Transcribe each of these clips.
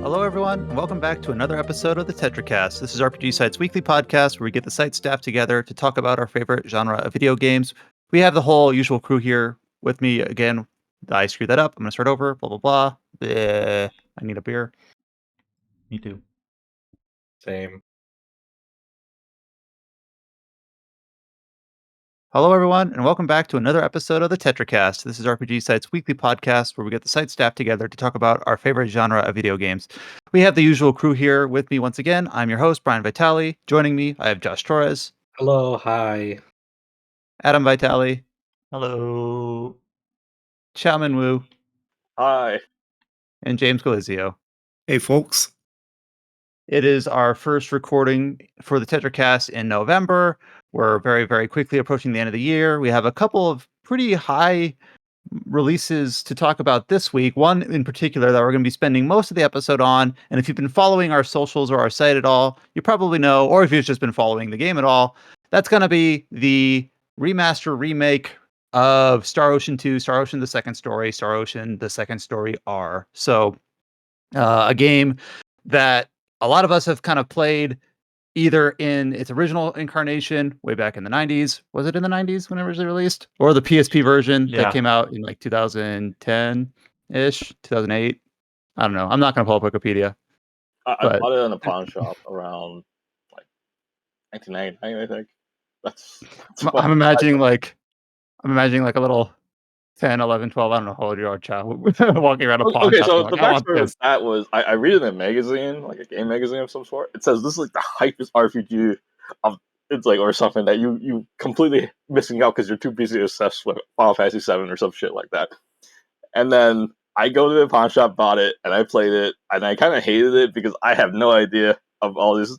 Hello, everyone, and welcome back to another episode of the Tetracast. This is RPG Site's weekly podcast where we get the site staff together to talk about our favorite genre of video games. We have the whole usual crew here with me again. I screwed that up. I'm going to start over. Blah, blah, blah. Bleh. I need a beer. Me too. Same. Hello, everyone, and welcome back to another episode of the Tetracast. This is RPG Site's weekly podcast where we get the site staff together to talk about our favorite genre of video games. We have the usual crew here with me once again. I'm your host, Brian Vitale. Joining me, I have Josh Torres. Hello, hi. Adam Vitale. Hello. Xiaomin Wu. Hi. And James Galizio. Hey, folks. It is our first recording for the Tetracast in November. We're very, very quickly approaching the end of the year. We have a couple of pretty high releases to talk about this week. One in particular that we're going to be spending most of the episode on. And if you've been following our socials or our site at all, you probably know, or if you've just been following the game at all, that's going to be the remaster remake of Star Ocean 2, Star Ocean: The Second Story, Star Ocean: The Second Story R. So a game that a lot of us have kind of played either in its original incarnation way back in the 90s. Was it in the 90s when it was released? Or the PSP version that came out in like 2010-ish, 2008? I don't know. I'm not going to pull up Wikipedia. I bought it in a pawn shop around like 1999, I think. That's I'm imagining like a little 10, 11, 12, I don't know how old you are, child, walking around a pawn okay, shop. so like, the backstory of that was I read it in a magazine, like a game magazine of some sort. It says this is like the hypest RPG of it's like or something that you completely missing out because you're too busy obsessed with Final Fantasy VII or some shit like that. And then I go to the pawn shop, bought it, and I played it, and I kind of hated it because I have no idea of all these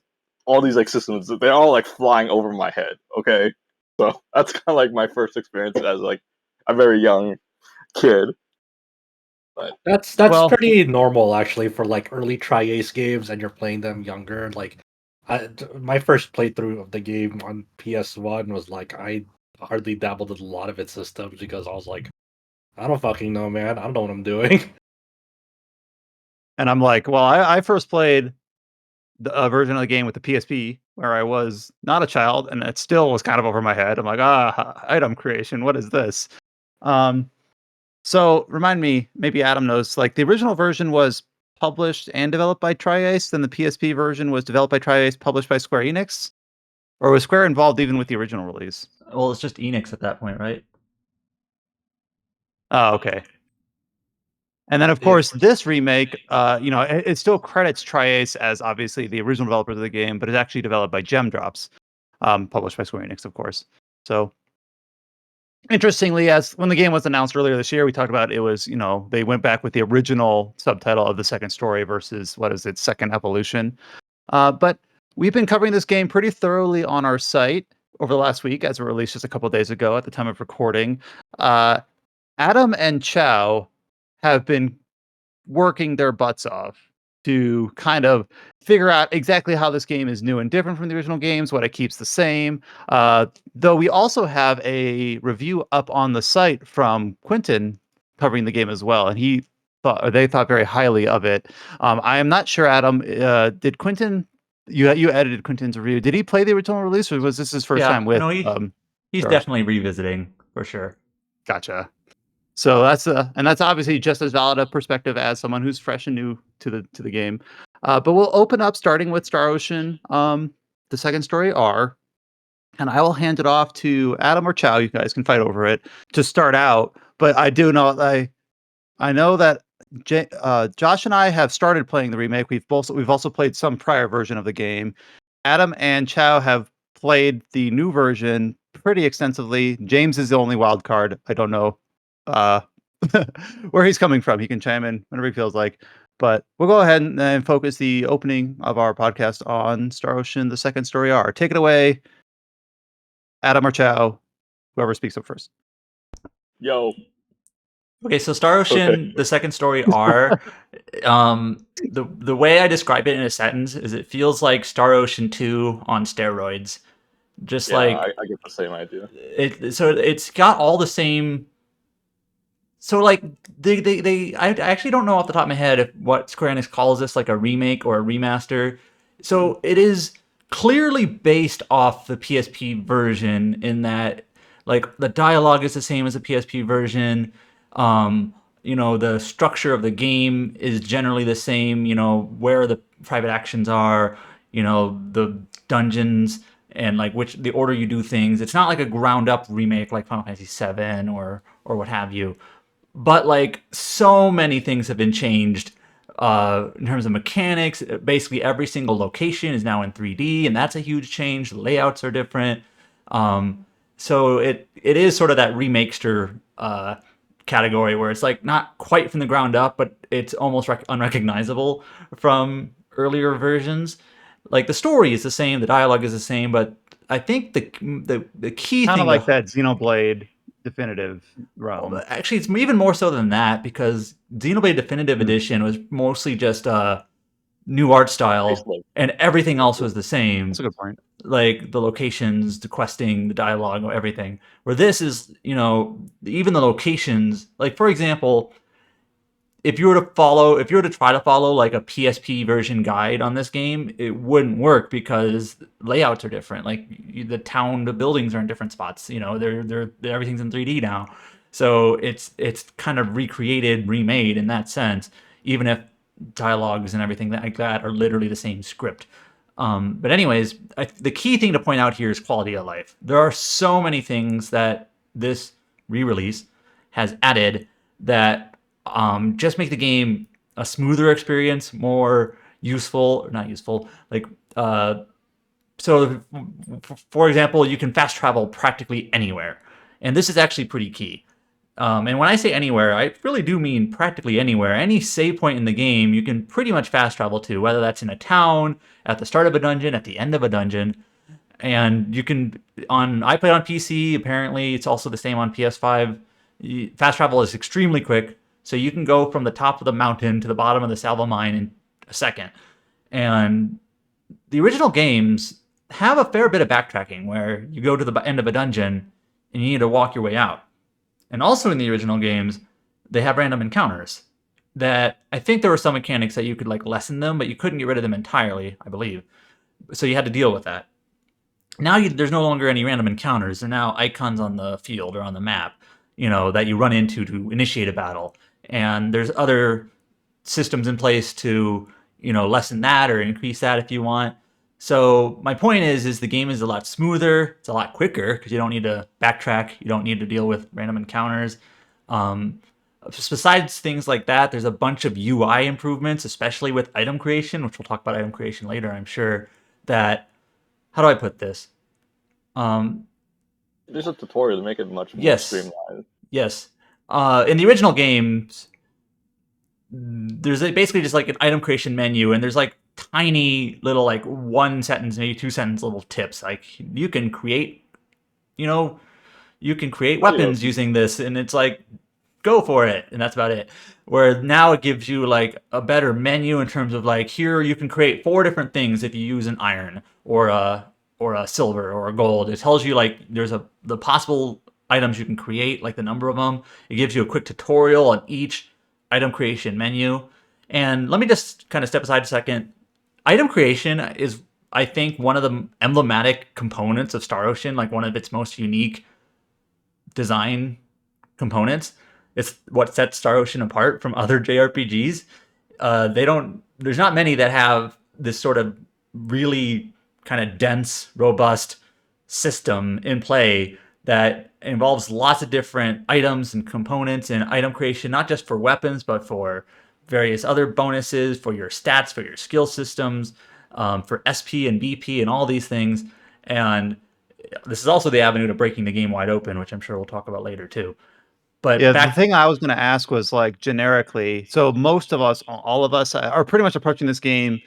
like systems. They're all like flying over my head. Okay, so that's kind of like my first experience as like a very young kid. But That's pretty normal actually for like early Tri-Ace games, and you're playing them younger. Like, my first playthrough of the game on PS1 was like I hardly dabbled in a lot of its systems because I was like, I don't fucking know, man. I don't know what I'm doing. And I'm like, well, I first played the version of the game with the PSP where I was not a child, and it still was kind of over my head. I'm like, item creation. What is this? So remind me, maybe Adam knows, like the original version was published and developed by Tri-Ace, then the PSP version was developed by Tri-Ace, published by Square Enix? Or was Square involved even with the original release? Well, it's just Enix at that point, right? Oh, okay. And then, of course, this remake, it still credits Tri-Ace as obviously the original developers of the game, but it's actually developed by Gem Drops, published by Square Enix, of course. So, interestingly, as when the game was announced earlier this year, we talked about it was, they went back with the original subtitle of The Second Story versus, Second Evolution. But we've been covering this game pretty thoroughly on our site over the last week, as it released just a couple of days ago at the time of recording. Adam and Chow have been working their butts off to kind of figure out exactly how this game is new and different from the original games, what it keeps the same. Though we also have a review up on the site from Quentin covering the game as well, and they thought very highly of it. I am not sure, Adam, did Quentin? You edited Quentin's review. Did he play the original release, or was this his first time with? No, he's definitely revisiting for sure. Gotcha. So that's obviously just as valid a perspective as someone who's fresh and new to the game. But we'll open up starting with Star Ocean, the Second Story R, and I will hand it off to Adam or Chow. You guys can fight over it to start out. But I do know I know that Josh and I have started playing the remake. We've also played some prior version of the game. Adam and Chow have played the new version pretty extensively. James is the only wild card. I don't know where he's coming from. He can chime in whenever he feels like. But we'll go ahead and focus the opening of our podcast on Star Ocean: The Second Story R. Take it away, Adam or Chow, whoever speaks up first. Yo. Okay, so Star Ocean: The Second Story R, the way I describe it in a sentence is it feels like Star Ocean 2 on steroids. I get the same idea. So it's got all the same So like I actually don't know off the top of my head if what Square Enix calls this, like a remake or a remaster. So it is clearly based off the PSP version in that like the dialogue is the same as the PSP version. The structure of the game is generally the same, where the private actions are, the dungeons and like which the order you do things. It's not like a ground up remake like Final Fantasy VII or what have you. But like so many things have been changed in terms of mechanics. Basically, every single location is now in 3D, and that's a huge change. The layouts are different. So it is sort of that remakester category where it's like not quite from the ground up, but it's almost unrecognizable from earlier versions. Like the story is the same, the dialogue is the same, but I think the key kind thing of like that Xenoblade Definitive realm. Actually, it's even more so than that because Xenoblade Definitive Edition was mostly just new art style, and everything else was the same. That's a good point. Like the locations, the questing, the dialogue, everything. Where this is, even the locations. Like for example, if you were to try to follow like a PSP version guide on this game, it wouldn't work because layouts are different. Like the buildings are in different spots. They're everything's in 3D now, so it's kind of recreated, remade in that sense. Even if dialogues and everything like that are literally the same script. But anyways, the key thing to point out here is quality of life. There are so many things that this re-release has added that just make the game a smoother experience, more useful, or not useful. Like, so for example, you can fast travel practically anywhere. And this is actually pretty key. And when I say anywhere, I really do mean practically anywhere. Any save point in the game, you can pretty much fast travel to, whether that's in a town, at the start of a dungeon, at the end of a dungeon. And you can, I play on PC, apparently it's also the same on PS5. Fast travel is extremely quick. So you can go from the top of the mountain to the bottom of the Salva mine in a second. And the original games have a fair bit of backtracking where you go to the end of a dungeon and you need to walk your way out. And also in the original games, they have random encounters that I think there were some mechanics that you could like lessen them, but you couldn't get rid of them entirely, I believe. So you had to deal with that. Now there's no longer any random encounters. There are now icons on the field or on the map, that you run into to initiate a battle. And there's other systems in place to, lessen that or increase that if you want. So my point is the game is a lot smoother. It's a lot quicker because you don't need to backtrack. You don't need to deal with random encounters. Besides things like that, there's a bunch of UI improvements, especially with item creation, which we'll talk about item creation later, I'm sure. That, how do I put this? There's a tutorial to make it much more streamlined. Yes. In the original games, there's basically just like an item creation menu, and there's like tiny little like 1 sentence, maybe 2 sentence little tips. Like you can create weapons using this, and it's like, go for it, and that's about it. Where now it gives you like a better menu in terms of like, here you can create 4 different things if you use an iron or a silver or a gold. It tells you like there's the possible items you can create, like the number of them. It gives you a quick tutorial on each item creation menu. And let me just kind of step aside a second. Item creation is, I think, one of the emblematic components of Star Ocean, like one of its most unique design components. It's what sets Star Ocean apart from other JRPGs. There's not many that have this sort of really kind of dense, robust system in play that involves lots of different items and components and item creation, not just for weapons, but for various other bonuses, for your stats, for your skill systems, for SP and BP and all these things. And this is also the avenue to breaking the game wide open, which I'm sure we'll talk about later too. But yeah, the thing I was going to ask was like generically, so most of us, all of us are pretty much approaching this game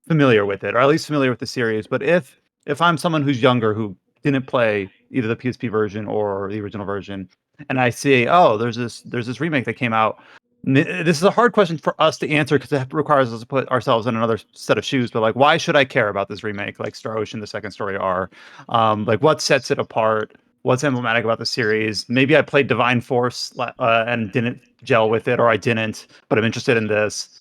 familiar with it, or at least familiar with the series. But if I'm someone who's younger who didn't play either the PSP version or the original version, and I see, oh, there's this remake that came out. This is a hard question for us to answer because it requires us to put ourselves in another set of shoes. But like, why should I care about this remake, like Star Ocean: The Second Story R? Like, what sets it apart what's emblematic about the series. Maybe I played Divine Force and didn't gel with it, or I didn't, but I'm interested in this.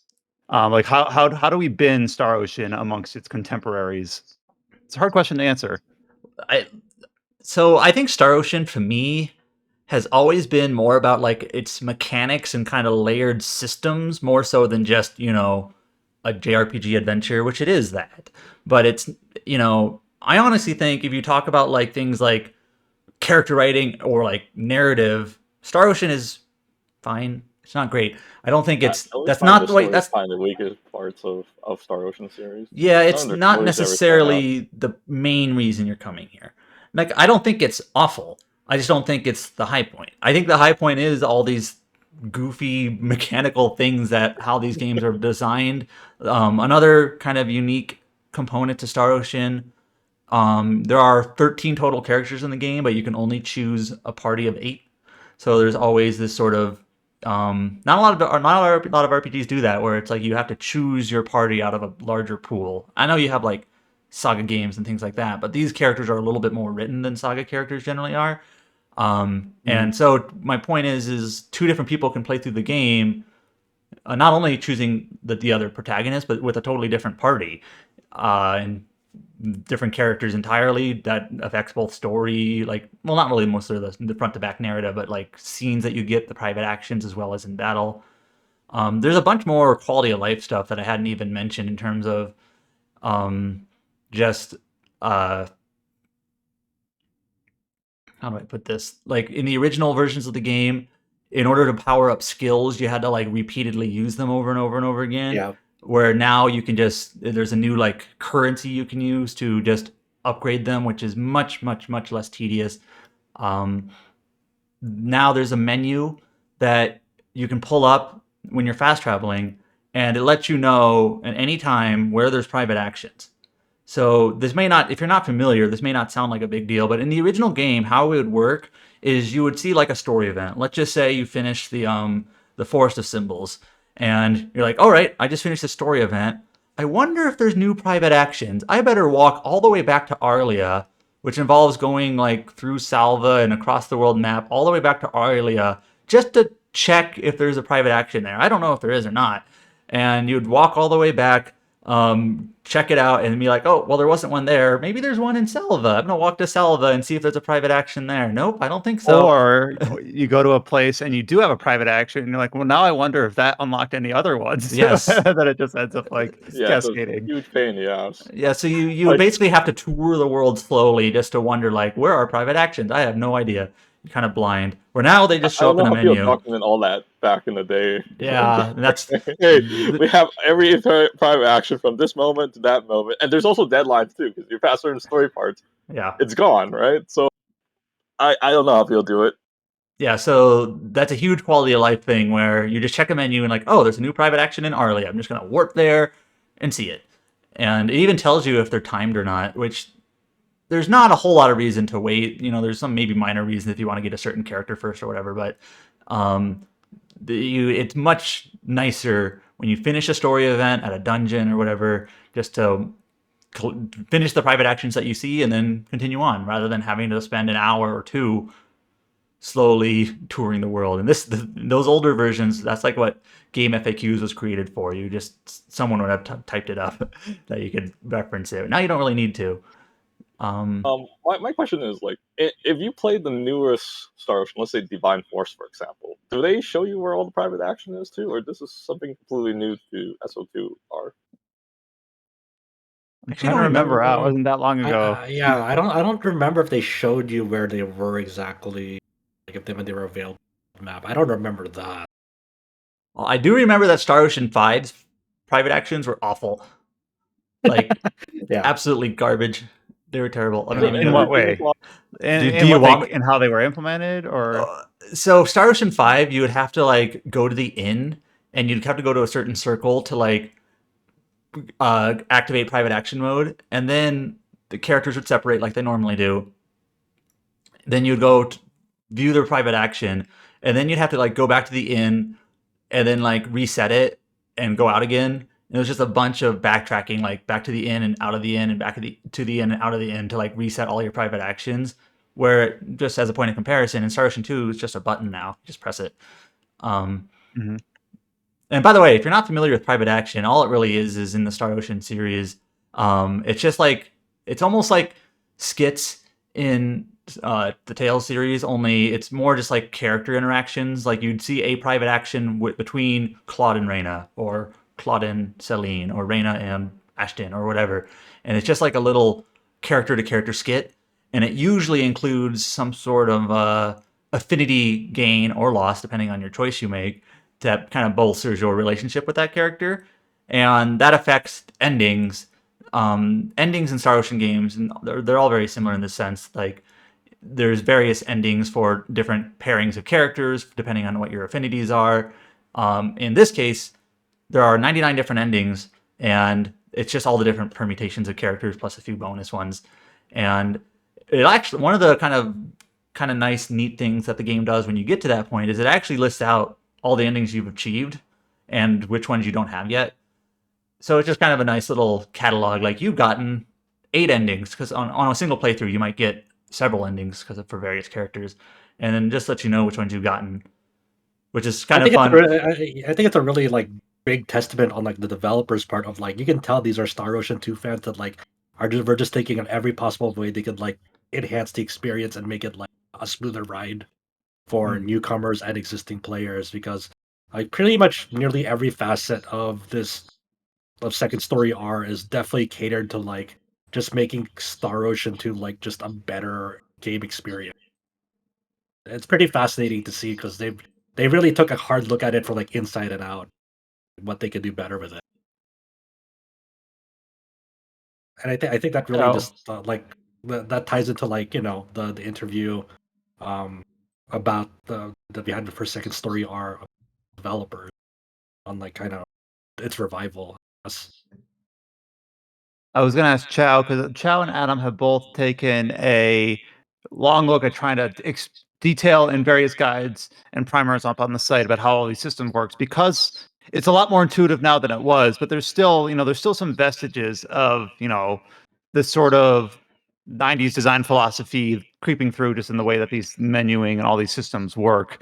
Like how do we bin Star Ocean amongst its contemporaries? It's a hard question to answer. So I think Star Ocean for me has always been more about like its mechanics and kind of layered systems, more so than just, a JRPG adventure, which it is that. But it's, I honestly think if you talk about like things like character writing or like narrative, Star Ocean is fine. It's not great. I don't think that's not the way. That's kind of the weakest parts of Star Ocean series. Yeah, it's not necessarily the main reason you're coming here. Like, I don't think it's awful. I just don't think it's the high point. I think the high point is all these goofy mechanical things that how these games are designed. Another kind of unique component to Star Ocean. There are 13 total characters in the game, but you can only choose a party of 8. So there's always this sort of not a lot of RPGs do that, where it's like you have to choose your party out of a larger pool. I know you have like Saga games and things like that, but these characters are a little bit more written than Saga characters generally are. And so my point is 2 different people can play through the game, not only choosing the other protagonist, but with a totally different party and different characters entirely. That affects both story, like, well, not really most of the front to back narrative, but like scenes that you get, the private actions, as well as in battle. There's a bunch more quality of life stuff that I hadn't even mentioned in terms of just how do I put this? Like in the original versions of the game, in order to power up skills, you had to like repeatedly use them over and over and over again. Yeah. Where now you can there's a new like currency you can use to just upgrade them, which is much, much, much less tedious. Now there's a menu that you can pull up when you're fast traveling, and it lets you know at any time where there's private actions. So this may not, if you're not familiar, this may not sound like a big deal, but in the original game, how it would work is you would see like a story event. Let's just say you finish the Forest of Symbols, and you're like, all right, I just finished the story event. I wonder if there's new private actions. I better walk all the way back to Arlia, which involves going like through Salva and across the world map, all the way back to Arlia, just to check if there's a private action there. I don't know if there is or not. And you'd walk all the way back, check it out, and be like, oh, well, there wasn't one there. Maybe there's one in Salva. I'm going to walk to Salva and see if there's a private action there. Nope, I don't think so. Or you go to a place and you do have a private action, and you're like, well, now I wonder if that unlocked any other ones. Yes. That it just ends up like cascading. Huge pain in the ass. Yeah, so you basically have to tour the world slowly just to wonder, like, where are private actions? I have no idea. You're kind of blind. Where now they just show up in a menu. Document all that back in the day. Yeah, that's. Hey, we have every private action from this moment to that moment, and there's also deadlines too, because you pass certain story parts. Yeah, it's gone, right? So, I don't know how people do it. Yeah, so that's a huge quality of life thing where you just check a menu and like, oh, there's a new private action in Arlia. I'm just gonna warp there and see it, and it even tells you if they're timed or not, which. There's not a whole lot of reason to wait. There's some maybe minor reason if you want to get a certain character first or whatever, but it's much nicer when you finish a story event at a dungeon or whatever, just to finish the private actions that you see and then continue on, rather than having to spend an hour or 2 slowly touring the world. And those older versions, that's like what Game FAQs was created for. Someone would have typed it up that you could reference it. Now you don't really need to. My question is, like, if you played the newest Star Ocean, let's say Divine Force, for example, do they show you where all the private action is too, or this is something completely new to SO2R? I don't remember. It wasn't that long ago. I don't remember if they showed you where they were exactly, like when they were available on the map. I don't remember that. Well, I do remember that Star Ocean 5's private actions were awful. Like, absolutely garbage. They were terrible. I don't even know. In what way? And how they were implemented, or so Star Ocean 5, you would have to like go to the inn, and you'd have to go to a certain circle to like activate private action mode, and then the characters would separate like they normally do. Then you'd go view their private action, and then you'd have to like go back to the inn, and then like reset it and go out again. It was just a bunch of backtracking, like back to the inn and out of the inn and back to the inn and out of the inn to like reset all your private actions, Where, just as a point of comparison, in Star Ocean 2, it's just a button now. You just press it. And by the way, if you're not familiar with private action, all it really is in the Star Ocean series. It's just like, it's almost like skits in the Tales series, only it's more just like character interactions. Like you'd see a private action between Claude and Reyna, or Claude and Celine, or Reyna and Ashton, or whatever. And it's just like a little character-to-character skit. And it usually includes some sort of affinity gain or loss, depending on your choice you make, that kind of bolsters your relationship with that character. And that affects endings. Endings in Star Ocean games, and they're all very similar in this sense. Like, there's various endings for different pairings of characters, depending on what your affinities are. In this case, there are 99 different endings, and it's just all the different permutations of characters plus a few bonus ones. And it actually, one of the kind of nice, neat things that the game does when you get to that point is it actually lists out all the endings you've achieved and which ones you don't have yet. So it's just kind of a nice little catalog. Like, you've gotten 8 endings, because on a single playthrough you might get several endings for various characters, and then just let you know which ones you've gotten, which is kind of fun. I think it's a really like big testament on like the developers' part of like, you can tell these are Star Ocean 2 fans that like we're just thinking on every possible way they could like enhance the experience and make it like a smoother ride for newcomers and existing players, because like pretty much nearly every facet of Second Story R is definitely catered to like just making Star Ocean 2 like just a better game experience. It's pretty fascinating to see, because they really took a hard look at it from like inside and out, what they could do better with it. And I think that really just like that ties into like, you know, the interview about the behind for Second Story R developers on like kind of its revival. I was going to ask Chow, because Chow and Adam have both taken a long look at trying to detail in various guides and primers up on the site about how all these systems works, because it's a lot more intuitive now than it was, but there's still some vestiges of, this sort of 90s design philosophy creeping through just in the way that these menuing and all these systems work.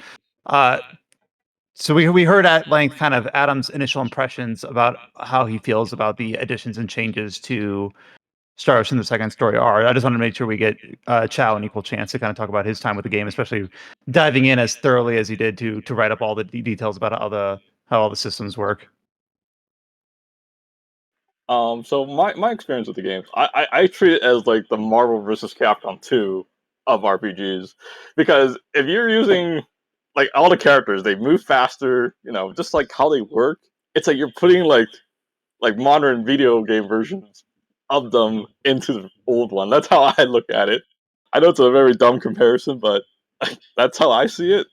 So we heard at length kind of Adam's initial impressions about how he feels about the additions and changes to Star Ocean: The Second Story R. I just wanted to make sure we get Chow an equal chance to kind of talk about his time with the game, especially diving in as thoroughly as he did to write up all the details about how all the systems work. So my experience with the game, I treat it as like the Marvel vs. Capcom 2 of RPGs, because if you're using like all the characters, they move faster, just like how they work. It's like you're putting like modern video game versions of them into the old one. That's how I look at it. I know it's a very dumb comparison, but that's how I see it.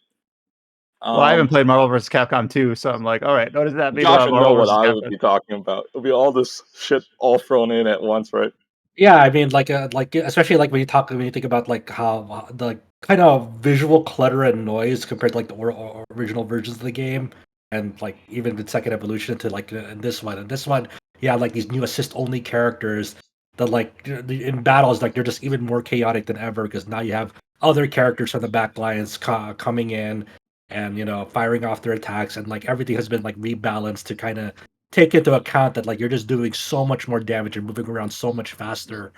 Well, I haven't played Marvel vs. Capcom 2, so I'm like, all right, what does that mean Josh about would Marvel know what vs. I Capcom? would be talking about. It'll be all this shit all thrown in at once, right? Yeah, I mean, like especially like when you think about like how the kind of visual clutter and noise compared to like the original versions of the game, and like even the second evolution to like in this one, yeah, like these new assist only characters that like in battles, like they're just even more chaotic than ever, because now you have other characters from the back lines coming in and firing off their attacks, and like everything has been like rebalanced to kind of take into account that like you're just doing so much more damage and moving around so much faster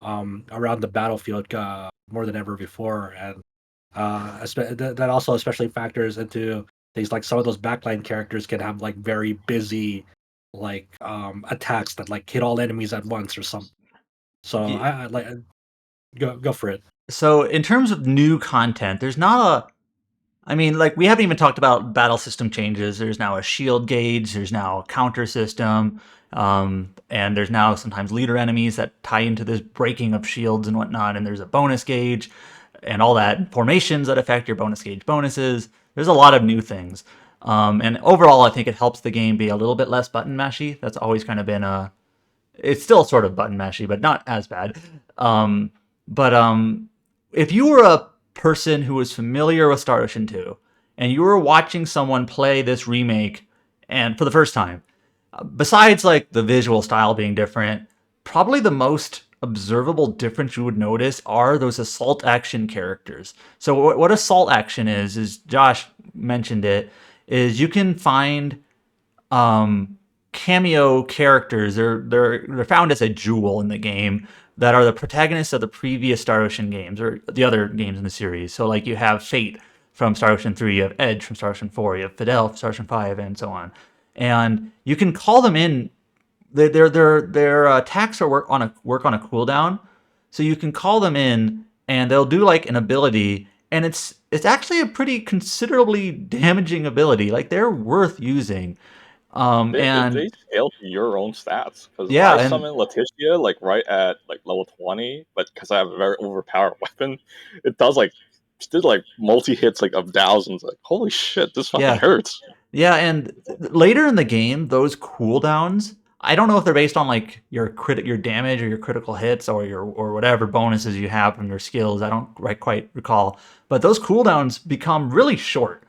around the battlefield more than ever before. And that also especially factors into things like some of those backline characters can have like very busy like attacks that like hit all enemies at once or something. So I like go for it. So in terms of new content, there's not I mean, like, we haven't even talked about battle system changes. There's now a shield gauge, there's now a counter system, and there's now sometimes leader enemies that tie into this breaking of shields and whatnot, and there's a bonus gauge and all that, formations that affect your bonus gauge bonuses. There's a lot of new things. And overall, I think it helps the game be a little bit less button mashy. That's always kind of been it's still sort of button mashy, but not as bad. But if you were a person who was familiar with Star Ocean 2 and you were watching someone play this remake and for the first time, besides like the visual style being different, probably the most observable difference you would notice are those assault action characters. So what assault action is Josh mentioned it, is you can find cameo characters. They're found as a jewel in the game that are the protagonists of the previous Star Ocean games or the other games in the series. So like you have Fate from Star Ocean 3, you have Edge from Star Ocean 4, you have Fidel from Star Ocean 5, and so on. And you can call them in. Their attacks work on a cooldown, so you can call them in, and they'll do like an ability, and it's actually a pretty considerably damaging ability. Like they're worth using. They scale to your own stats. Because Yeah, I and- summon Letitia like right at like level 20, but because I have a very overpowered weapon, it does like did like multi hits like of thousands. Like holy shit, this fucking Yeah. hurts. Yeah, and later in the game, those cooldowns, I don't know if they're based on like your damage or your critical hits or whatever bonuses you have from your skills. I don't quite recall, but those cooldowns become really short.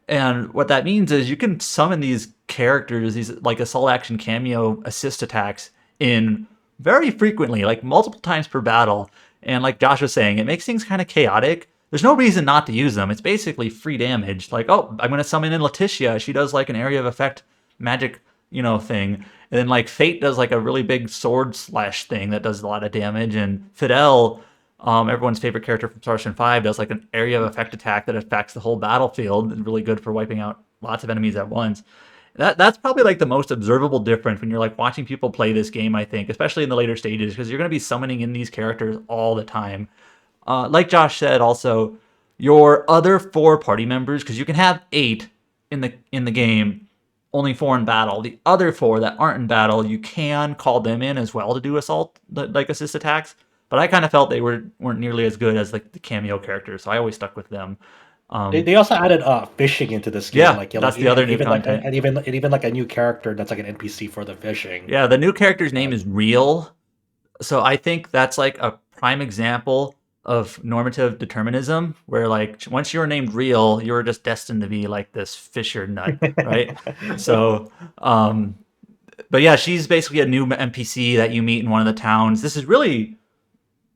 And what that means is you can summon these characters, these like assault action cameo assist attacks in very frequently, like multiple times per battle. And like Josh was saying, it makes things kind of chaotic. There's no reason not to use them. It's basically free damage. Like, oh, I'm going to summon in Letitia. She does like an area of effect magic, thing. And then like Fate does like a really big sword slash thing that does a lot of damage. And Fidel, everyone's favorite character from Star Ocean 5, does like an area of effect attack that affects the whole battlefield. It's really good for wiping out lots of enemies at once. That's probably like the most observable difference when you're like watching people play this game, I think, especially in the later stages, because you're going to be summoning in these characters all the time. Like Josh said, also your other 4 party members, because you can have 8 in the game, only 4 in battle. The other 4 that aren't in battle, you can call them in as well to do assault like assist attacks. But I kind of felt they weren't nearly as good as like the cameo characters, so I always stuck with them. They also added fishing into this game. Yeah, that's the other new content. And even like a new character that's like an NPC for the fishing. Yeah, the new character's name is Real. So I think that's like a prime example of normative determinism, where like once you were named Real, you were just destined to be like this fisher nut, right? So, but yeah, she's basically a new NPC that you meet in one of the towns. This is really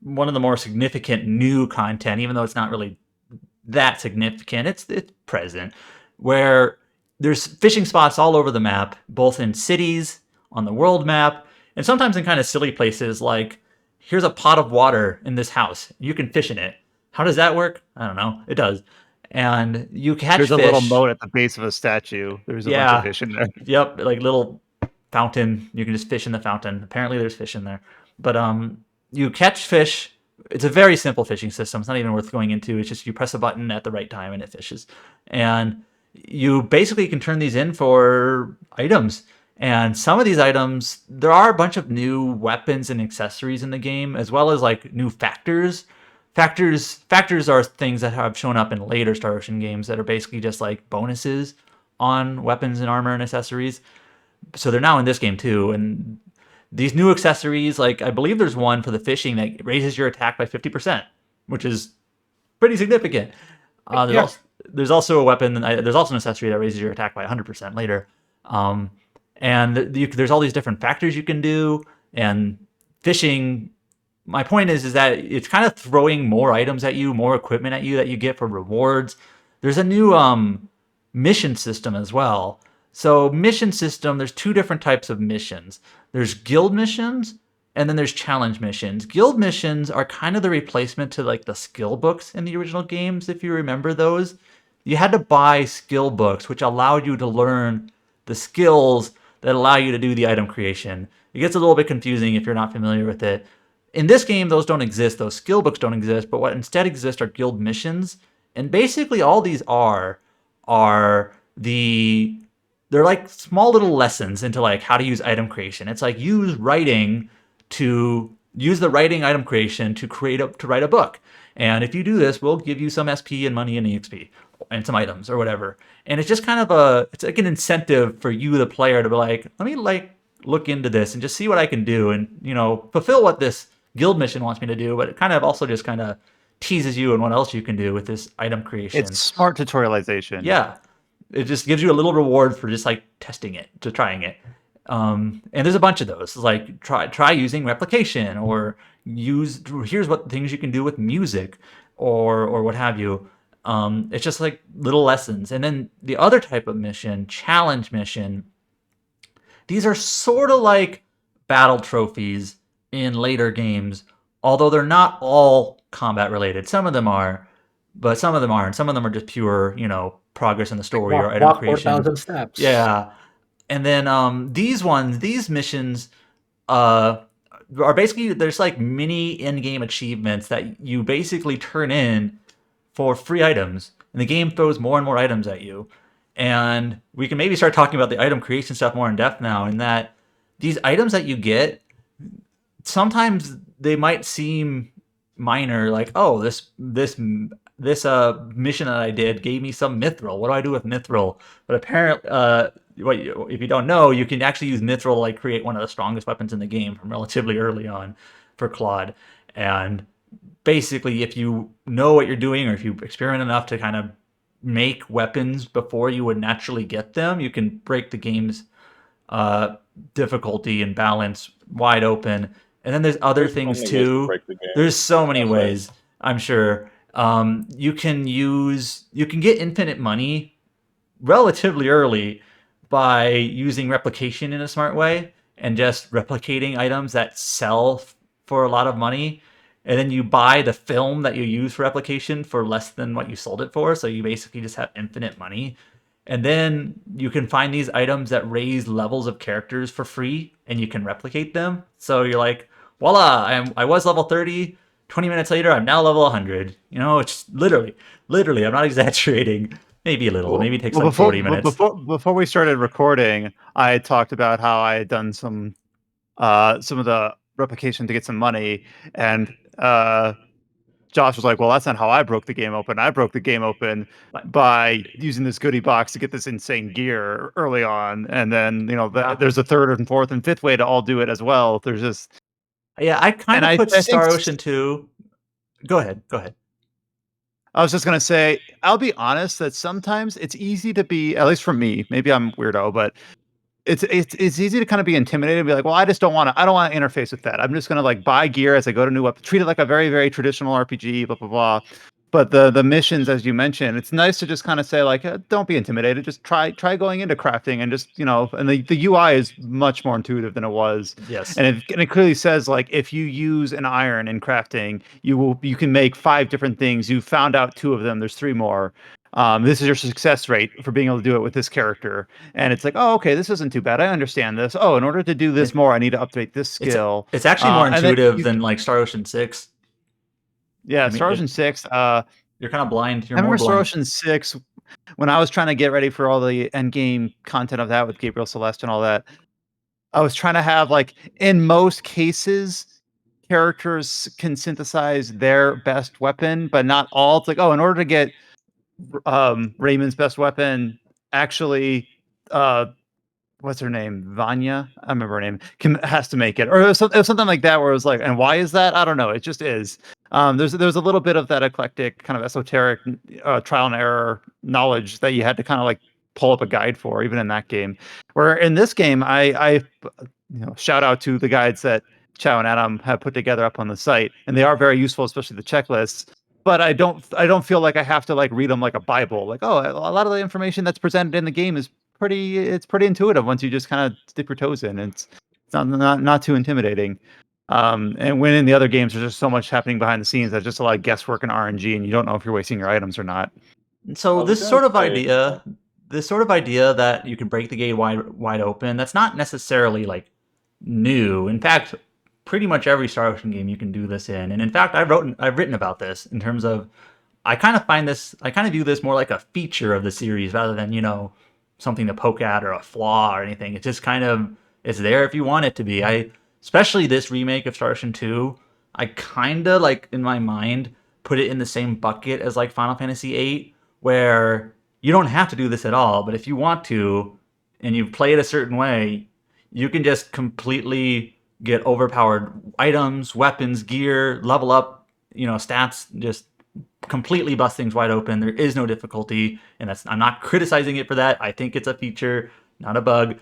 one of the more significant new content, even though it's not really that significant. It's present, where there's fishing spots all over the map, both in cities, on the world map, and sometimes in kind of silly places like, here's a pot of water in this house. You can fish in it. How does that work? I don't know. It does. And you catch There's fish. a little moat at the base of a statue. There's a bunch of fish in there. Yep, like little fountain. You can just fish in the fountain. Apparently there's fish in there. But you catch fish. It's a very simple fishing system. It's not even worth going into. It's just you press a button at the right time and it fishes. And you basically can turn these in for items. And some of these items, there are a bunch of new weapons and accessories in the game, as well as like new factors. Factors are things that have shown up in later Star Ocean games that are basically just like bonuses on weapons and armor and accessories. So they're now in this game too. And these new accessories, like I believe there's one for the fishing that raises your attack by 50%, which is pretty significant. There's also a weapon, there's also an accessory that raises your attack by 100% later. And there's all these different factors you can do, and fishing. My point is that it's kind of throwing more items at you, more equipment at you that you get for rewards. There's a new mission system as well. So mission system, there's 2 different types of missions. There's guild missions, and then there's challenge missions. Guild missions are kind of the replacement to like the skill books in the original games, if you remember those. You had to buy skill books, which allowed you to learn the skills that allow you to do the item creation. It gets a little bit confusing if you're not familiar with it. In this game, those don't exist. Those skill books don't exist, but what instead exists are guild missions. And basically all these are they're like small little lessons into like how to use item creation. It's like use the writing item creation to write a book. And if you do this, we'll give you some SP and money and EXP and some items or whatever. And it's just kind of it's like an incentive for you, the player, to be like, let me like look into this and just see what I can do and, fulfill what this guild mission wants me to do. But it kind of also just kind of teases you and what else you can do with this item creation. It's smart tutorialization. Yeah. It just gives you a little reward for just like testing it, to trying it. And there's a bunch of those. Like try using replication, or here's what things you can do with music, or what have you. It's just like little lessons. And then the other type of mission, challenge mission, these are sort of like battle trophies in later games, although they're not all combat related. Some of them are, but some of them aren't. Some of them are just pure, progress in the story or item Walk creation. 4,000 steps. Yeah. And then these missions are basically, there's like mini in-game achievements that you basically turn in for free items, and the game throws more and more items at you. And we can maybe start talking about the item creation stuff more in depth now, in that these items that you get, sometimes they might seem minor, like, oh, this mission that I did gave me some mithril. What do I do with mithril? But apparently, if you don't know, you can actually use mithril to like create one of the strongest weapons in the game from relatively early on for Claude. And basically, if you know what you're doing, or if you experiment enough to kind of make weapons before you would naturally get them, you can break the game's difficulty and balance wide open. And then there's other things too. There's so many ways, I'm sure. You can get infinite money relatively early by using replication in a smart way and just replicating items that sell for a lot of money. And then you buy the film that you use for replication for less than what you sold it for. So you basically just have infinite money. And then you can find these items that raise levels of characters for free, and you can replicate them. So you're like, voila, I was level 30. 20 minutes later, I'm now level 100. It's literally, I'm not exaggerating. Maybe a little. Maybe it takes 40 minutes. Before we started recording, I had talked about how I had done some of the replication to get some money, and Josh was like, well, that's not how I broke the game open. I broke the game open by using this goodie box to get this insane gear early on. And then, there's a third and fourth and fifth way to all do it as well. There's just... Yeah, I kind of put Star Ocean 2... Go ahead. I was just going to say, I'll be honest that sometimes it's easy to be, at least for me, maybe I'm weirdo, but it's easy to kind of be intimidated and be like, well, I don't want to interface with that. I'm just going to like buy gear as I go to new weapons, treat it like a very, very traditional RPG, blah, blah, blah. But the missions, as you mentioned, it's nice to just kind of say like, don't be intimidated. Just try going into crafting, and just, and the UI is much more intuitive than it was. Yes. And it clearly says like, if you use an iron in crafting, you can make 5 different things. You found out 2 of them. There's 3 more. This is your success rate for being able to do it with this character. And it's like, oh, okay, this isn't too bad. I understand this. Oh, in order to do this more, I need to update this skill. It's actually more intuitive than like Star Ocean 6. Yeah, Star Ocean 6. You're kind of blind. I remember Star Ocean 6, when I was trying to get ready for all the end game content of that with Gabriel Celeste and all that. I was trying to have, like, in most cases, characters can synthesize their best weapon, but not all. It's like, oh, in order to get Raymond's best weapon, actually, what's her name? Vanya? I remember her name. Has to make it. Or it was something like that, where it was like, and why is that? I don't know. It just is. There's a little bit of that eclectic, kind of esoteric trial and error knowledge that you had to kind of like pull up a guide for, even in that game. Where in this game, I shout out to the guides that Chow and Adam have put together up on the site, and they are very useful, especially the checklists. But I don't feel like I have to like read them like a Bible. Like, oh, a lot of the information that's presented in the game is pretty intuitive once you just kind of dip your toes in. It's not too intimidating. And when in the other games, there's just so much happening behind the scenes that's just a lot of guesswork and RNG, and you don't know if you're wasting your items or not. So this sort of idea that you can break the game wide open, that's not necessarily like new. In fact, pretty much every Star Ocean game you can do this in. And in fact, I've written about this in terms of, I kind of view this more like a feature of the series rather than, something to poke at or a flaw or anything. It's just kind of, it's there if you want it to be. Especially this remake of Star Ocean 2, I kind of, like, in my mind, put it in the same bucket as, like, Final Fantasy VIII, where you don't have to do this at all, but if you want to, and you play it a certain way, you can just completely get overpowered items, weapons, gear, level up, stats, just completely bust things wide open. There is no difficulty, and I'm not criticizing it for that. I think it's a feature, not a bug.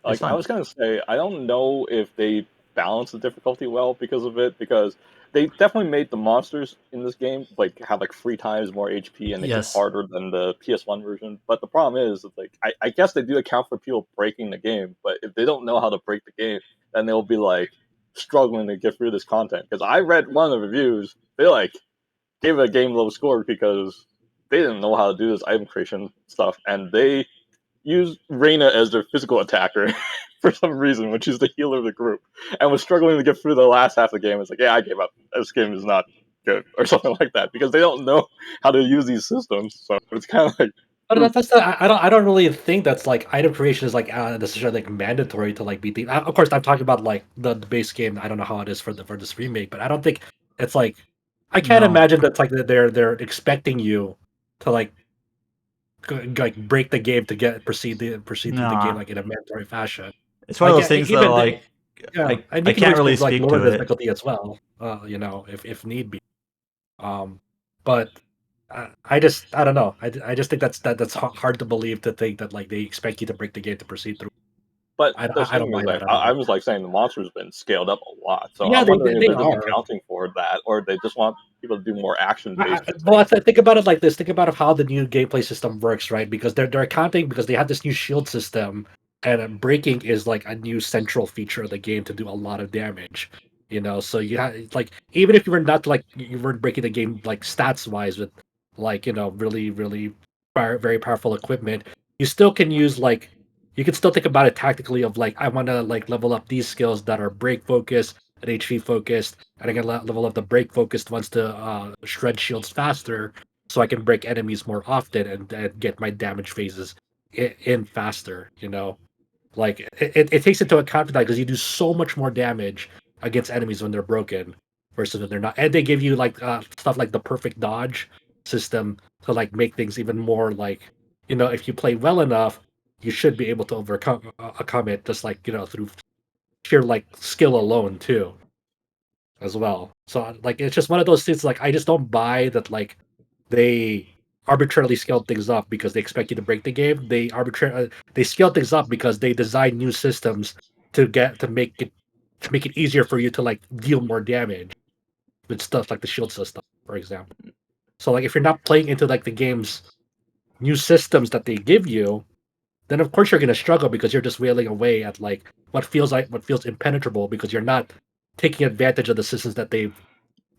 Like I fun. was gonna say, I don't know if they balance the difficulty well because of it, because they definitely made the monsters in this game like have like 3 times more HP and they hit Yes. harder than the PS1 version. But the problem is, like, I guess they do account for people breaking the game, but if they don't know how to break the game, then they'll be like struggling to get through this content. Because I read one of the reviews, they like gave it a game low score because they didn't know how to do this item creation stuff, and they used Reyna as their physical attacker for some reason, which is the healer of the group, and was struggling to get through the last half of the game. It's like, yeah, I gave up. This game is not good, or something like that, because they don't know how to use these systems. So it's kind of like, But I don't really think that's like item creation is like necessarily like mandatory to like beat the. Of course, I'm talking about like the base game. I don't know how it is for this remake, but I don't think it's like. I can't No. imagine that's like that they're expecting you to like like break the game to proceed through the game Nah. like in a mandatory fashion. It's one of Like those things even though, like yeah, and I you can can't always really like speak lower to the it. difficulty as well. You know, if need be. But I don't know. I just think that's hard to believe to think that like they expect you to break the game to proceed through. but I the I, I don't thing is, buy like, that at all. I was like saying the monster's been scaled up a lot, so Yeah, I'm wondering if they they're just are. accounting for that, or they just want people to do more action based. Well, think about it like this. Think about how the new gameplay system works, right? Because they're accounting because they have this new shield system, and breaking is like a new central feature of the game to do a lot of damage. You know, so you have like even if you were not like you weren't breaking the game like stats wise with like really very powerful equipment, you still can use like you can still think about it tactically of like I want to like level up these skills that are break focused and HP focused, and I can level up the break focused ones to shred shields faster, so I can break enemies more often and get my damage phases in faster. You know, like it takes into account for that because you do so much more damage against enemies when they're broken versus when they're not, and they give you like stuff like the perfect dodge system to like make things even more like if you play well enough, you should be able to overcome it just like through sheer like skill alone too as well. So like it's just one of those things like I just don't buy that like they arbitrarily scaled things up because they expect you to break the game. They scaled things up because they design new systems to make it easier for you to like deal more damage with stuff like the shield system, for example. So like if you're not playing into like the game's new systems that they give you, then of course you're gonna struggle because you're just wailing away at like what feels impenetrable because you're not taking advantage of the systems that they've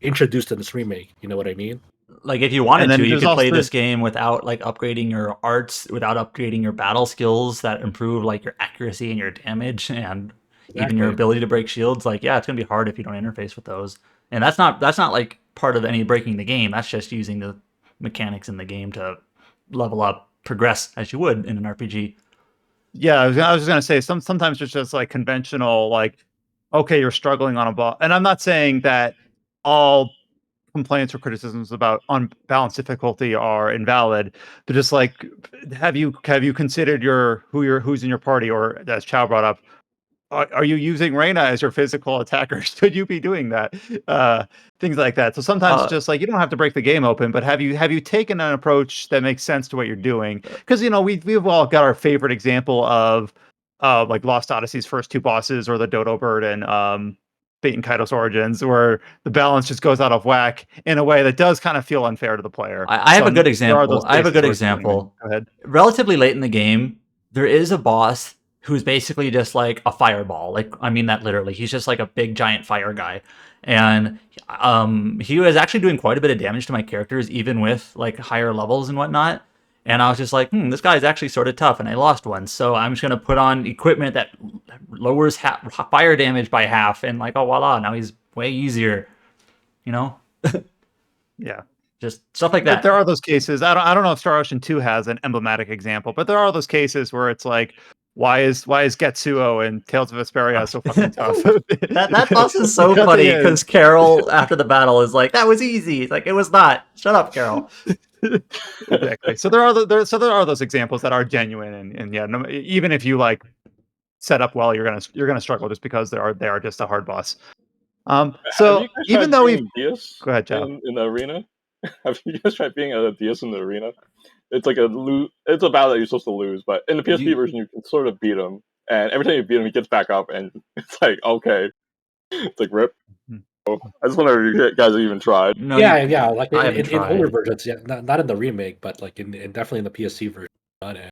introduced in this remake. You know what I mean? Like if you wanted And then to, you there's could play also this game without like upgrading your arts, without upgrading your battle skills that improve like your accuracy and your damage and even your Exactly. ability to break shields. Like yeah, it's gonna be hard if you don't interface with those. And that's not like part of any breaking the game. That's just using the mechanics in the game to level up, progress as you would in an RPG. Yeah, I was just gonna say sometimes it's just like conventional, like, okay, you're struggling on a boss, and I'm not saying that all complaints or criticisms about unbalanced difficulty are invalid, but just like, have you considered who's in your party, or as Chow brought up, are you using Reyna as your physical attacker? Should you be doing that? Uh, Things like that. So sometimes Uh, just like you don't have to break the game open, but have you taken an approach that makes sense to what you're doing? Because we've all got our favorite example of like Lost Odyssey's first two bosses, or the Dodo Bird and Fate and Kaitos Origins, where the balance just goes out of whack in a way that does kind of feel unfair to the player. I have a good There are those example. I have a cases good where it's genuine. example. Go ahead. Relatively late in the game, there is a boss who's basically just like a fireball. Like I mean that literally. He's just like a big giant fire guy, and he was actually doing quite a bit of damage to my characters, even with like higher levels and whatnot. And I was just like, this guy's actually sort of tough, and I lost one. So I'm just gonna put on equipment that lowers fire damage by half, and like, oh voila, now he's way easier. You know, Yeah. just stuff like But that. there are those cases. I don't know if Star Ocean 2 has an emblematic example, but there are those cases where it's like, why is Getsuo and Tales of Vesperia so fucking tough? That boss is so Because he funny is. because Carol after the battle is like, "That was easy." It's like it was not. Shut up, Carol. Exactly. So there are those examples that are genuine, and yeah, no, even if you like set up well, you're gonna struggle just because they are just a hard boss. Have So you guys even tried though we've being DS go ahead, Chow. in the arena? Have you guys tried being a DS in the arena? It's like it's a battle that you're supposed to lose, but in the PSP You version, you can sort of beat them. and every time you beat him, he gets back up, and it's like, okay, it's like rip. I just wonder if you guys have even tried. No, yeah, like I haven't in older tried. versions, yeah, not in the remake, but like in definitely in the PSC version.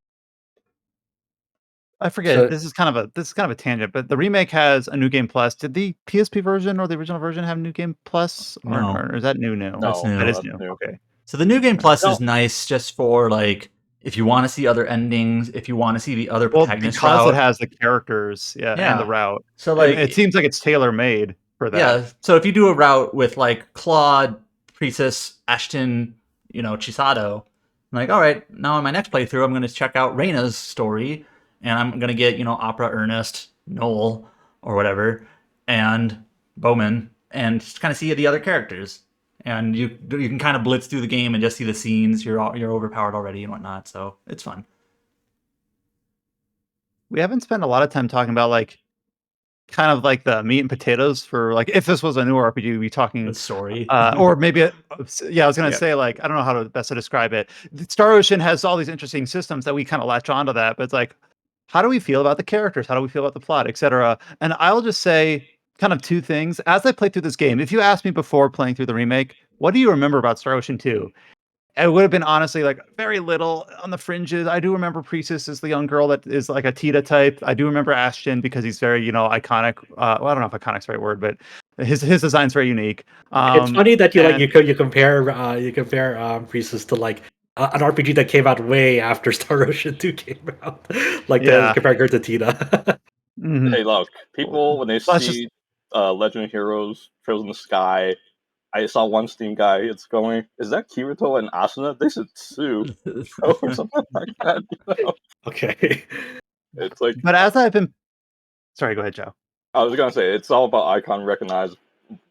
I forget. So This is kind of a tangent, but the remake has a new game plus. Did the PSP version or the original version have new game plus, No. or is that new? That's new. That is that's new. new. Okay. So the new game plus No. is nice just for like if you want to see other endings, if you want to see the other Well, protagonist because route. it has the characters, and the Yeah. route. So It like seems like it's tailor made for that. yeah, so if you do a route with like Claude, Priestess, Ashton, Chisato, I'm like, all right, now in my next playthrough, I'm going to check out Reyna's story, and I'm going to get Opera, Ernest, Noel, or whatever, and Bowman, and just kind of see the other characters, and you can kind of blitz through the game and just see the scenes. You're overpowered already and whatnot, so it's fun. We haven't spent a lot of time talking about kind of like the meat and potatoes for like if this was a new RPG, we'd be talking The story. or maybe I was gonna Yeah. say like I don't know how to best to describe it. Star Ocean has all these interesting systems that we kind of latch onto that, but it's like, how do we feel about the characters? How do we feel about the plot, etc.? And I'll just say kind of two things as I play through this game. If you asked me before playing through the remake, what do you remember about Star Ocean 2? It would have been honestly like very little on the fringes. I do remember Priestess is the young girl that is like a Tita type. I do remember Ashton because he's very, iconic. Well, I don't know if iconic's the right word, but his design's very unique. it's funny that and- you compare Priestess to like an RPG that came out way after Star Ocean 2 came out, like Yeah. comparing her to Tina. Mhm. Hey, look, people when they Let's see Legend of Heroes, Trails in the Sky. I saw one Steam guy. It's going. Is that Kirito and Asuna? They should sue or something like that. Okay. It's like But as I've been, sorry, go ahead, Joe. I was gonna say, it's all about icon recognize.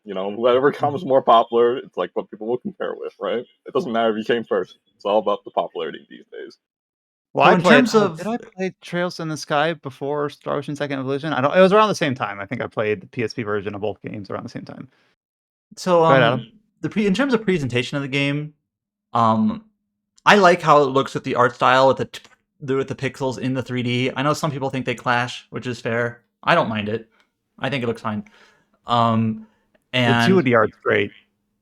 Whatever becomes more popular, it's like what people will compare with, right? It doesn't matter if you came first. It's all about the popularity these days. Well, So I in played. terms of- Did I play Trails in the Sky before Star Ocean Second Evolution? I don't. It was around the same time. I think I played the PSP version of both games around the same time. So Go ahead, Adam. in terms of presentation of the game, I like how it looks with the art style with the pixels in the 3D. I know some people think they clash, which is fair. I don't mind it. I think it looks fine. And The 2D art's great.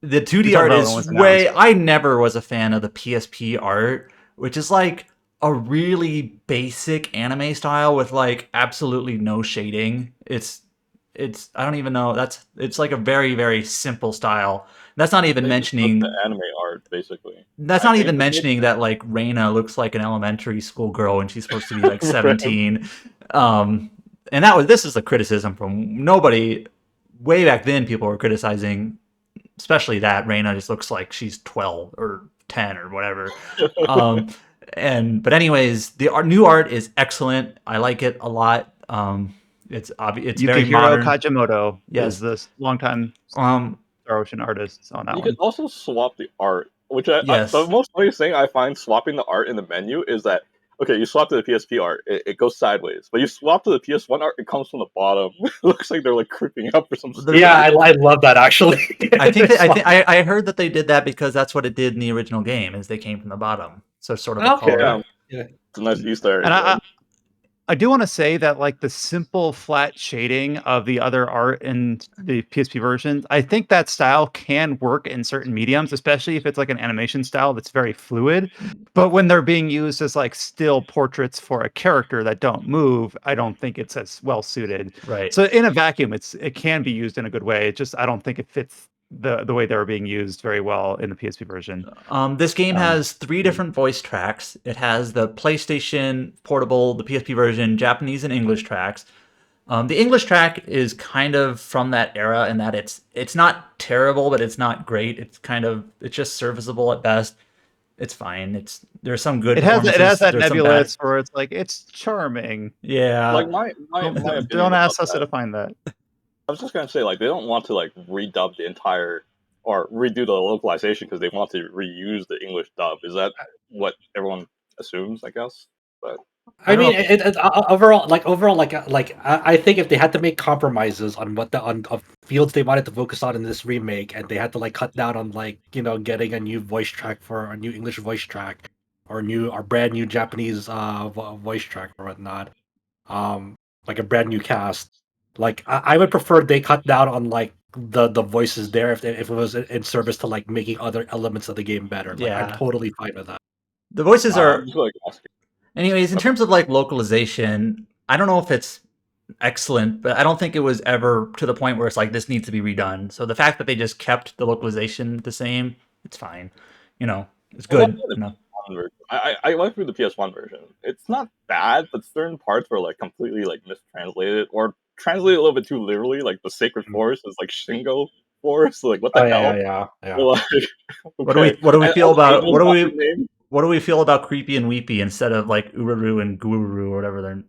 the 2D We talked art about it is when it was way. announced. I never was a fan of the PSP art, which is like a really basic anime style with like absolutely no shading. It's I don't even know. It's like a very very simple style. That's not even They just took mentioning the anime art, basically. that's I not think even they did mentioning that like Reina looks like an elementary school girl and she's supposed to be like Right. 17. And this is a criticism from nobody. Way back then, people were criticizing, especially that Reina just looks like she's 12 or 10 or whatever. But anyways, the new art is excellent. I like it a lot. It's very Yukihiro modern. Kajimoto Yes. is this longtime Um, Star Ocean artist on that You one. could also swap the art, which Yes. the most funniest thing I find swapping the art in the menu is that okay, you swap to the PSP art, it goes sideways, but you swap to the PS1 art, it comes from the bottom. It looks like they're like creeping up or something. There- Yeah, I love that actually. I think I heard that they did that because that's what it did in the original game, is they came from the bottom. So it's sort of a Okay. callback. Yeah. It's a nice Easter egg. And there. I do want to say that like the simple flat shading of the other art in the PSP versions, I think that style can work in certain mediums, especially if it's like an animation style that's very fluid. But when they're being used as like still portraits for a character that don't move, I don't think it's as well suited. Right. So in a vacuum, it can be used in a good way. It just I don't think it fits the way they were being used very well in the PSP version. This game has 3 different voice tracks. It has the PlayStation Portable, the PSP version, Japanese and English tracks. The English track is kind of from that era in that it's not terrible, but it's not great. It's just serviceable at best. It's fine. There's some good. It has that performances, there's some bad. nebulous where it's like it's charming. Yeah. Like my opinion Don't ask about us to that, define that. I was just gonna say, like, they don't want to like redub the entire or redo the localization because they want to reuse the English dub. Is that what everyone assumes? I guess, but I don't mean, overall, I think if they had to make compromises on of fields they wanted to focus on in this remake, and they had to like cut down on like getting a new voice track for a new English voice track, or brand new Japanese voice track or whatnot, like a brand new cast. Like I would prefer they cut down on like the voices there if it was in service to like making other elements of the game better. Like I'm Yeah. totally fine with that. The voices are, just like asking. anyways. In terms of like localization, I don't know if it's excellent, but I don't think it was ever to the point where it's like this needs to be redone. So the fact that they just kept the localization the same, it's fine. You know, it's Well, good. You know. I went through the PS1 version. It's not bad, but certain parts were like completely like mistranslated or translated a little bit too literally. Like the Sacred Forest is like Shingo Forest. Like what the Oh hell? yeah. Like, What do we okay. what do we And feel all the about angels what do got we their name. what do we feel about Creepy and Weepy instead of like Ururu and Guru or whatever they're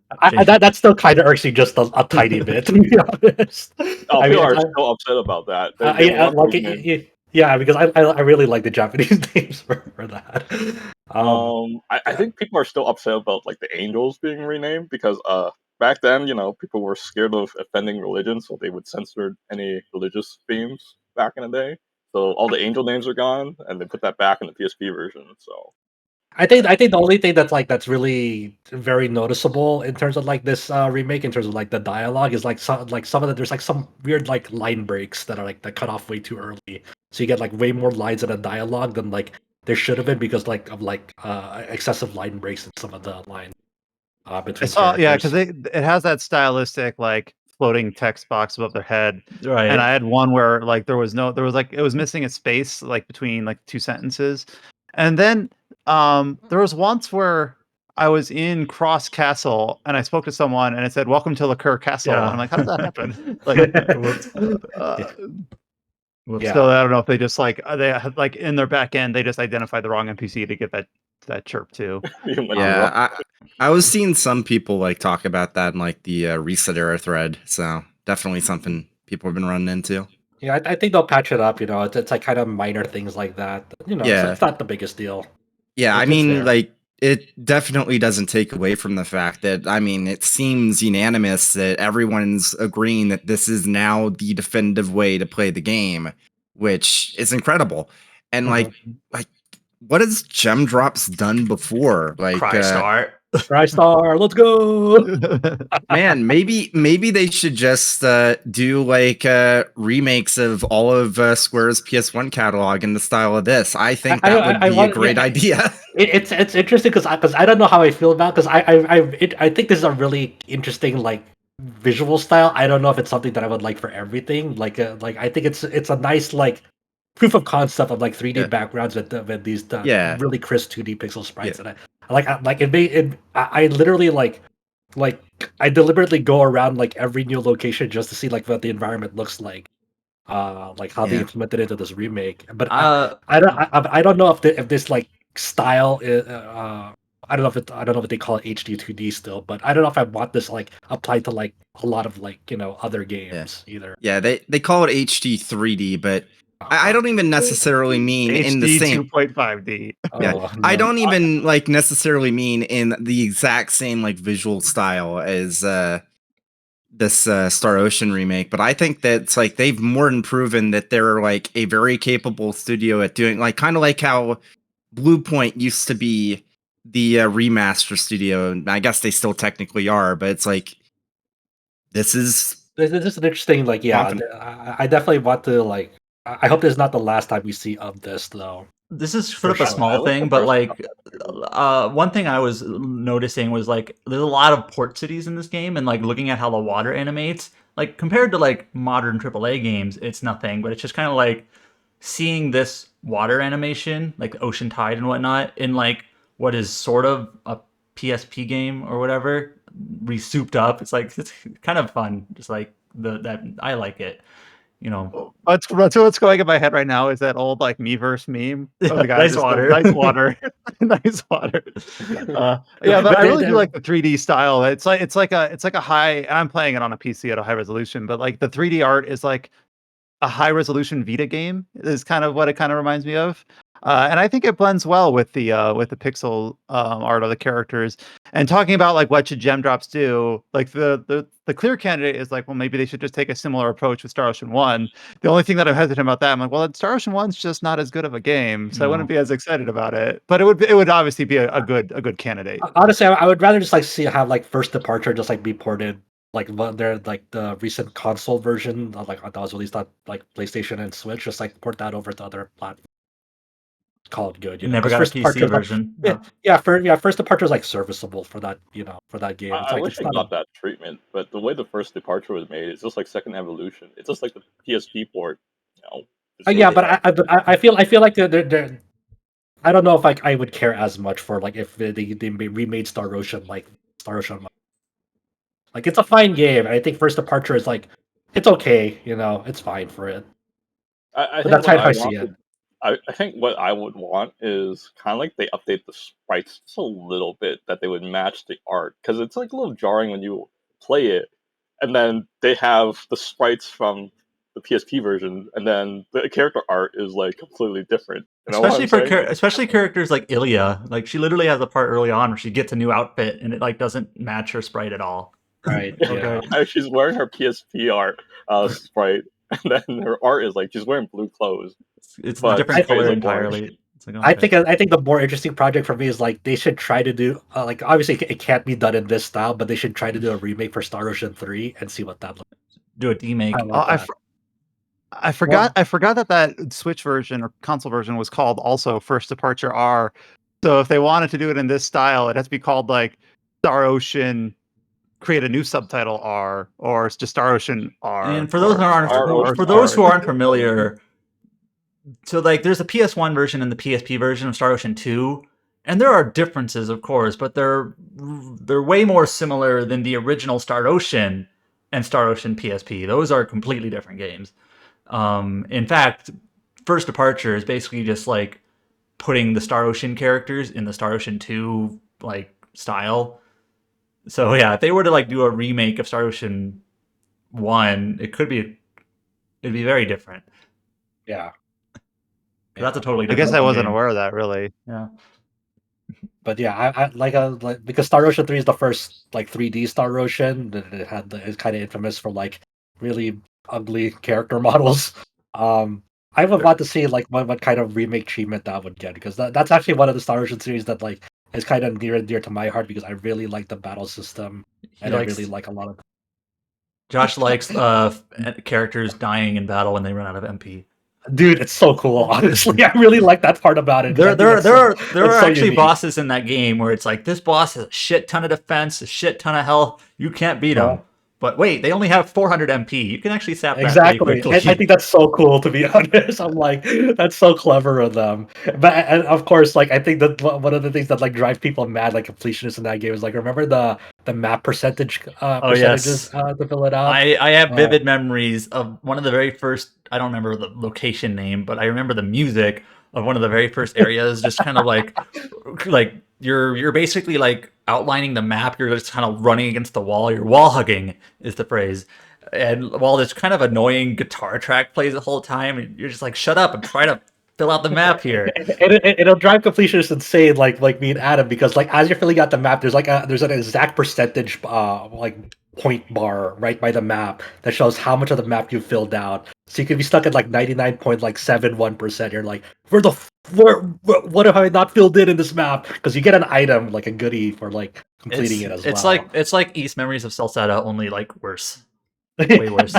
That still kind of irks me just a tiny bit, to be honest. Oh, I people mean, are so upset about that. They yeah, want like those names. yeah, because I really like the Japanese names for that. I think people are still upset about like the angels being renamed because back then, people were scared of offending religion, so they would censor any religious themes back in the day. So all the angel names are gone, and they put that back in the PSP version. So I think the only thing that's really very noticeable in terms of like this remake in terms of like the dialogue is like some of the there's like some weird like line breaks that are like that cut off way too early, so you get like way more lines in a dialogue than like there should have been because like of like excessive line breaks in some of the lines I between saw, yeah, characters. because it has that stylistic like floating text box above their head, right. and I had one where like there was like it was missing a space like between like two sentences, and then there was once where I was in Cross Castle and I spoke to someone and it said "Welcome to Liqueur Castle," and I'm Yeah. like, how does that happen? Like, Whoops. uh, Whoops. so Yeah. I don't know if they just like they had, like in their back end they just identified the wrong NPC to get that chirp too. you might be Yeah, right. I was seeing some people like talk about that in like the Reset Era thread. So definitely something people have been running into. Yeah, I think they'll patch it up. It's like kind of minor things like that. Yeah. It's not the biggest deal. Yeah, I It's mean, there. like, it definitely doesn't take away from the fact that, I mean, it seems unanimous that everyone's agreeing that this is now the definitive way to play the game, which is incredible. And like, what has Gem Drops done before? Like, Crystar. TriStar, let's go. man, maybe they should just do like remakes of all of Square's PS1 catalog in the style of this. I think that would be a great idea. It's interesting because I don't know how I feel about because I think this is a really interesting like visual style. I don't know if it's something that I would like for everything. Like I think it's a nice like proof of concept of like 3D Yeah. backgrounds with these Yeah. really crisp 2D pixel sprites, Yeah. and I like it made it. I literally like I deliberately go around like every new location just to see like what the environment looks like how they Yeah. implemented it into this remake. But Uh, I don't know if this like style is, I don't know if they call it HD 2D still, but I don't know if I want this like applied to like a lot of like other games either. Yeah, they call it HD 3D, but I don't even necessarily mean in the HD same. 2.5D. Yeah, Oh, I no. don't even like necessarily mean in the exact same like visual style as this Star Ocean remake, but I think that it's like they've more than proven that they're like a very capable studio at doing like kind of like how Blue Point used to be the remaster studio, and I guess they still technically are, but it's like this is This is an interesting like yeah. Confident. I definitely want to like. I hope this is not the last time we see of this though. this is For sort of a sure. small I like thing, the but first like couple. one thing I was noticing was like there's a lot of port cities in this game, and like looking at how the water animates, like compared to like modern AAA games, it's nothing, but it's just kind of like seeing this water animation, like Ocean Tide and whatnot, in like what is sort of a PSP game or whatever, re-souped up. It's like it's kind of fun. Just like that I like it. You know, What's going in my head right now is that old like Miiverse meme of the guy nice just water. nice water, nice water. Yeah, but I really do like the 3D style. It's like a high. I'm playing it on a PC at a high resolution, but like the 3D art is like a high resolution Vita game is kind of what it kind of reminds me of. And I think it blends well with the pixel art of the characters. And talking about like what should gem drops do, like the clear candidate is like, well, maybe they should just take a similar approach with Star Ocean One. The only thing that I'm hesitant about that, I'm like, well, Star Ocean One's just not as good of a game, so I wouldn't No. be as excited about it. But it would obviously be a good candidate. Honestly, I would rather just like have like First Departure just like be ported they're like the recent console version, like that was released on like PlayStation and Switch, just like port that over to other platforms. Call it good, You never got a PC version. First Departure is like serviceable for that, for that game. It's I like wish it's I not got that treatment, but the way the first Departure was made, it's just like Second Evolution. It's just like the PSP port. It's yeah, really but I feel like they're I don't know if I would care as much for like if they remade Star Ocean like Star Ocean. Like it's a fine game. I think First Departure is like it's okay, it's fine for it. I But think that's what how I I see want it. I think what I would want is kind of like they update the sprites just a little bit, that they would match the art, because it's like a little jarring when you play it, and then they have the sprites from the PSP version, and then the character art is like completely different. You know what I'm saying? Especially characters like Ilya. Like she literally has a part early on where she gets a new outfit and it like doesn't match her sprite at all. Right. Okay. Yeah. She's wearing her PSP art sprite, and then her art is like she's wearing blue clothes. It's a But different sprite is, color like, orange. entirely. It's like, I okay. think the more interesting project for me is like they should try to do like obviously it can't be done in this style, but they should try to do a remake for Star Ocean 3 and see what that looks Do a demake. like. I want that. I forgot that Switch version or console version was called also First Departure R. So if they wanted to do it in this style, it has to be called like Star Ocean, create a new subtitle R, or it's just Star Ocean R. And for those who aren't familiar, so like there's a PS1 version and the PSP version of Star Ocean 2, and there are differences, of course, but they're way more similar than the original Star Ocean and Star Ocean PSP. Those are completely different games. In fact, First Departure is basically just like putting the Star Ocean characters in the Star Ocean 2 like style. So yeah, if they were to like do a remake of Star Ocean 1, it'd be very different. Yeah. That's a totally I different guess I wasn't game. aware of that, really. Yeah. But yeah, I like because Star Ocean 3 is the first like 3D Star Ocean. It's kind of infamous for like really ugly character models. I would want to see like what kind of remake treatment that would get, because that's actually one of the Star Ocean series that like is kind of near and dear to my heart, because I really like the battle system and I really like a lot of. Josh likes characters dying in battle when they run out of MP. Dude, it's so cool. Honestly, I really like that part about it. There are actually unique. bosses in that game where it's like this boss has a shit ton of defense, a shit ton of health. You can't beat him. But wait, they only have 400 MP. You can actually sap that exactly. pretty quickly. I think that's so cool, to be honest. I'm like, that's so clever of them. But and of course, like I think that one of the things that like drive people mad, like completionists in that game, is like remember the map percentages to fill it out. I have vivid memories of one of the very first. I don't remember the location name, but I remember the music of one of the very first areas. Just kind of like you're basically like outlining the map. You're just kind of running against the wall. You're wall hugging is the phrase. And while this kind of annoying guitar track plays the whole time, you're just like, shut up and try to fill out the map here. It'll drive completionists insane, like me and Adam, because like as you're filling out the map, there's an exact percentage like point bar right by the map that shows how much of the map you filled out. So you could be stuck at like 99.71%. You're like, what have I not filled in this map? Because you get an item like a goodie for like completing it as well. It's like East Memories of Celceta, only like worse, way worse.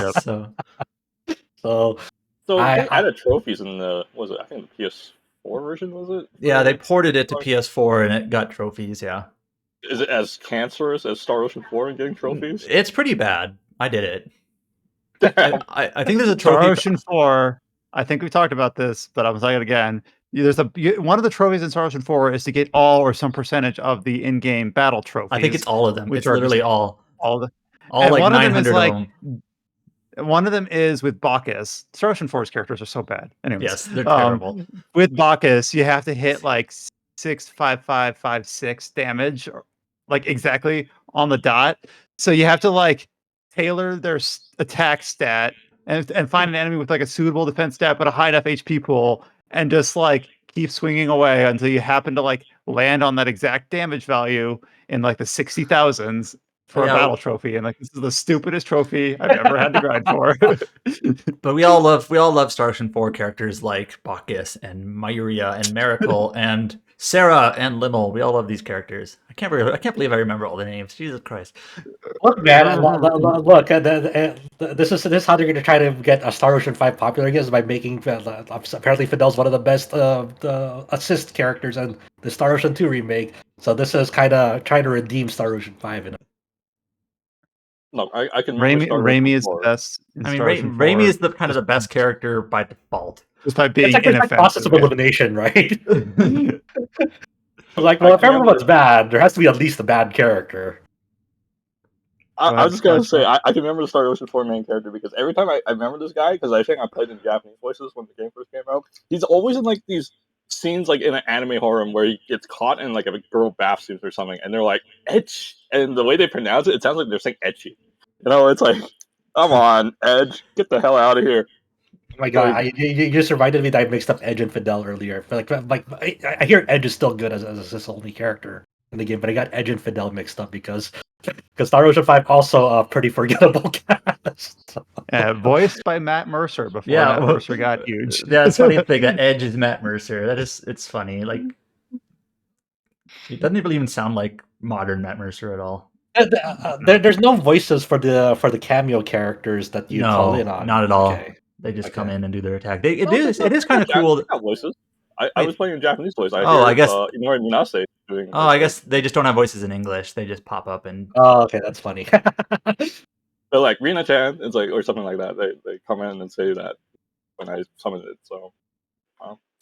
So they added trophies in the I think the PS4 version, was it? Yeah, they ported it to PS4 and it got trophies. Yeah. Is it as cancerous as Star Ocean 4 in getting trophies? It's pretty bad. I did it. I think there's a trophy. Star Ocean 4. I think we talked about this, but I'm saying it again. There's one of the trophies in Star Ocean 4 is to get all or some percentage of the in-game battle trophies. I think it's all of them. It's literally all like one 900 of them. One of them is with Bacchus. Star Ocean 4's characters are so bad. Anyways, yes, they're terrible. With Bacchus, you have to hit like 65556 damage, like exactly on the dot. So you have to like tailor their attack stat and find an enemy with like a suitable defense stat but a high enough HP pool, and just like keep swinging away until you happen to like land on that exact damage value in like the 60,000s for a battle trophy. And like, this is the stupidest trophy I've ever had to grind for. But we all love Star Ocean 4 characters like Bacchus and Myria and Miracle and Sarah and Limmel. We all love these characters. I can't believe I remember all the names. Jesus Christ. Look, man, look. This is how they're going to try to get a Star Ocean 5 popular again, is by making apparently Fidel's one of the best assist characters in the Star Ocean 2 remake. So this is kind of trying to redeem Star Ocean 5. No, I can remember Raimi is the best. I mean, Raimi is the kind of the best character by default. Just by being It's like process of elimination, right? Like, well, if everyone's bad, there has to be at least a bad character. I was just gonna say I can remember the Star Ocean 4 main character because every time I remember this guy, because I think I played in Japanese voices when the game first came out. He's always in like these scenes like in an anime horror where he gets caught in like a girl bathsuit or something, and they're like Edge, and the way they pronounce it, it sounds like they're saying etchy. You know, it's like, come on, Edge, get the hell out of here. Oh my god, you just reminded me that I mixed up Edge and Fidel earlier. Like I hear Edge is still good as his only character in the game, but I got Edge and Fidel mixed up because Star Ocean 5 also a pretty forgettable cast. Voiced by Matt Mercer before Matt Mercer got huge. Yeah, it's funny to think that Edge is Matt Mercer. It's funny. Like, it doesn't even sound like modern Matt Mercer at all. There's no voices for the cameo characters that you call in on. Not at all. Okay. They just come in and do their attack. It is kind of cool. Voices. I was playing in Japanese voice. I guess Inori Minase doing. I guess they just don't have voices in English. They just pop up and. Oh, okay, that's funny. But like Rina-chan, it's like or something like that. They come in and say that when I summoned it. So,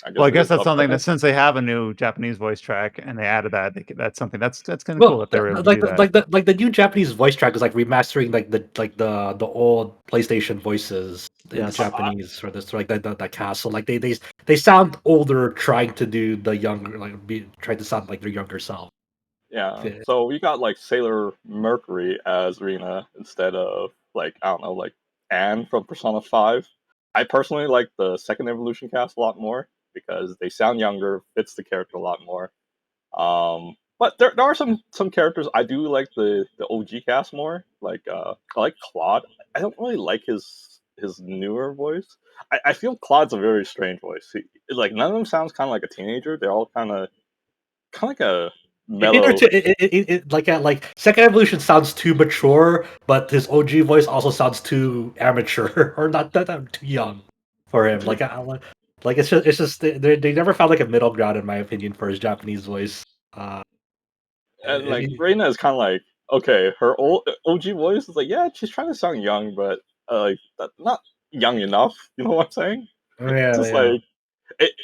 I guess that's something that since they have a new Japanese voice track and they added that, that's something that's kind of cool if they were able to do that. Like the new Japanese voice track is like remastering the old PlayStation voices in the Japanese for this like the cast. So like they sound older, trying to do the younger trying to sound like their younger self. Yeah. So we got like Sailor Mercury as Rina instead of like I don't know like Anne from Persona 5. I personally like the second evolution cast a lot more because they sound younger, fits the character a lot more. But there are some characters I do like the OG cast more. Like I like Claude. I don't really like his newer voice. I feel Claude's a very strange voice. Like none of them sounds kind of like a teenager. They're all kind of like a mellow. Like second evolution sounds too mature, but his OG voice also sounds too amateur or not too young for him. Like it's just they never found like a middle ground in my opinion for his Japanese voice. And like Reina is kind of like okay, her old OG voice is like she's trying to sound young, but like not young enough. You know what I'm saying? Yeah, it's just like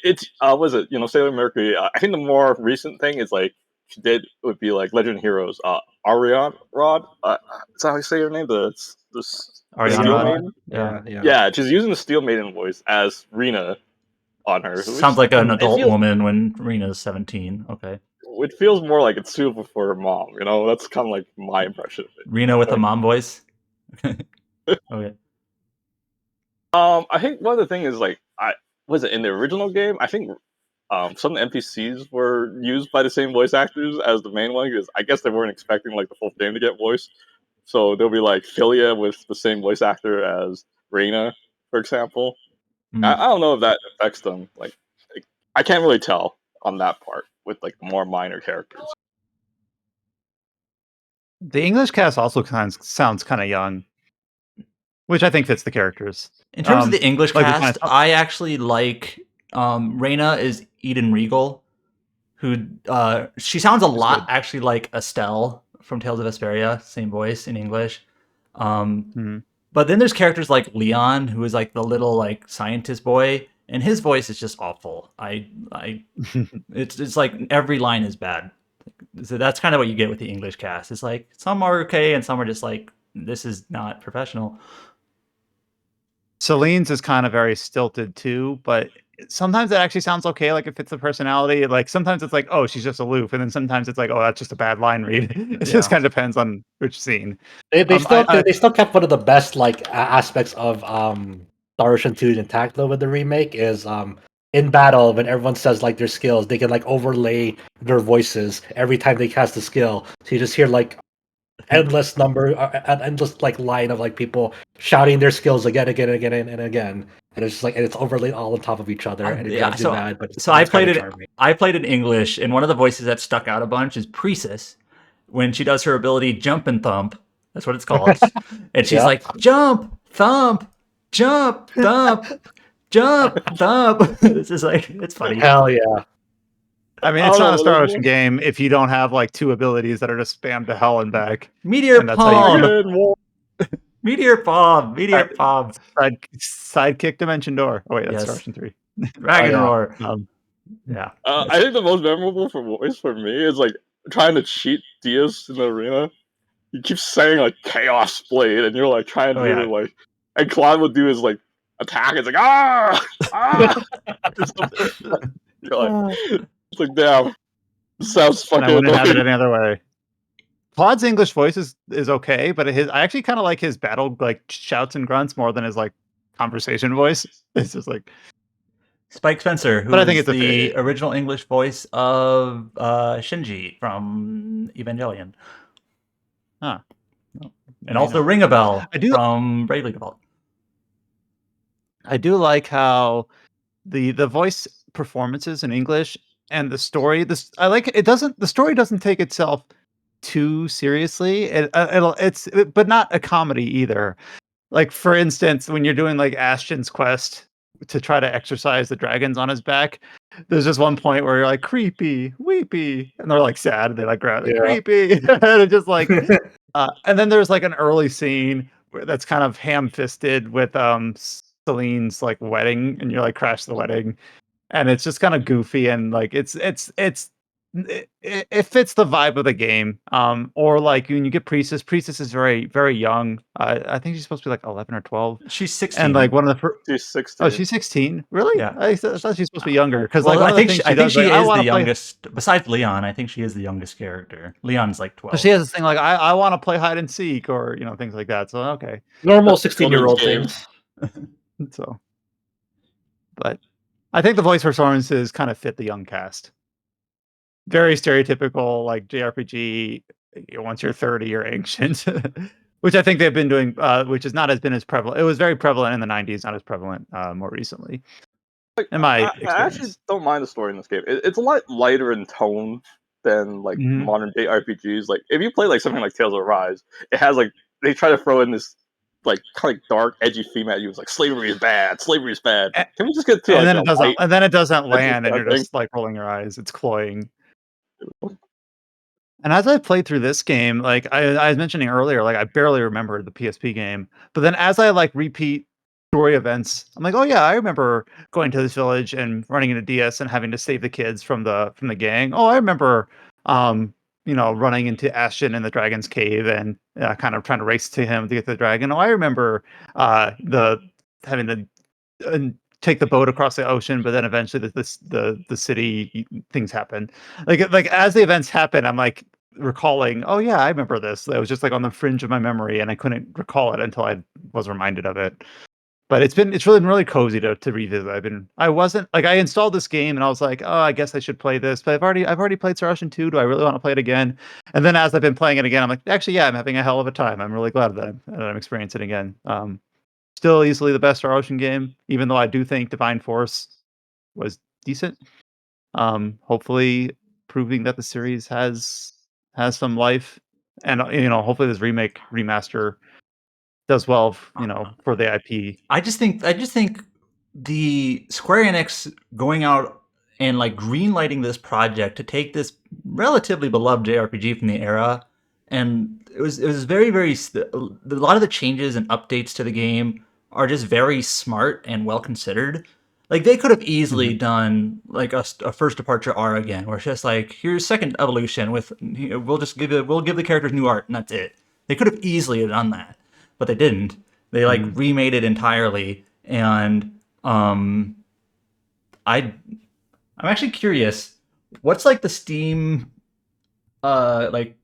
it's was it Sailor Mercury? I think the more recent thing is like she did would be like Legend Heroes. Ariana Rod. Is that how you say her name? The Ariana Rod. Yeah. She's using the Steel Maiden voice as Rina on her. Sounds like an adult woman when Rina's 17. Okay. It feels more like it's suitable for her mom. That's kind of like my impression of it. Rina with a mom voice. Okay. I think one of the things is like was it in the original game? I think some of the NPCs were used by the same voice actors as the main one because I guess they weren't expecting like the full game to get voiced. So there'll be like Philia with the same voice actor as Reina, for example. I don't know if that affects them. Like I can't really tell on that part with like the more minor characters. The English cast also sounds kind of young, which I think fits the characters. In terms of the English cast, I actually like Reina is Eden Regal, who she sounds a lot actually like Estelle from Tales of Vesperia, same voice in English. But then there's characters like Leon, who is like the little like scientist boy, and his voice is just awful. It's like every line is bad. So that's kind of what you get with the English cast. It's like some are okay and some are just like this is not professional. Celine's is kind of very stilted too, but sometimes it actually sounds okay, like it fits the personality. Like sometimes it's like, oh, she's just aloof, and then sometimes it's like, oh, that's just a bad line read. It just kind of depends on which scene. They still kept one of the best like aspects of Star Ocean 2 intact though with the remake is in battle when everyone says like their skills, they can like overlay their voices every time they cast a skill. So you just hear like endless like line of like people shouting their skills again and again. and it's just like, and it's overlaid all on top of each other, and it Yeah, drives you mad. But so I it's kinda played it. charming. I played in English, and one of the voices that stuck out a bunch is Priestess when she does her ability Jump and Thump. That's what it's called, and she's Yeah. like jump, thump, jump, thump, jump, thump. This is like it's funny. Hell yeah. I mean, I it's don't not a know, Star there's Ocean one- game if you don't have like 2 abilities that are just spammed to hell and back. Meteor And that's how you palm, Dragon War. meteor palm, meteor palm, Sidekick Dimension Door. Oh wait, that's Star Yes. Ocean 3. dragon yeah. roar. Yeah. I think the most memorable for voice for me is like trying to cheat Diaz in the arena. He keeps saying like Chaos Blade, and you're like trying to Oh, do yeah. it like, and Claude would do his like attack. It's like ah. You're like, it's like damn. This sounds And I fucking wouldn't have it annoying. any other way. Claude's English voice is okay, but I actually kind of like his battle like shouts and grunts more than his like conversation voice. It's just like, Spike Spencer, who but I think is it's a the fit. original English voice of Shinji from Evangelion, Huh. and also Ring a Bell I do- from Bravely Default. I do like how the voice performances in English and the story. I like it. Doesn't the story doesn't take itself too seriously. But not a comedy either. Like for instance, when you're doing like Ashton's quest to try to exorcise the dragons on his back, there's just one point where you're like creepy, weepy, and they're like sad, and they like grab like, Yeah. creepy, and it just like, and then there's like an early scene that's kind of ham-fisted with Celine's like wedding, and you're like crash the wedding, and it's just kind of goofy and like it fits the vibe of the game. Or like when you get Priestess is very very young. I think she's supposed to be like 11 or 12, She's 16. and like one of the first. She's 16. Oh, she's 16. Really? Yeah. I thought she's supposed to be younger. Because Well, like one I of the think things she, she I think does, she like, I is wanna the play- youngest. Besides Leon, I think she is the youngest character. Leon's like 12. So she has this thing like I want to play hide and seek or things like that. So okay. Normal That's 16-year-old children's things. So, but I think the voice performances kind of fit the young cast. Very stereotypical, like JRPG. Once you're 30, you're ancient, which I think they've been doing. Which has not as been as prevalent. It was very prevalent in the 90s, not as prevalent more recently. In my I actually experience, don't mind the story in this game. It's a lot lighter in tone than like Mhm. modern day RPGs. Like if you play like something like Tales of Rise, it has like they try to throw in this like kind of dark, edgy theme at you. It's like slavery is bad. Slavery is bad. A- Can we just get to and like then a it doesn't, light? and then it doesn't land, and I you're think. just like rolling your eyes. It's cloying. And as I played through this game, like I was mentioning earlier, like I barely remember the PSP game. But then as I like repeat story events, I'm like, oh yeah, I remember going to this village and running into DS and having to save the kids from the gang. Oh, I remember running into Ashton in the dragon's cave and kind of trying to race to him to get to the dragon. Oh, I remember the having to take the boat across the ocean, but then eventually the city things happen. Like as the events happen, I'm like recalling, oh yeah, I remember this. That was just like on the fringe of my memory, and I couldn't recall it until I was reminded of it. But it's really cozy to revisit. I wasn't like I installed this game and I was like, oh, I guess I should play this, but I've already played Star Ocean 2. Do I really want to play it again? And then as I've been playing it again, I'm like, actually, yeah, I'm having a hell of a time. I'm really glad that I'm experiencing it again. Still easily the best Star Ocean game, even though I do think Divine Force was decent. Hopefully proving that the series has some life, and hopefully this remaster does well, for the IP. I just think the Square Enix going out and like greenlighting this project to take this relatively beloved JRPG from the era, and it was very very a lot of the changes and updates to the game are just very smart and well considered. Like they could have easily done like a first departure R again, where it's just like here's second evolution with we'll give the characters new art and that's it. They could have easily done that, but they didn't. They like remade it entirely, and I'm actually curious. What's like the Steam, like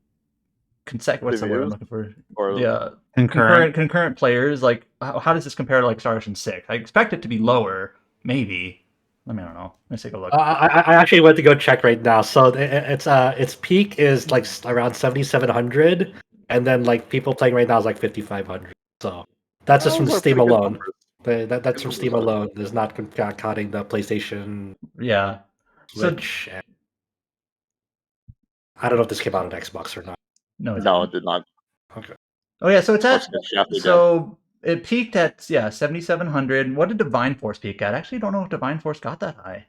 what's the word I'm looking for? Or Yeah, Concurrent. concurrent players. Like, how does this compare to like Star Ocean 6? I expect it to be lower, maybe. I don't know. Let's take a look. I actually went to go check right now. So its peak is like around 7,700, and then like people playing right now is like 5,500. So that's just from Steam alone. That's from Steam alone. There's not counting the PlayStation, Yeah. So Switch. And I don't know if this came out on Xbox or not. no, it No, it didn't. did not. Okay. Oh yeah, so it's Or at Switch after again. so it peaked at 7,700. What did Divine Force peak at? I actually don't know if Divine Force got that high.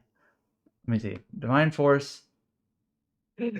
Let me see. Divine Force. Yeah,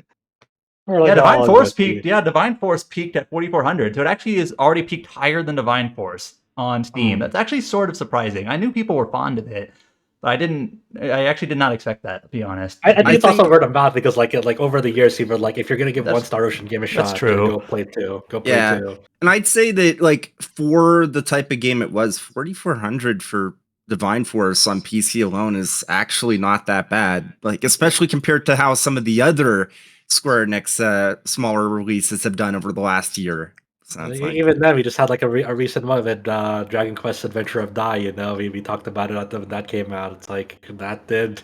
Divine Force peaked. Yeah, Divine Force peaked at 4,400. So it actually is already peaked higher than Divine Force on Steam. That's actually sort of surprising. I knew people were fond of it, but I actually did not expect that, to be honest. I think it's also word of mouth because like over the years, people like if you're gonna give one Star Ocean game a shot, that's true. Go play two. Go play two. And I'd say that like for the type of game it was, 4,400 for Divine Force on PC alone is actually not that bad. Like especially compared to how some of the other Square Enix smaller releases have done over the last year. So Even then, we just had like a recent one with Dragon Quest Adventure of Dai. We talked about it when that came out. It's like that did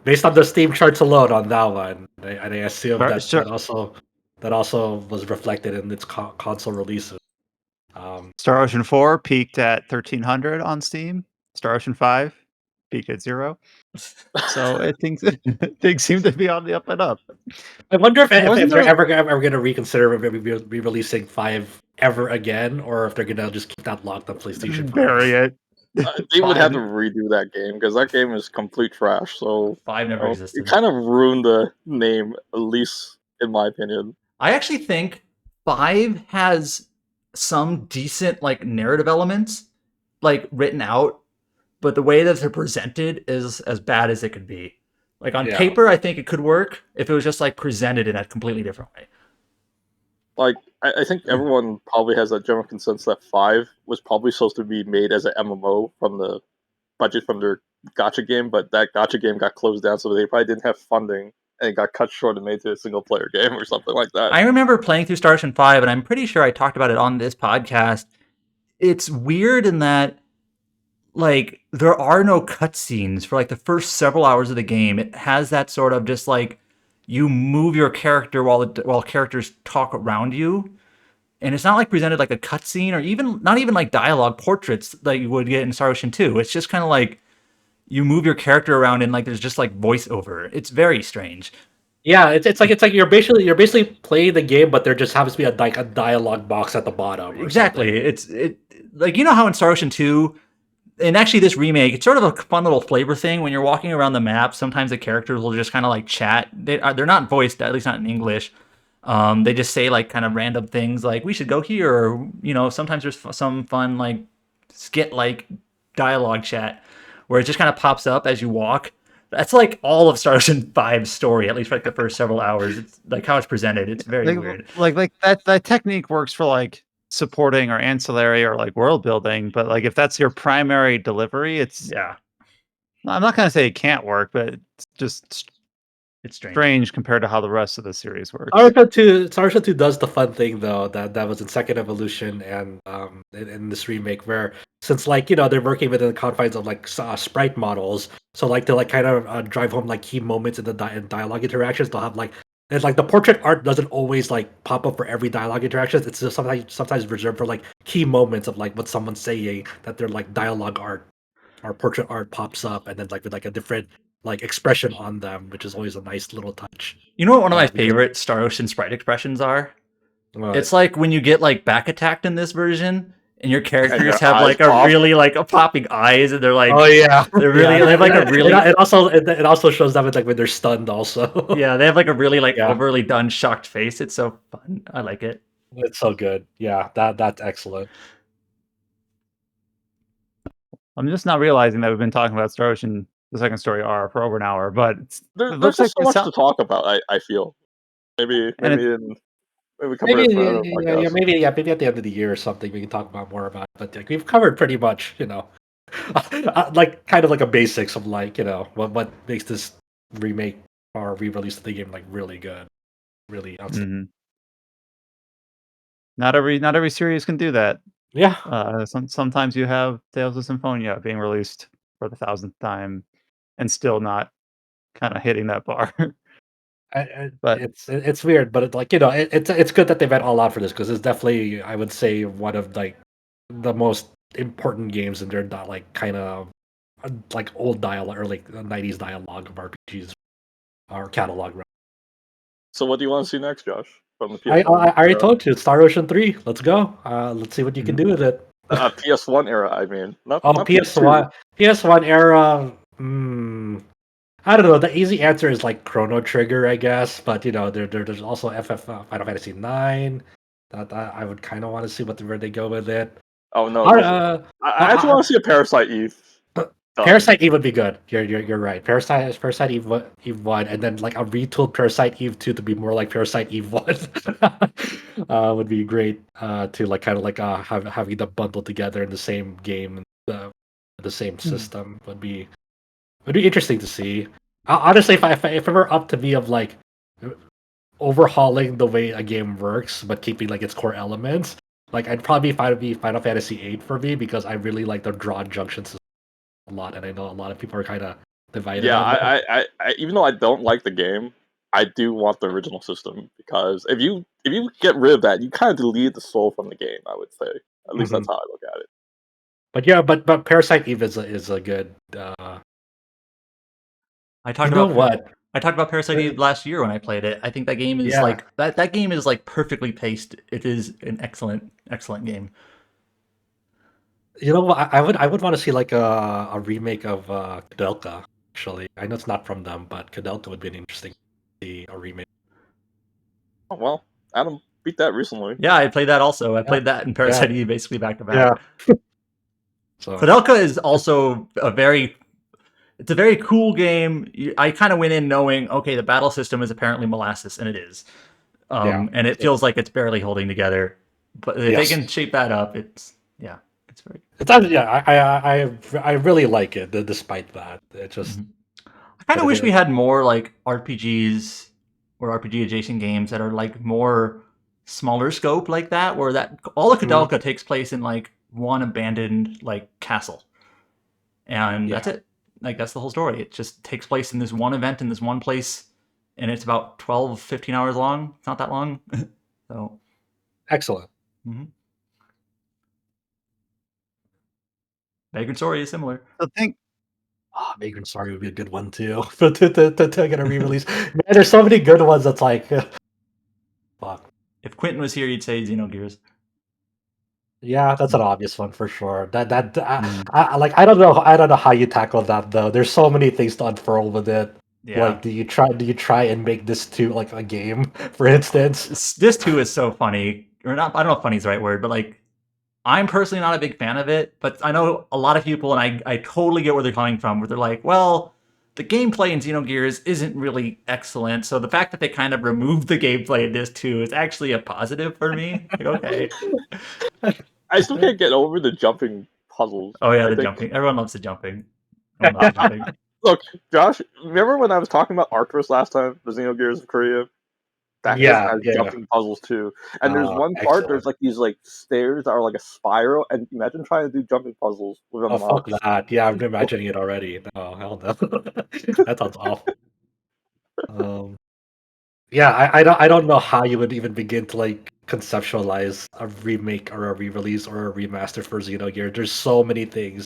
based on the Steam charts alone on that one. And I assume that also was reflected in its console releases. Star Ocean 4 peaked at 1,300 on Steam. Star Ocean 5 peaked at 0. So things seem to be on the up and up. I wonder if they're ever going to reconsider re-releasing 5 ever again, or if they're going to just keep that locked on PlayStation 5. Bury it. They would have to redo that game because that game is complete trash. So 5 never existed. It kind of ruined the name, at least in my opinion. I actually think 5 has some decent like narrative elements like written out, but the way that they're presented is as bad as it could be. Like on paper, I think it could work if it was just like presented in a completely different way. Like I think everyone probably has that general consensus that 5 was probably supposed to be made as an MMO from the budget from their gacha game, but that gacha game got closed down, so they probably didn't have funding and it got cut short and made to a single player game or something like that. I remember playing through Star Ocean 5, and I'm pretty sure I talked about it on this podcast. It's weird in that like there are no cutscenes for like the first several hours of the game. It has that sort of just like you move your character while characters talk around you, and it's not like presented like a cutscene or even not even like dialogue portraits that you would get in Star Ocean 2. It's just kind of like you move your character around and like there's just like voiceover. It's very strange. Yeah, it's like you're basically playing the game, but there just happens to be a dialogue box at the bottom. Exactly. Something. It like how in Star Ocean 2. And actually, this remake, it's sort of a fun little flavor thing. When you're walking around the map, sometimes the characters will just kind of like chat. They're not voiced, at least not in English. They just say like kind of random things like, we should go here. Or, sometimes there's some fun like skit like dialogue chat where it just kind of pops up as you walk. That's like all of Star Ocean 5's story, at least for like the first several hours. It's like how it's presented. It's very weird. Like that technique works for like supporting or ancillary or like world building, but like if that's your primary delivery, it's I'm not gonna say it can't work, but it's just it's strange compared to how the rest of the series works. Star Ocean 2 does the fun thing though that was in Second Evolution and in this remake where since like they're working within the confines of like sprite models, so like to like kind of drive home like key moments in the dialogue interactions, they'll have like. And like the portrait art doesn't always like pop up for every dialogue interaction. It's just sometimes reserved for like key moments of like what someone's saying that their like dialogue art or portrait art pops up and then like with like a different like expression on them, which is always a nice little touch. You know what one of my favorite Star Ocean sprite expressions are? It's like when you get like back attacked in this version and your characters have like a really like a popping eyes and they're like they're really they have like a really it also shows them like when they're stunned also. Yeah, they have like a really like overly done shocked face. It's so fun. I like it. It's so good. Yeah, that's excellent. I'm just not realizing that we've been talking about Star Ocean the second story R for over an hour, but there's just so much to talk about, I feel. Maybe maybe at the end of the year or something we can talk about more about it. But like, we've covered pretty much, like kind of like a basics of like, what makes this remake or re-release of the game like really good. Really outstanding. Not every series can do that. Yeah. Sometimes you have Tales of Symphonia being released for the 1,000th time and still not kind of hitting that bar. But it's weird, but it's good that they went all out for this because it's definitely, I would say, one of like the most important games and they're not like kind of like old dialogue or like 90s dialogue of RPGs or catalog. So what do you want to see next, Josh? From the I PS1 already era? told you, Star Ocean 3. Let's go. Let's see what you can do with it. PS1 era, I mean, not PS1, PS1 era. I don't know. The easy answer is like Chrono Trigger, I guess. But you know, there's also Final Fantasy 9. That I would kind of want to see where they go with it. Oh no, I actually Uh, want to see a Parasite Eve. Parasite Eve would be good. You're right. Parasite Eve 1, and then like a retooled Parasite Eve 2 to be more like Parasite Eve 1 would be great. To like kind of like having them bundled together in the same game, the same system would be interesting to see. Honestly, if it were up to me of like overhauling the way a game works but keeping like its core elements, like I'd probably be Final Fantasy VIII for me because I really like the drawn junction system a lot, and I know a lot of people are kind of divided. Yeah, on that. I even though I don't like the game, I do want the original system because if you get rid of that, you kind of delete the soul from the game. I would say, at least that's how I look at it. But yeah, but Parasite Eve is a good. I talked about Parasite Eve last year when I played it. I think that game is like that game is like perfectly paced. It is an excellent game. You know what? I would want to see like a remake of Kudelka. Actually, I know it's not from them, but Kudelka would be an interesting to see a remake. Oh well, Adam beat that recently. Yeah, I played that also. I played that in Parasite Eve basically back to back. Yeah. So Kudelka is also a very cool game. I kind of went in knowing, okay, the battle system is apparently molasses, and it is. And it feels like it's barely holding together. But if they can shape that up, it's very. I really like it. Despite that, it just. I kind of wish we had more like RPGs or RPG adjacent games that are like more smaller scope like that, where that all of Kudelka takes place in like one abandoned like castle, and that's it. Like that's the whole story. It just takes place in this one event in this one place, and it's about 12, 15 hours long. It's not that long. So excellent. Vagrant Story is similar. I think Vagrant Story would be a good one too. to get a re-release. Man, there's so many good ones that's like fuck. If Quentin was here, he'd say Xenogears. Yeah, that's an obvious one for sure. I don't know how you tackle that though. There's so many things to unfurl with it. Yeah. Like, do you try and make this too like a game, for instance? This too is so funny, or not. I don't know if funny is the right word, but like, I'm personally not a big fan of it. But I know a lot of people, and I totally get where they're coming from. Where they're like, well, the gameplay in Xenogears isn't really excellent, so the fact that they kind of removed the gameplay in this too is actually a positive for me. Like, okay. I still can't get over the jumping puzzles. Oh yeah, jumping. Everyone loves the jumping. Everyone loves the jumping. Look, Josh, remember when I was talking about Arcturus last time, the Xenogears of Korea? That has jumping puzzles too. And there's one part, there's like these like stairs that are like a spiral, and imagine trying to do jumping puzzles with a mouse. Fuck that. Yeah, I'm imagining it already. No, hell no. That sounds awful. Yeah, I don't know how you would even begin to like conceptualize a remake or a re-release or a remaster for Xenogears. There's so many things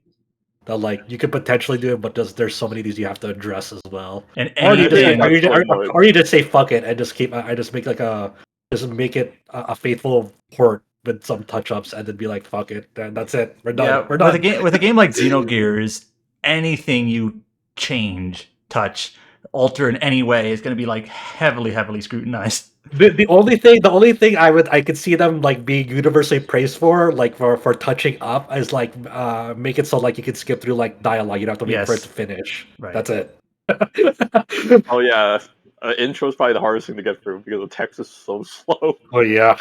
that like you could potentially do it, but there's so many things you have to address as well. And or you just say fuck it and just make it a faithful port with some touch-ups and then be like fuck it, and that's it. We're done. Yeah, we're done. With a game like Xenogears, anything you change, touch, alter in any way is going to be like heavily scrutinized. The only thing I could see them like being universally praised for, like for touching up, is like make it so like you can skip through like dialogue. You don't have to wait for it to finish. Right. That's it. Oh yeah, intro is probably the hardest thing to get through because the text is so slow. Oh yeah,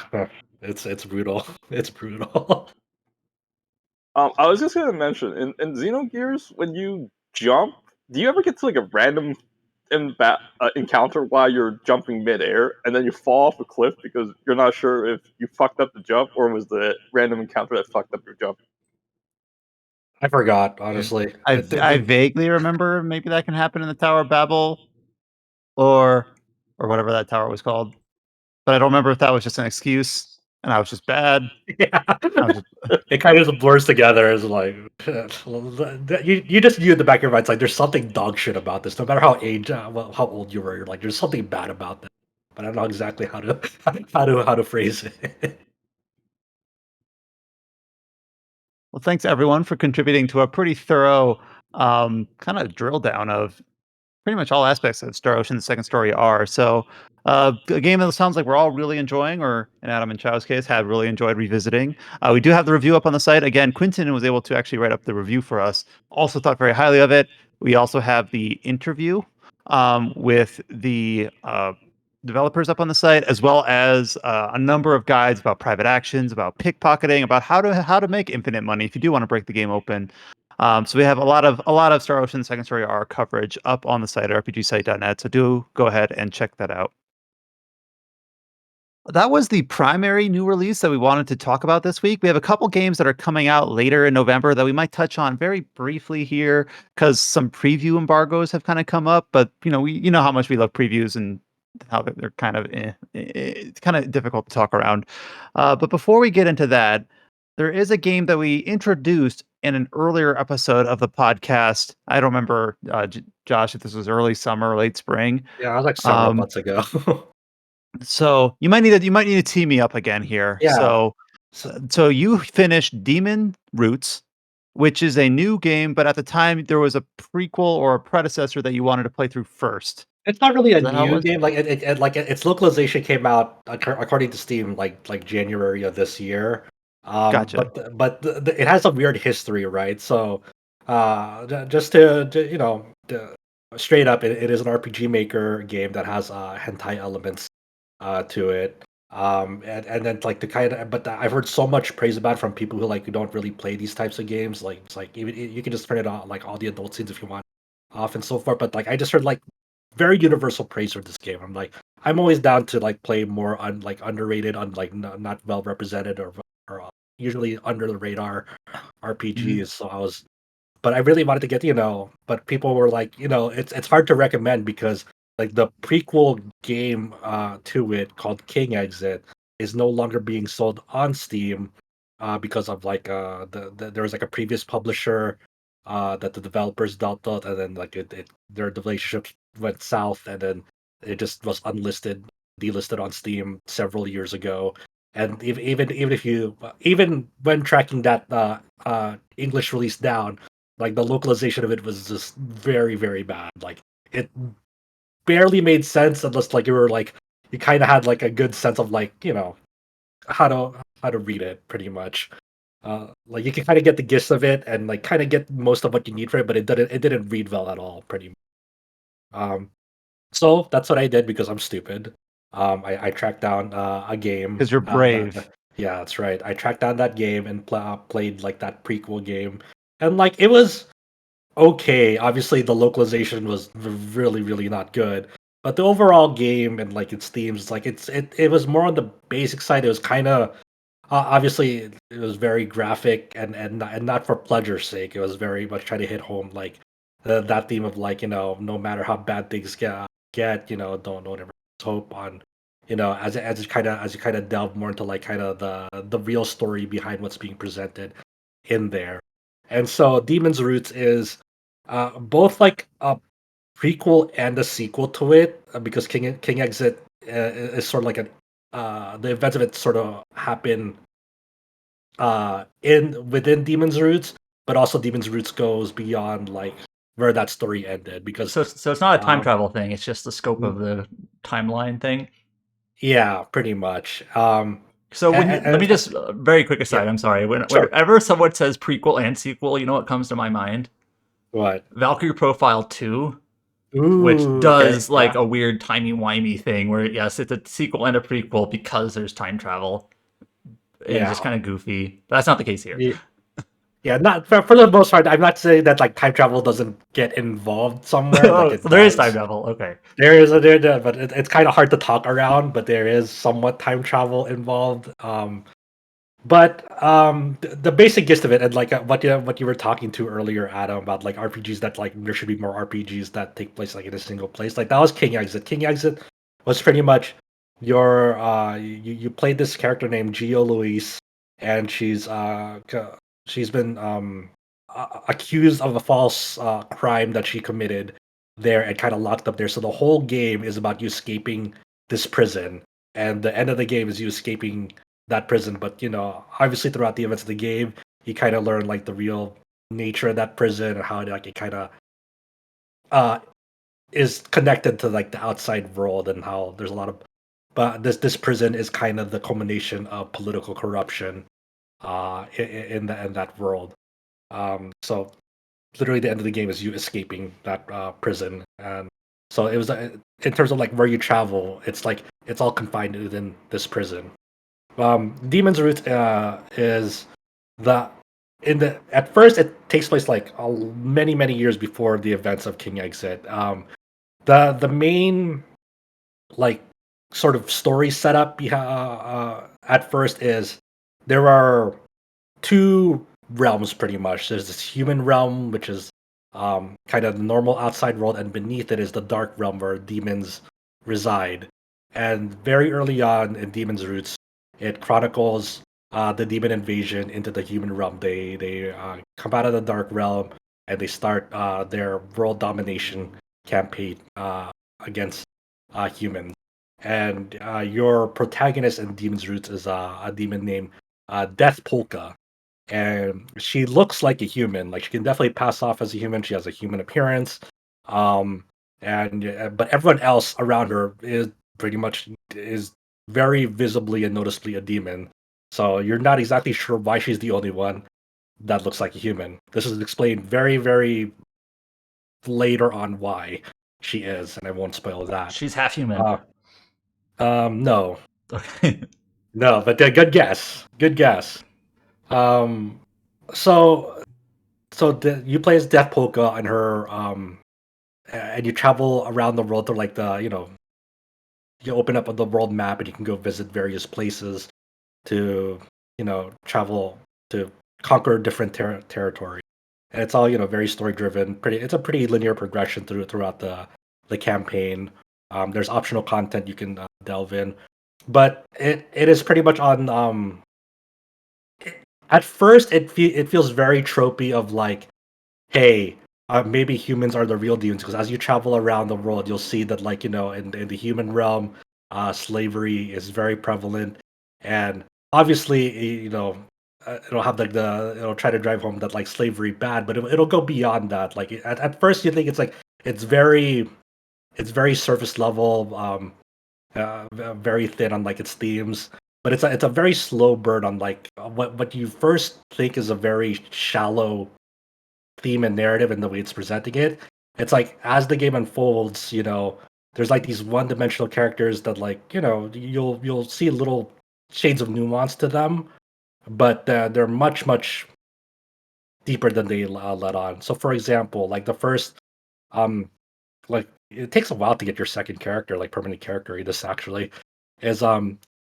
it's brutal. It's brutal. I was just gonna mention in Xenogears, when you jump, do you ever get to like a random encounter while you're jumping midair, and then you fall off a cliff because you're not sure if you fucked up the jump or was the random encounter that fucked up your jump? I forgot, honestly. I vaguely remember maybe that can happen in the Tower of Babel, or whatever that tower was called, but I don't remember if that was just an excuse and I was just bad. Yeah. I was just, It kind of just blurs together. It's like you just knew in the back of your mind, it's like there's something dog shit about this. No matter how how old you were, you're like there's something bad about this. But I don't know exactly how to how to phrase it. well, thanks everyone for contributing to a pretty thorough kind of drill down of pretty much all aspects of Star Ocean: The Second Story are. So, a game that sounds like we're all really enjoying, or in Adam and Chow's case, have really enjoyed revisiting. We do have the review up on the site. Again, Quinton was able to actually write up the review for us. Also thought very highly of it. We also have the interview with the developers up on the site, as well as a number of guides about private actions, about pickpocketing, about how to make infinite money if you do want to break the game open. So we have a lot of Star Ocean Second Story R coverage up on the site at rpgsite.net. So do go ahead and check that out. That was the primary new release that we wanted to talk about this week. We have a couple games that are coming out later in November that we might touch on very briefly here because some preview embargoes have kind of come up. But you know how much we love previews and how they're kind of it's kind of difficult to talk around. But before we get into that, there is a game that we introduced in an earlier episode of the podcast. I don't remember, Josh, if this was early summer or late spring. Yeah, I was like several Um, months ago. so you might need to tee me up again here. Yeah. So So, so you finished Demon Roots, which is a new game, but at the time there was a prequel or a predecessor that you wanted to play through first. it's not really a Is that how it new was? game. Like its localization came out according to Steam like January of this year. Gotcha. But it has a weird history, right? So, just straight up, it is an RPG Maker game that has hentai elements to it. And then like the kind of, but I've heard so much praise about it from people who don't really play these types of games. Like it's like even you can just turn it on like all the adult scenes if you want off and so forth. But like I just heard like very universal praise for this game. I'm like I'm always down to like play more underrated, not well represented or usually under the radar RPGs. So but I really wanted to get but people were like it's hard to recommend because like the prequel game to it called King Exit is no longer being sold on Steam because of like there was like a previous publisher that the developers dealt with, and then like their relationship went south, and then it just was delisted on Steam several years ago. And even if you even when tracking that English release down, like the localization of it was just very very bad. Like it barely made sense unless like you kind of had like a good sense of like how to read it pretty much. Like you can kind of get the gist of it and like kind of get most of what you need for it, but it didn't read well at all pretty much. So that's what I did because I'm stupid. I tracked down a game. Because you're brave. Yeah, that's right. I tracked down that game and played like that prequel game, and like it was okay. Obviously, the localization was really, really not good, but the overall game and like its themes, like it was more on the basic side. It was kind of obviously it was very graphic and not for pleasure's sake. It was very much trying to hit home like that theme of like no matter how bad things get don't ever lose hope on as you kind of delve more into like kind of the real story behind what's being presented in there. And so Demon's Roots is both like a prequel and a sequel to it because King Exit is sort of like the events of it sort of happen in within Demon's Roots, but also Demon's Roots goes beyond like where that story ended because So it's not a time um, travel thing. It's just the scope of the timeline thing. yeah, pretty much. So let me just very quick aside. Yeah, I'm sorry. sure. Whenever someone says prequel and sequel, you know what comes to my mind? What? Valkyrie Profile 2, which Ooh, does okay, like yeah. a weird timey-wimey thing where yes, it's a sequel and a prequel because there's time travel. And it's just kind of goofy. But that's not the case here. Yeah, not for the most part. I'm not saying that like time travel doesn't get involved somewhere. Like it So there is does. time travel. Okay. But it's kind of hard to talk around. But there is somewhat time travel involved. The basic gist of it, and like what you were talking to earlier, Adam, about like RPGs that like there should be more RPGs that take place like in a single place. Like that was King Exit. King Exit was pretty much you play this character named Gio Luis, and she's been accused of a false crime that she committed there and kind of locked up there. So the whole game is about you escaping this prison, and the end of the game is you escaping that prison. But obviously throughout the events of the game, you kind of learn like the real nature of that prison and how it kind of uh is connected to like the outside world, and how there's a lot of but this prison is kind of the culmination of political corruption in that world. So literally the end of the game is you escaping that prison, and so it was in terms of like where you travel, it's like it's all confined within this prison. Demon's Root is the in the at first it takes place like many years before the events of King Exit. The main like sort of story setup at first is there are two realms pretty much. There's this human realm, which is kind of the normal outside world, and beneath it is the dark realm where demons reside. And very early on in Demon's Roots, it chronicles the demon invasion into the human realm. They come out of the dark realm and they start their world domination campaign against humans. And your protagonist in Demon's Roots is a demon named Death Polka, and she looks like a human. Like she can definitely pass off as a human. She has a human appearance, um, and but everyone else around her is very visibly and noticeably a demon. So you're not exactly sure why she's the only one that looks like a human. This is explained very later on why she is, and I won't spoil that. She's half human. No, Okay. no, but good guess. Good guess. Um, so you play as Death Polka and her and you travel around the world through like you open up the world map and you can go visit various places to travel to conquer different territory. And it's all very story driven. It's a pretty linear progression throughout the campaign. There's optional content you can delve in, but it is pretty much on at first it feels very tropey of like, hey, maybe humans are the real demons, because as you travel around the world you'll see that like in the human realm slavery is very prevalent, and obviously it'll have like it'll try to drive home that like slavery bad, but it'll go beyond that. Like at first you think it's like it's very surface level, very thin on like its themes, but it's a very slow burn on like what you first think is a very shallow theme and narrative and the way it's presenting it. It's like as the game unfolds, there's like these one-dimensional characters that like you'll see little shades of nuance to them, but they're much deeper than they let on. So for example, like the first like it takes a while to get your second character, like permanent character in this actually, is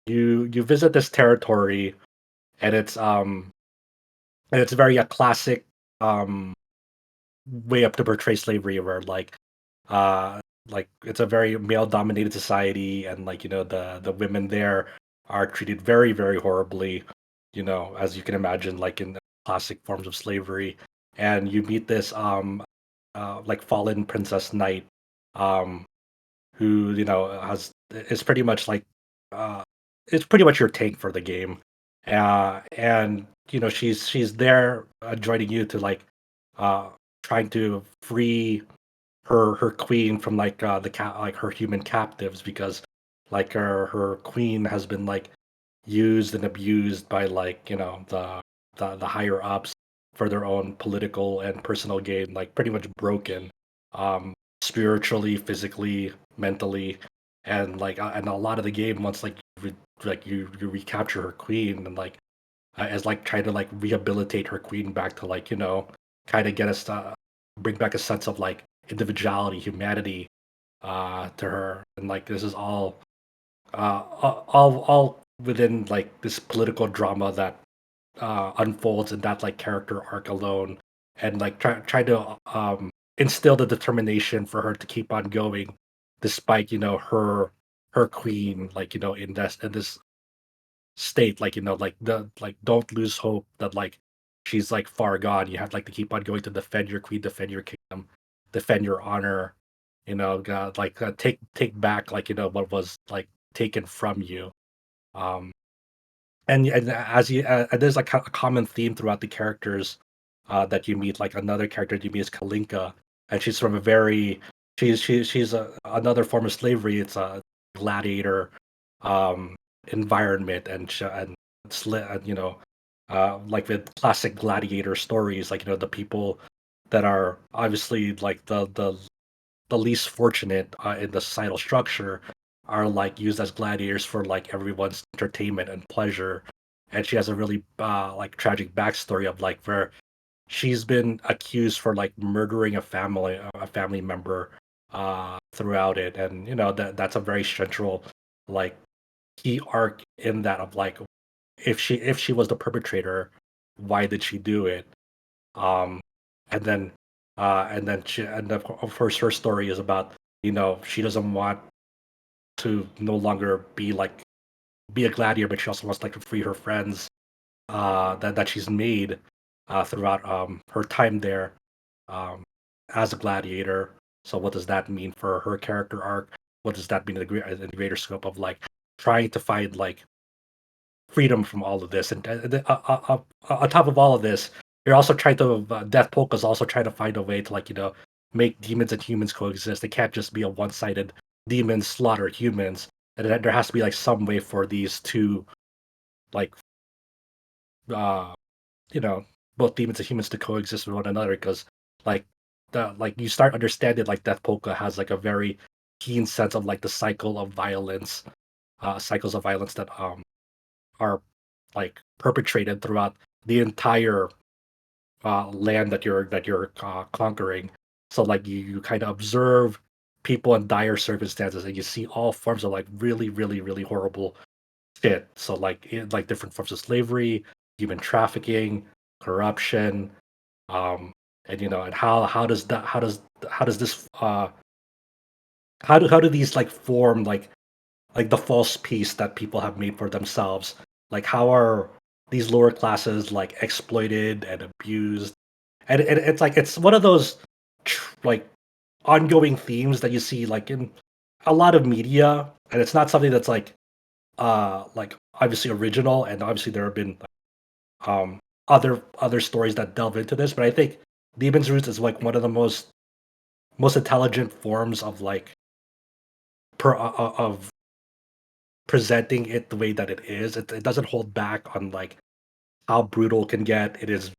you visit this territory, and it's very a classic way up to portray slavery, where like it's a very male dominated society, and like the women there are treated very horribly, as you can imagine, like in the classic forms of slavery. And you meet this like fallen princess knight, um who has is pretty much like uh it's pretty much your tank for the game, and she's there joining you to like uh trying to free her queen from like like her human captives, because like her queen has been like used and abused by like the higher ups for their own political and personal gain, like pretty much broken, spiritually, physically, mentally. And like and a lot of the game, once like you recapture her queen, and like as like trying to like rehabilitate her queen back to like kind of get us to bring back a sense of like individuality, humanity to her. And like this is all within like this political drama that unfolds in that like character arc alone, and like try to instill the determination for her to keep on going despite her her queen, like, you know, in this state, like, you know, like the like don't lose hope that like she's like far gone. You have like to keep on going to defend your queen, defend your kingdom, defend your honor. You know, take back like, you know, what was like taken from you. Um, and as you there's like a common theme throughout the characters that you meet. Like another character you meet is Kalinka, and she's from a very she's another form of slavery. It's a gladiator um, environment, and you know, like with classic gladiator stories, like, you know, the people that are obviously like the least fortunate in the societal structure are like used as gladiators for like everyone's entertainment and pleasure. And she has a really like tragic backstory of like where she's been accused for like murdering a family member throughout it. And you know that's a very central like key arc in that of like if she was the perpetrator, why did she do it? Um, and then of course her story is about, you know, she doesn't want to no longer be a gladiator, but she also wants like to free her friends that she's made throughout her time there um, as a gladiator. So what does that mean for her character arc? What does that mean in the greater scope of like trying to find like freedom from all of this? And on top of all of this, you're also trying to Death Polka's also trying to find a way to like, you know, make demons and humans coexist. They can't just be a one-sided demons slaughter humans, and there has to be like some way for these two like uh you know, both demons and humans to coexist with one another. Because like you start understanding like Death Polka has like a very keen sense of like the cycles of violence that are like perpetrated throughout the entire land that you're conquering. So like you kind of observe people in dire circumstances, and you see all forms of like really horrible shit. So like different forms of slavery, human trafficking, corruption, and you know, and how does this how do these like form like the false peace that people have made for themselves? Like how are these lower classes like exploited and abused? And it's like it's one of those like ongoing themes that you see like in a lot of media, and it's not something that's like obviously original, and obviously there have been other stories that delve into this, but I think Demon's Roots is like one of the most intelligent forms of like of presenting it the way that it is. It doesn't hold back on like how brutal it can get. It is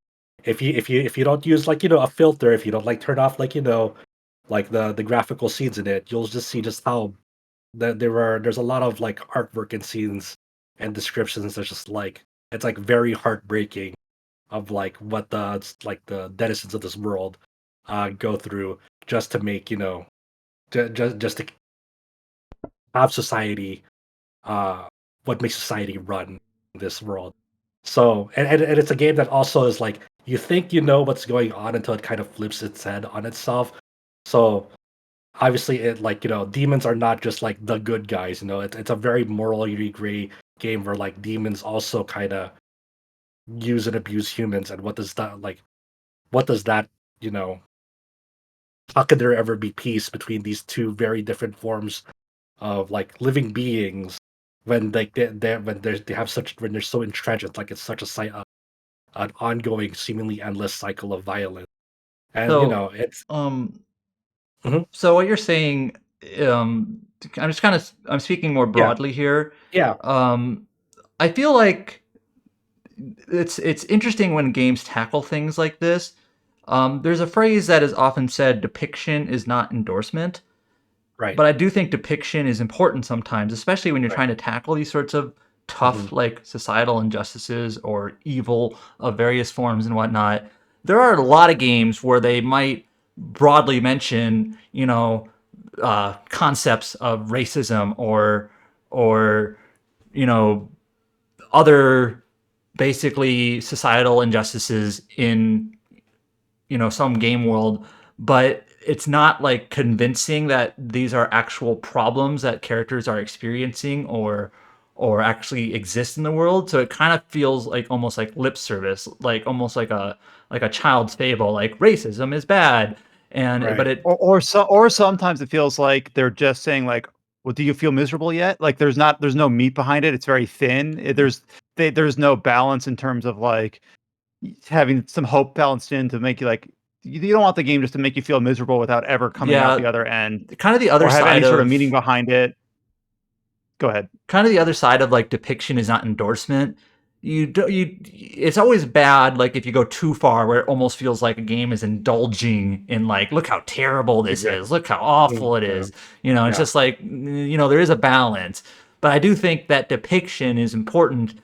if you don't use like, you know, a filter, if you don't like turn off like, you know, like the graphical scenes in it, you'll just see just how that there's a lot of like artwork and scenes and descriptions that's just like it's like very heartbreaking of like what the denizens of this world go through just to make, you know, just to have society what makes society run in this world. So and it's a game that also is like you think you know what's going on until it kind of flips its head on itself. So obviously it like, you know, demons are not just like the good guys, you know, it's a very morally gray game where like demons also kind of use and abuse humans. And what does that, you know, how could there ever be peace between these two very different forms of like living beings when like they have such when they're so entrenched? It's like it's such an ongoing seemingly endless cycle of violence. And you So, know it's um, Mhm. so what you're saying, um, I'm speaking more Yeah, broadly here. yeah, Um, I feel like it's interesting when games tackle things like this. There's a phrase that is often said: "Depiction is not endorsement." right, But I do think depiction is important sometimes, especially when you're right. trying to tackle these sorts of Mhm. tough, like societal injustices or evil of various forms and whatnot. There are a lot of games where they might broadly mention, you know, concepts of racism or you know other basically societal injustices in, you know, some game world, but it's not like convincing that these are actual problems that characters are experiencing or actually exist in the world. So it kind of feels like almost like lip service, like almost like a child's fable, like racism is bad. And but Right. it Or sometimes it feels like they're just saying like, "Well, do you feel miserable yet?" Like there's no meat behind it. It's very thin. There's no balance in terms of like having some hope balanced in to make you like you don't want the game just to make you feel miserable without ever coming out yeah, the other end kind of the other or have any side sort of of meaning behind it. Go ahead. kind of the other side of like depiction is not endorsement. It's always bad like if you go too far where it almost feels like a game is indulging in like, look how terrible this Exactly. is, look how awful it Yeah. is. It's Yeah. just like, there is a balance. But I do think that depiction is important,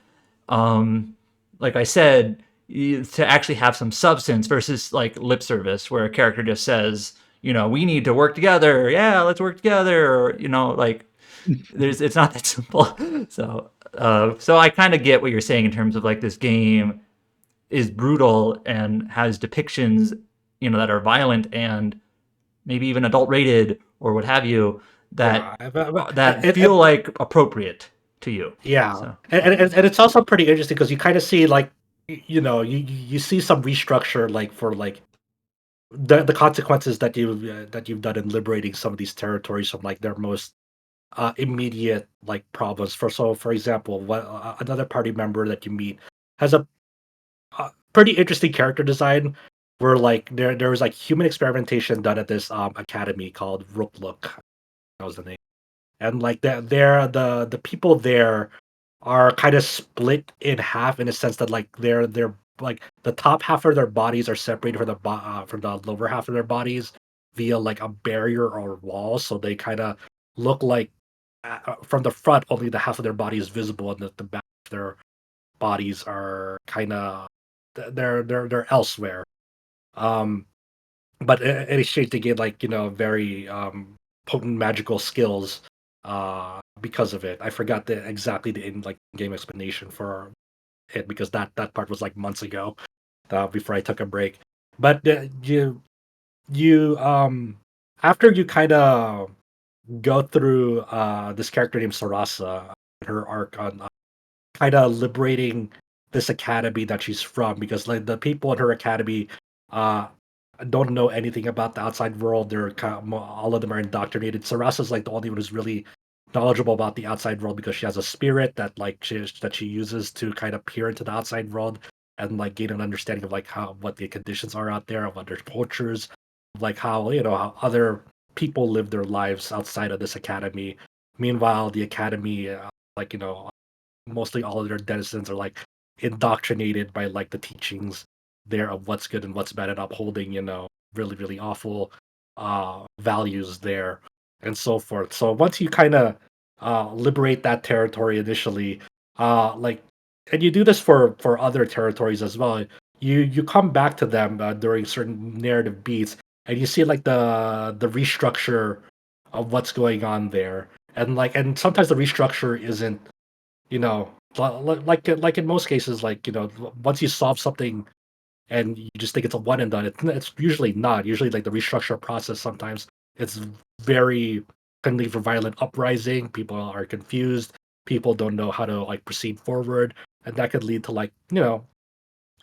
like I said, to actually have some substance versus like lip service where a character just says, we need to work together, yeah, let's work together, or like it's not that simple. So I kind of get what you're saying in terms of like this game is brutal and has depictions, that are violent and maybe even adult rated or what have you that Yeah. that feel like appropriate to you. Yeah, So and it's also pretty interesting because you kind of see like you see some restructure like for like the consequences that you've done in liberating some of these territories from like their most immediate like problems. For example, another party member that you meet has a pretty interesting character design where like there was like human experimentation done at this academy called Rooklook. That was the name, and like the people there are kind of split in half in a sense that like they're like the top half of their bodies are separated from the lower half of their bodies via like a barrier or wall, so they kind of look like from the front only the half of their body is visible, and the back of their bodies are kind of they're elsewhere. Um, but in exchange they get like very potent magical skills because of it. I forgot exactly the like game explanation for it because that part was like months ago before I took a break. But you after you kind of go through this character named Sarasa, her arc on kind of liberating this academy that she's from, because like the people in her academy uh don't know anything about the outside world. They're all of them are indoctrinated. Sarasa's like the only one who's really knowledgeable about the outside world because she has a spirit that like she uses to kind of peer into the outside world and like gain an understanding of like what the conditions are out there, of other cultures, like how how other people live their lives outside of this academy. Meanwhile, the academy, like mostly all of their denizens are like indoctrinated by like the teachings there of what's good and what's bad, and upholding really really awful values there and so forth. So once you kind of liberate that territory initially, like, and you do this for other territories as well, you come back to them during certain narrative beats, and you see like the restructure of what's going on there, and like, and sometimes the restructure isn't like in most cases, like once you solve something and you just think it's a one and done, it's usually not. Usually, like the restructure process, sometimes it's very can lead for violent uprising. People are confused. People don't know how to like proceed forward, and that could lead to like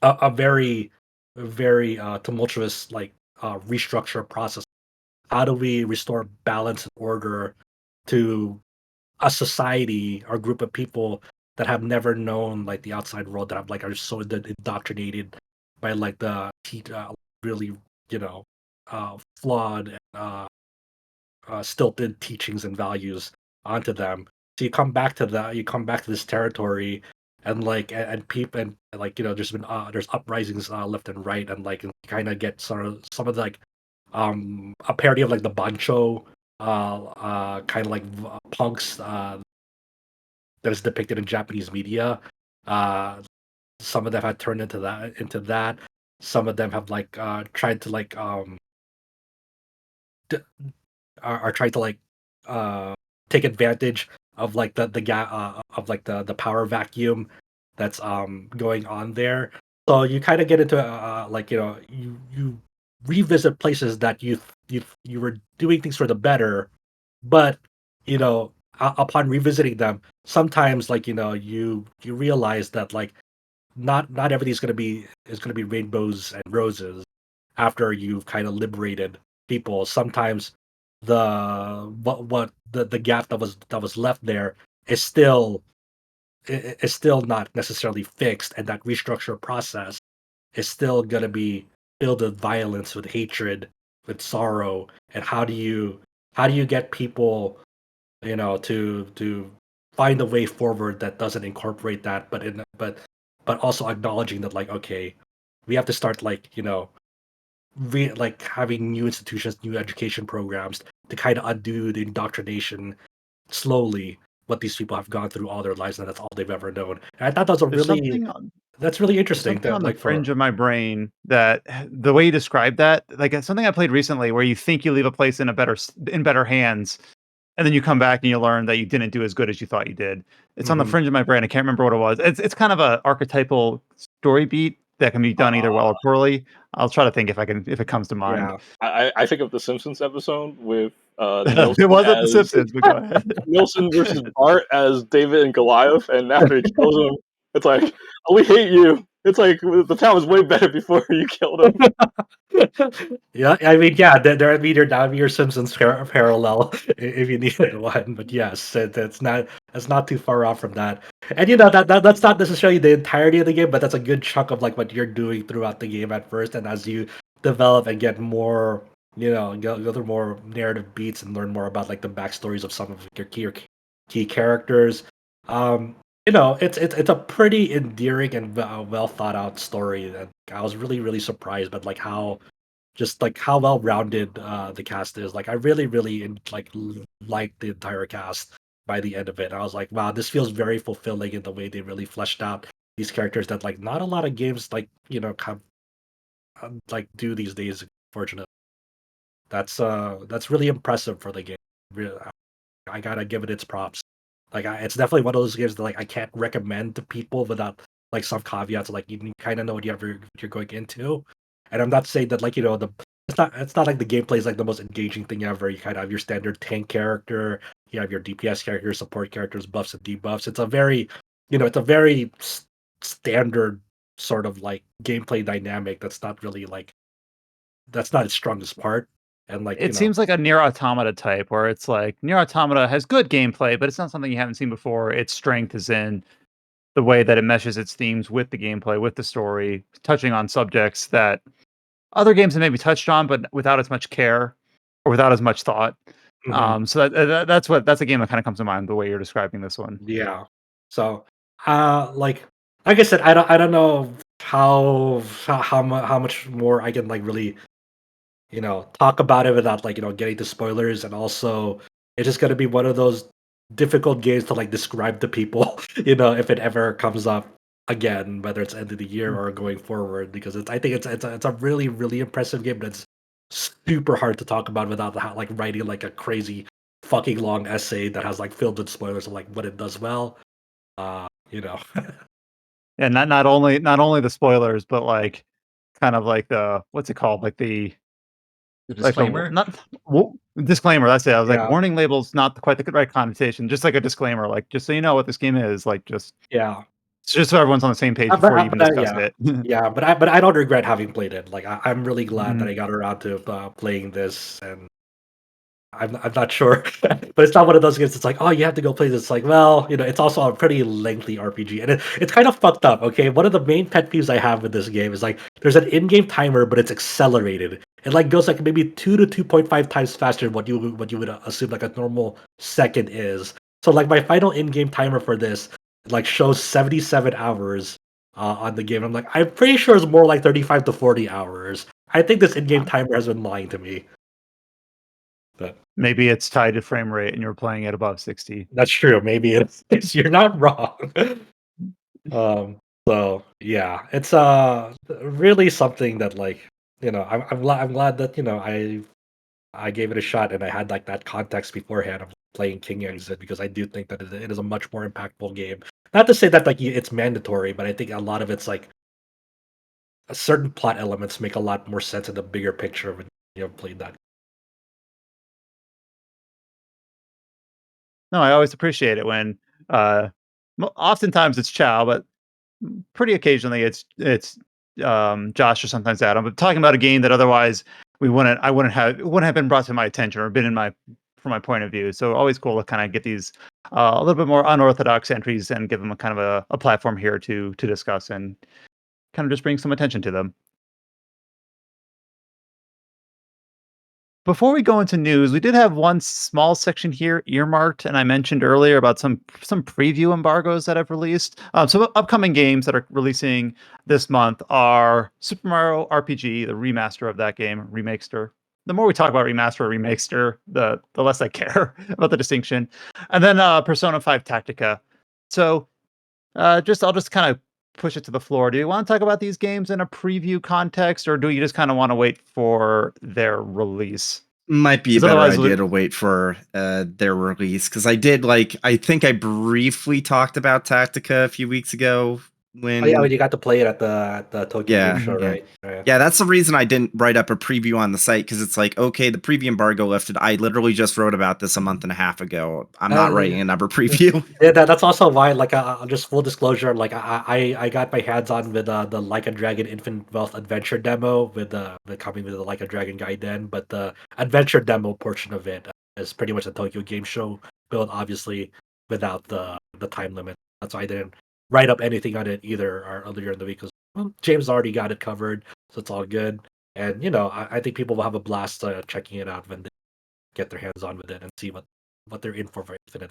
a very very tumultuous like restructure process. How do we restore balance and order to a society or group of people that have never known like the outside world, that have like are so indoctrinated by like the really flawed and stilted teachings and values onto them. So you come back to that, you come back to this territory, and like and people, and like there's been there's uprisings left and right, and like you kind of get sort of some of the, like a parody of like the bancho kind of like punks that is depicted in Japanese media. Uh, some of them have turned into that. Some of them have like tried to like d- are trying to like uh take advantage of like of like the power vacuum that's going on there. So you kind of get into like you revisit places that you were doing things for the better, but upon revisiting them, sometimes you realize that not everything's gonna be rainbows and roses after you've kind of liberated people. Sometimes the gap that was left there is still not necessarily fixed, and that restructure process is still gonna be filled with violence, with hatred, with sorrow. And how do you get people to find a way forward that doesn't incorporate that, but also acknowledging that okay, we have to start having new institutions, new education programs to kind of undo the indoctrination slowly what these people have gone through all their lives, and that's all they've ever known. And I thought There's something that's really There's interesting something that on the fringe of my brain that the way you describe that, like it's something I played recently where you think you leave a place in better hands, and then you come back and you learn that you didn't do as good as you thought you did. It's on the Mhm. fringe of my brain. I can't remember what it was. It's kind of a archetypal story beat that can be done either well or poorly. I'll try to think if it comes to mind. Yeah. I think of the Simpsons episode with It Nilsson wasn't The as Simpsons, but go ahead. Nilsson versus Bart as David and Goliath, and after he kills him, it's like, oh, we hate you. It's like the town was way better before you killed him. Yeah, I mean, yeah, that would be your Simpsons parallel if you needed one. But yes, that's not too far off from that. And that's not necessarily the entirety of the game, but that's a good chunk of what you're doing throughout the game at first, and as you develop and get more, go through more narrative beats and learn more about the backstories of some of your key characters. It's a pretty endearing and well thought out story, and I was really really surprised, but how well rounded the cast is. I really really liked the entire cast by the end of it. I was like, wow, this feels very fulfilling in the way they really fleshed out these characters that not a lot of games do these days. Fortunately, that's really impressive for the game. I gotta give it its props. It's definitely one of those games that I can't recommend to people without some caveats. You kind of know what you're going into, and I'm not saying that it's not like the gameplay is the most engaging thing ever. You kind of have your standard tank character, you have your DPS character, support characters, buffs and debuffs. It's a very standard sort of gameplay dynamic that's not really that's not its strongest part. And It seems like a Nier Automata type where it's like Nier Automata has good gameplay, but it's not something you haven't seen before. Its strength is in the way that it meshes its themes with the gameplay, with the story, touching on subjects that other games have maybe touched on, but without as much care or without as much thought. Mhm. So that's a game that kind of comes to mind the way you're describing this one. Yeah. So, like I said, I don't know how much more I can really talk about it without getting to spoilers, and also it's just gonna be one of those difficult games to describe to people, if it ever comes up again, whether it's end of the year or going forward, because I think it's a really really impressive game that's super hard to talk about without writing a crazy fucking long essay that has filled with spoilers of what it does well. Uh, you know. And not only the spoilers, but kind of like the what's it called? The Like the disclaimer. not disclaimer. That's it. I was like, Yeah, warning labels, not quite the right connotation. Just like a disclaimer, just so you know what this game is. yeah. Just so everyone's on the same page before you even discuss Yeah, it. yeah. But I don't regret having played it. I'm really glad that Mhm. I got around to playing this, and I'm not sure, but it's not one of those games. It's like, oh, you have to go play this. It's like, well, it's also a pretty lengthy RPG, and it's kind of fucked up. Okay, one of the main pet peeves I have with this game is there's an in-game timer, but it's accelerated. It goes maybe 2 to 2.5 times faster than what you would assume a normal second is. So my final in-game timer for this shows 77 hours on the game. I'm pretty sure it's more like 35 to 40 hours. I think this in-game timer has been lying to me. But Maybe it's tied to frame rate, and you're playing at above 60. that's true. Maybe it's you're not wrong. Um, so yeah, it's really something that I'm glad that I gave it a shot, and I had that context beforehand of playing King Exit, because I do think that it is a much more impactful game. Not to say that it's mandatory, but I think a lot of it's certain plot elements make a lot more sense in the bigger picture when you have played that. No, I always appreciate it when oftentimes it's Chow, but pretty occasionally it's Josh or sometimes Adam. But talking about a game that otherwise I wouldn't have been brought to my attention or been from my point of view. So always cool to kind of get these a little bit more unorthodox entries and give them a kind of a platform here to discuss and kind of just bring some attention to them. Before we go into news, we did have one small section here earmarked, and I mentioned earlier about some preview embargoes that have released. Some upcoming games that are releasing this month are Super Mario RPG, the remaster of that game, remakester. The more we talk about remaster or remakester, the less I care about the distinction. And then Persona 5 Tactica. So I'll just kind of push it to the floor. Do you want to talk about these games in a preview context, or do you just kind of want to wait for their release? Might be a 'Cause better otherwise idea to wait for their release, because I think I briefly talked about Tactica a few weeks ago when Oh yeah, when you got to play it at the Tokyo Yeah, Game Show, yeah. right? Right. Yeah, that's the reason I didn't write up a preview on the site, because it's like, okay, the preview embargo lifted. I literally just wrote about this a month and a half ago. I'm not writing Yeah. another preview. Yeah, that's also why, like, just full disclosure, like, I got my hands on with the Like a Dragon Infinite Wealth Adventure demo with coming with the Like a Dragon Gaiden, but the adventure demo portion of it is pretty much a Tokyo Game Show build, obviously, without the time limit. That's why I didn't write up anything on it either earlier in the week, because James already got it covered, so it's all good. And I think people will have a blast checking it out when they get their hands on with it and see what they're in for Infinite.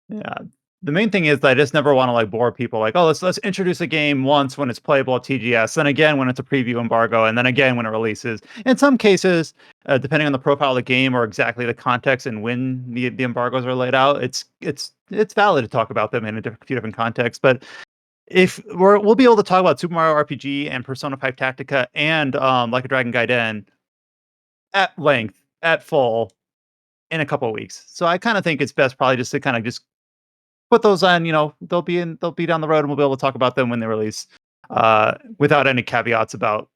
Yeah. The main thing is that I just never want to bore people. Like, oh, let's introduce a game once when it's playable at TGS, then again when it's a preview embargo, and then again when it releases. In some cases, depending on the profile of the game or exactly the context and when the embargoes are laid out, it's valid to talk about them in few different contexts. But if we'll be able to talk about Super Mario RPG and Persona 5 Tactica and Like a Dragon Gaiden at length, at full, in a couple of weeks. So I kind of think it's best probably just to kind of just put those on, they'll be down the road and we'll be able to talk about them when they release, without any caveats about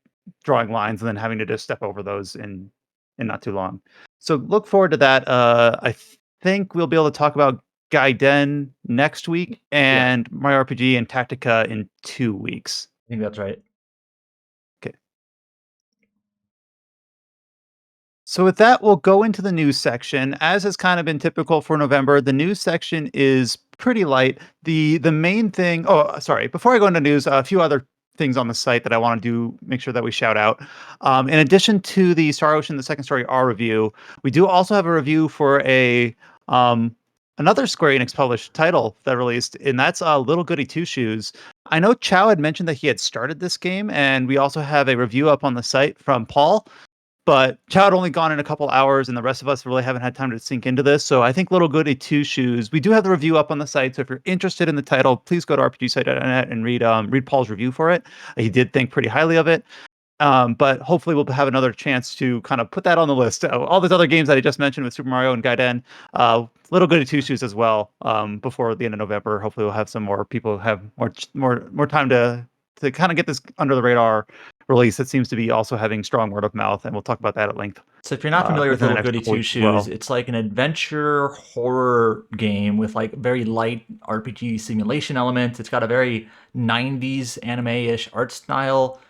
drawing lines and then having to just step over those in not too long. So look forward to that. I think we'll be able to talk about Gaiden next week and Mario RPG and Tactica in 2 weeks. I think that's right. Okay. So with that, we'll go into the news section. As has kind of been typical for November, the news section is pretty light. The main thing. Oh, sorry. Before I go into news, a few other things on the site that I want to make sure that we shout out. In addition to the Star Ocean, the Second Story R review, we do also have a review for another Square Enix published title that released, and that's Little Goodie Two Shoes. I know Chow had mentioned that he had started this game, and we also have a review up on the site from Paul. But Chow had only gone in a couple hours, and the rest of us really haven't had time to sink into this. So I think Little Goodie Two Shoes, we do have the review up on the site. So if you're interested in the title, please go to rpgsite.net and read Paul's review for it. He did think pretty highly of it. But hopefully we'll have another chance to kind of put that on the list. All these other games that I just mentioned with Super Mario and Gaiden, Little Goodie Two Shoes as well. Before the end of November, hopefully we'll have some more people have more time to kind of get this under the radar release that seems to be also having strong word of mouth, and we'll talk about that at length. So if you're not familiar with within the Little next Goody couple Two weeks as well. Shoes, it's like an adventure horror game with very light RPG simulation elements. It's got a very 90s anime-ish art style,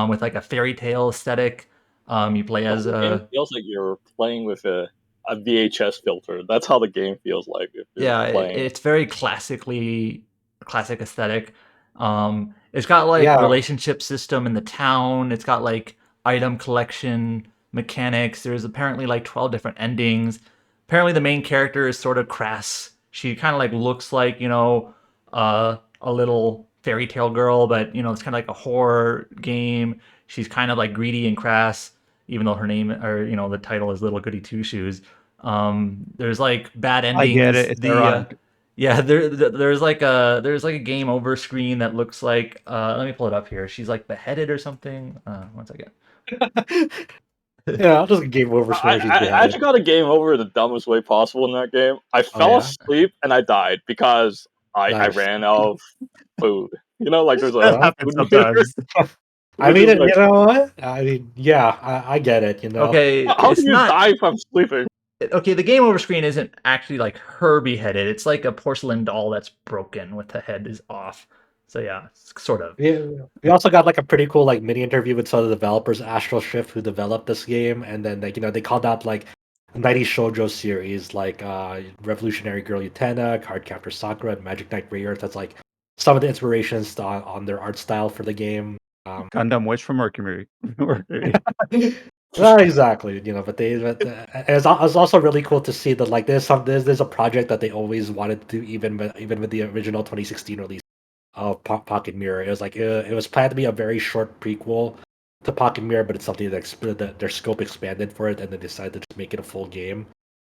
with a fairy tale aesthetic. You play as The game feels like you're playing with a VHS filter. That's how the game feels like. If you're playing. it's very classic aesthetic. It's got Yeah. relationship system in the town. It's got item collection mechanics. There's apparently 12 different endings. Apparently the main character is sort of crass. She kind of looks like a little fairy tale girl, but it's kind of like a horror game. She's kind of greedy and crass, even though her name or the title is Little Goody Two Shoes. There's bad endings. I get it. It's ironic. Yeah, there's a game over screen that looks like let me pull it up here. She's beheaded or something. 1 second. Yeah, I'll just game over. I actually got a game over the dumbest way possible in that game. I fell asleep and I died because I ran out of food. There's That a happens food meter. sometimes. I mean, you know what? I mean, yeah, I get it. Okay, How it's do you not die if I'm sleeping? Okay, the game over screen isn't actually like her beheaded. It's like a porcelain doll that's broken with the head is off. So yeah, it's sort of. We also got like a pretty cool like mini interview with some of the developers, Astral Shift, who developed this game, and then like they called out like 90s shoujo series like Revolutionary Girl Utena, Cardcaptor Sakura, and Magic Knight Grey Earth. That's like some of the inspirations on their art style for the game. Gundam Witch from Mercury. Mercury. Not exactly, but it's also really cool to see that like there's a project that they always wanted to do even with the original 2016 release of Pocket Mirror. It was like it was planned to be a very short prequel to Pocket Mirror, but it's something that their scope expanded for it, and they decided to just make it a full game.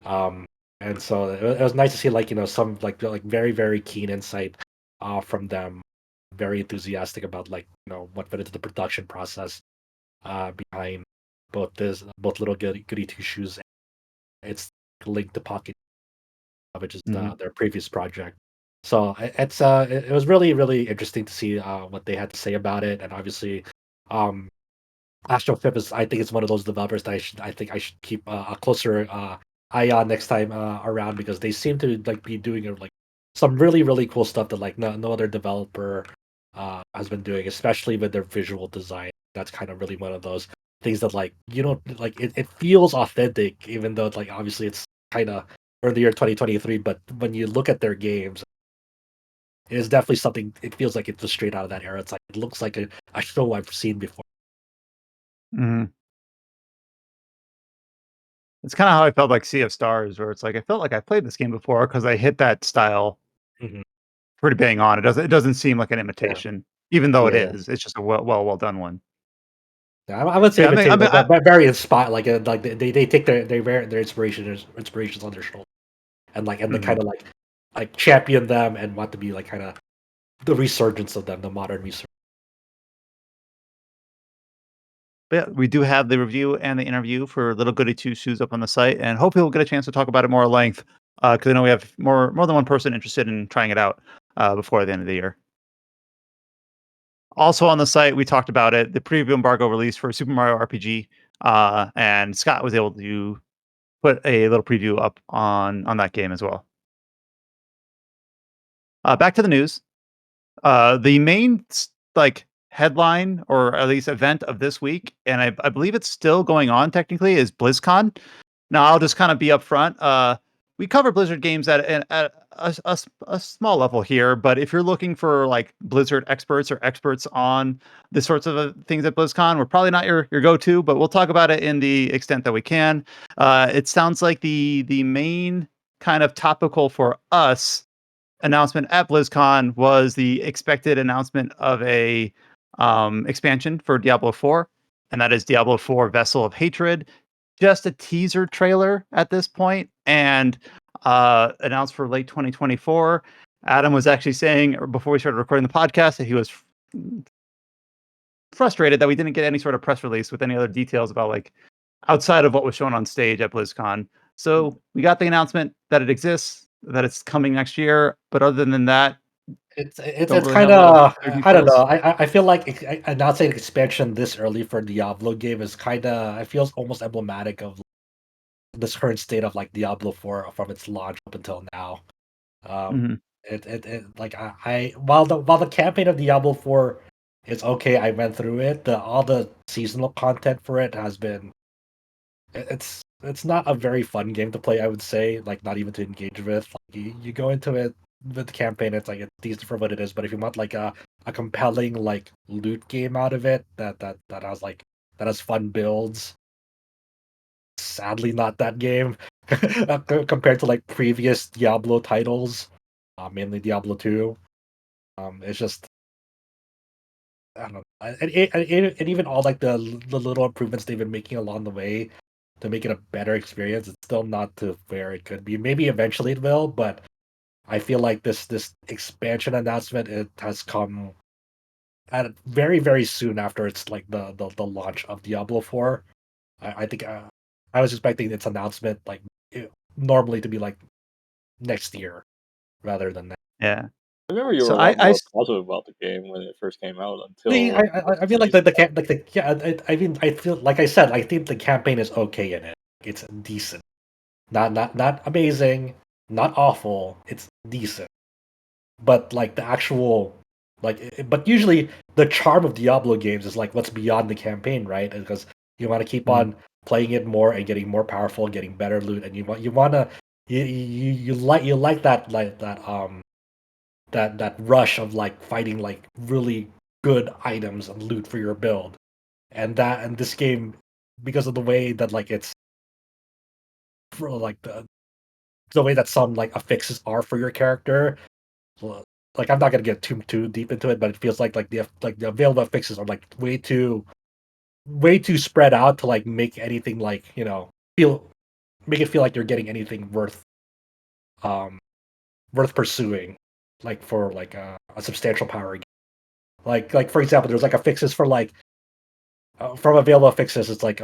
Um, and so it was nice to see like some like very very keen insight from them, very enthusiastic about like what went into the production process behind both Little Goody Two Shoes. It's linked to Pocket, which is their previous project. So it was really really interesting to see what they had to say about it, and obviously, um, Astro Flip is I think it's one of those developers that I think I should keep a closer eye on next time around, because they seem to like be doing like some really really cool stuff that like no other developer has been doing, especially with their visual design. That's kind of really one of those things that like like it feels authentic, even though like obviously it's kind of earlier 2023, but when you look at their games, it is definitely something. It feels like it's just straight out of that era. It's like it looks like a show I've seen before. Mhm. It's kind of how I felt like Sea of Stars, where it's like I felt like I played this game before because I hit that style Mhm. pretty bang on. It doesn't seem like an Yeah, imitation, even though it yeah. is. It's just a well done one. Yeah, I would say Yeah, I mean, imitate, but very inspired. Like they take their inspirations on their shoulder, and they kind mhm. of like champion them and want to be like kind of the resurgence of them, the modern resurgence. But yeah, we do have the review and the interview for Little Goody Two Shoes up on the site, and hopefully we'll get a chance to talk about it more at length because I know we have more than one person interested in trying it out before the end of the year. Also on the site, we talked about it, the preview embargo release for Super Mario RPG, and Scott was able to put a little preview up on that game as well. Back to the news. The main like headline or at least event of this week, and I believe it's still going on technically, is BlizzCon. Now I'll just kind of be upfront. We cover Blizzard games at a small level here, but if you're looking for like Blizzard experts or experts on the sorts of things at BlizzCon, we're probably not your go-to, but we'll talk about it in the extent that we can. It sounds like the main kind of topical for us announcement at BlizzCon was the expected announcement of a expansion for Diablo 4, and that is Diablo 4 Vessel of Hatred. Just a teaser trailer at this point, and announced for late 2024. Adam was actually saying before we started recording the podcast that he was frustrated that we didn't get any sort of press release with any other details about like outside of what was shown on stage at BlizzCon. So we got the announcement that it exists, that it's coming next year, but other than that, don't It's really kind have a lot of of other I don't know. details. I feel like announcing an expansion this early for Diablo game is kind of I feels almost emblematic of this current state of like Diablo 4 from its launch up until now. Um, Mhm. it like I while the campaign of Diablo 4 is okay, I went through it. The all the seasonal content for it has been it's not a very fun game to play, I would say, like not even to engage with. Like you go into it with the campaign, it's like it's decent for what it is, but if you want like a compelling like loot game out of it that has like that has fun builds, sadly not that game compared to like previous Diablo titles, mainly Diablo 2. It's just I don't know, and even all like the little improvements they've been making along the way to make it a better experience. It's still not to where it could be. Maybe eventually it will, but I feel like this expansion announcement it has come at very very soon after it's like the launch of Diablo 4. I think I was expecting its announcement like normally to be like next year rather than that. Yeah. I remember you were So a lot more positive about the game when it first came out until I feel like the yeah I mean I feel like I said I think the campaign is okay in it. It's decent. Not amazing, not awful. It's decent. But like the actual but usually the charm of Diablo games is like what's beyond the campaign, right? Because you want to keep Mhm. on playing it more and getting more powerful, getting better loot, and you like that rush of like finding like really good items and loot for your build. And this game, because of the way that like it's for like the way that some like affixes are for your character. Well, like I'm not gonna get too deep into it, but it feels like the available affixes are like way too spread out to like make anything like feel make it feel like you're getting anything um worth pursuing, like for like a substantial power game. Like for example, there's like affixes for like from available affixes. It's like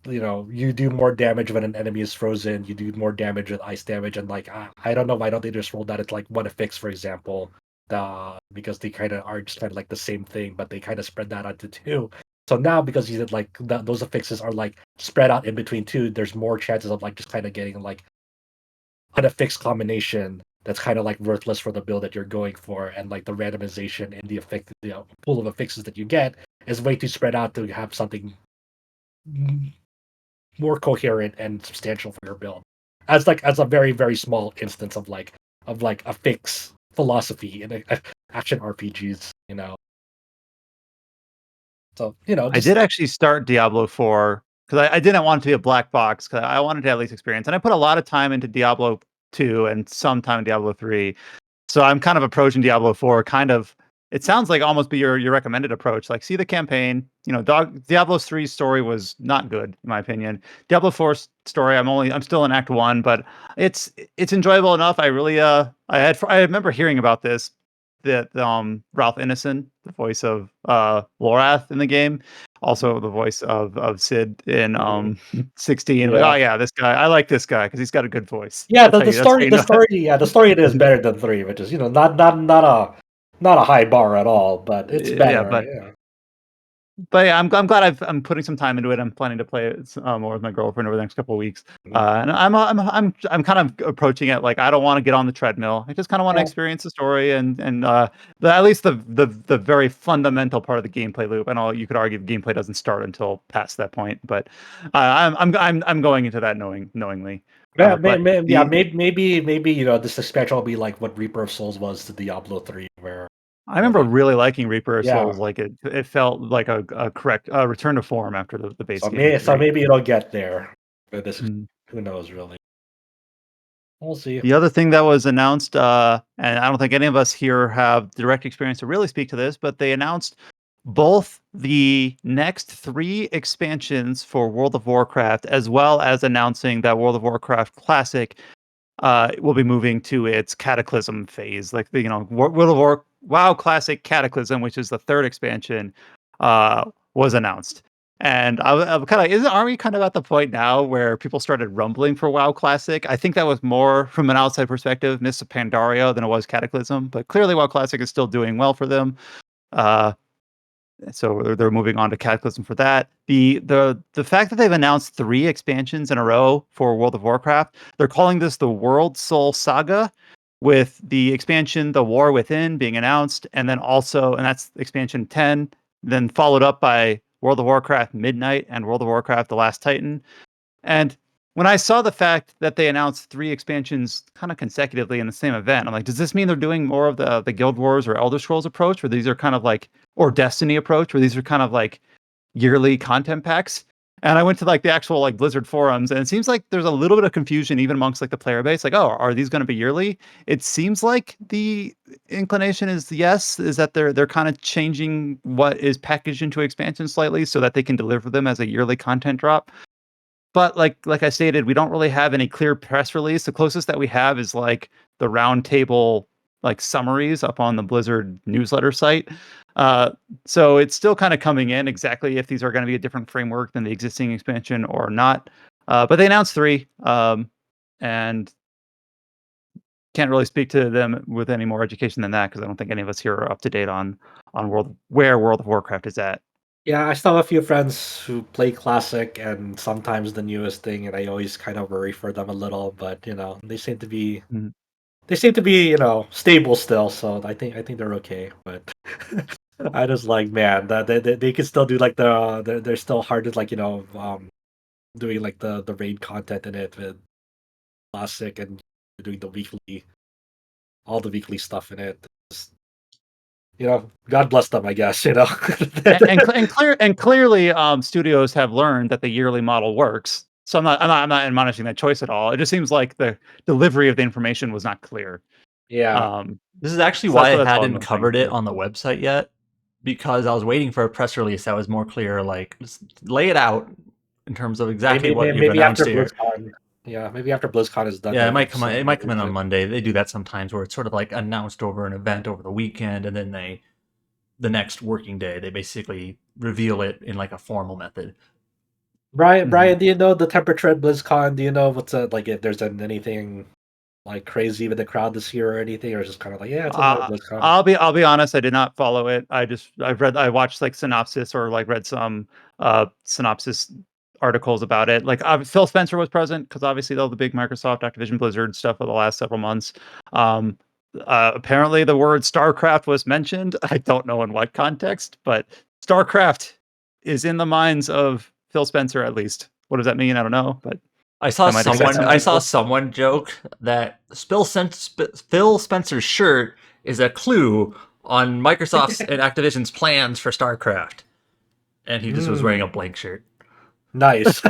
you do more damage when an enemy is frozen. You do more damage with ice damage, and like I don't know why don't they just roll that it's like one affix, for example, because they kind of are just kind of like the same thing, but they kind of spread that out to two. So now because you did like those affixes are like spread out in between two, there's more chances of like just kind of getting like an affix combination that's kind of like worthless for the build that you're going for, and like the randomization in the pool of affixes that you get is way too spread out to have something more coherent and substantial for your build. As a very very small instance of like a fix philosophy in action RPGs, So I just did actually start Diablo IV because I didn't want it to be a black box because I wanted to at least experience, and I put a lot of time into Diablo 2 and some time in Diablo 3. So I'm kind of approaching Diablo 4 kind of. It sounds like almost be your recommended approach. Like, see the campaign. Diablo 3's story was not good in my opinion. Diablo 4's story, I'm still in Act 1, but it's enjoyable enough. I remember hearing about this that Ralph Ineson, the voice of Lorath in the game, also the voice of Sid in 16. Like, oh yeah. yeah, this guy. I like this guy because he's got a good voice. Yeah, That's the how story you the know. story yeah, the story is better than 3, which is, not a high bar at all, but it's Yeah, better. but Yeah. yeah, I'm glad I'm putting some time into it. I'm planning to play it more with my girlfriend over the next couple of weeks. Mhm. And I'm kind of approaching it like I don't want to get on the treadmill. I just kind of want to Yeah. experience the story and at least the very fundamental part of the gameplay loop. And all you could argue the gameplay doesn't start until past that point, but I'm going into that knowingly. But Yeah, the maybe this expansion will be like what Reaper of Souls was to Diablo 3, where I remember like really liking Reaper of yeah, Souls. Like it felt like a correct return to form after the base so game in 3. maybe it'll get there. But this who knows really. We'll see. The other thing that was announced, and I don't think any of us here have direct experience to really speak to this, but they announced both the next 3 expansions for World of Warcraft, as well as announcing that World of Warcraft Classic will be moving to its Cataclysm phase. Like World of WoW Classic Cataclysm, which is the 3rd expansion, was announced. And I'm kind of, aren't we kind of at the point now where people started rumbling for WoW Classic? I think that was more from an outside perspective, Mists of Pandaria, than it was Cataclysm. But clearly, WoW Classic is still doing well for them. Uh, so they're moving on to Cataclysm for that. The fact that they've announced 3 expansions in a row for World of Warcraft, they're calling this the World Soul Saga, with the expansion The War Within being announced, and then also, and that's expansion 10, then followed up by World of Warcraft Midnight and World of Warcraft The Last Titan. And when I saw the fact that they announced 3 expansions kind of consecutively in the same event, I'm like, does this mean they're doing more of the Guild Wars or Elder Scrolls approach, where these are kind of like, or Destiny approach, where these are kind of like yearly content packs? And I went to like the actual like Blizzard forums, and it seems like there's a little bit of confusion even amongst like the player base. Like, oh, are these going to be yearly? It seems like the inclination is yes, is that they're kind of changing what is packaged into expansion slightly so that they can deliver them as a yearly content drop. But like I stated, we don't really have any clear press release. The closest that we have is like the roundtable like summaries up on the Blizzard newsletter site. Uh, so it's still kind of coming in exactly if these are going to be a different framework than the existing expansion or not. But they announced 3, and can't really speak to them with any more education than that because I don't think any of us here are up to date on World of Warcraft is at. Yeah, I still have a few friends who play classic and sometimes the newest thing, and I always kind of worry for them a little. But they seem to be Mhm. stable still. So I think they're okay. But I just like, man, that they can still do like they're still hard to like doing like the raid content in it with classic and doing all the weekly stuff in it. God bless them, I guess. And clearly, studios have learned that the yearly model works. So I'm not admonishing that choice at all. It just seems like the delivery of the information was not clear. Yeah. This is actually So why I that's all I'm hadn't saying covered it too. on the website yet, because I was waiting for a press release that was more clear. Like, just lay it out in terms of exactly what you've Maybe after announced here. BlizzCon. Yeah, maybe after BlizzCon is done. Yeah, it they'll might come. send It might come in on everything. Monday. They do that sometimes, where it's sort of like announced over an event over the weekend, and then the next working day, they basically reveal it in like a formal method. Brian, Mhm. do you know the temperature at BlizzCon? Do you know what's like if there's anything like crazy with the crowd this year or anything, or just kind of like, yeah, it's another BlizzCon. I'll be honest. I did not follow it. I watched like synopsis or like read some synopsis articles about it. Like Phil Spencer was present because obviously all the big Microsoft, Activision, Blizzard stuff for the last several months. Um, Apparently the word StarCraft was mentioned. I don't know in what context, but StarCraft is in the minds of Phil Spencer at least. What does that mean? I don't know, but I saw that might excite some I saw people. someone joke that Phil Spencer's shirt is a clue on Microsoft's and Activision's plans for StarCraft, and he just was wearing a blank shirt. Nice.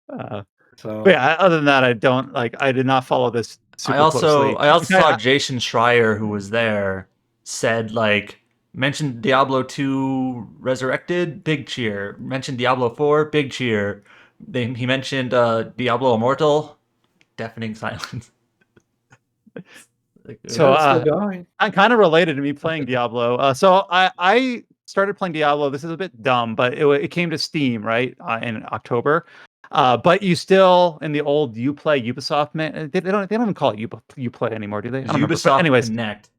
But So yeah, other than that, I don't like. I did not follow this I super also closely. I also Okay, saw Jason Schreier, who was there, said like mentioned Diablo 2 Resurrected, big cheer. Mentioned Diablo 4, big cheer. He mentioned Diablo Immortal, deafening silence. Like, so yeah, it's still going. I'm kind of related to me playing Diablo. So I started playing Diablo. This is a bit dumb, but it came to Steam right in October. But you still in the old Uplay Ubisoft man. They don't even call it Uplay anymore, do they? I don't remember. But Ubisoft anyways, Connect.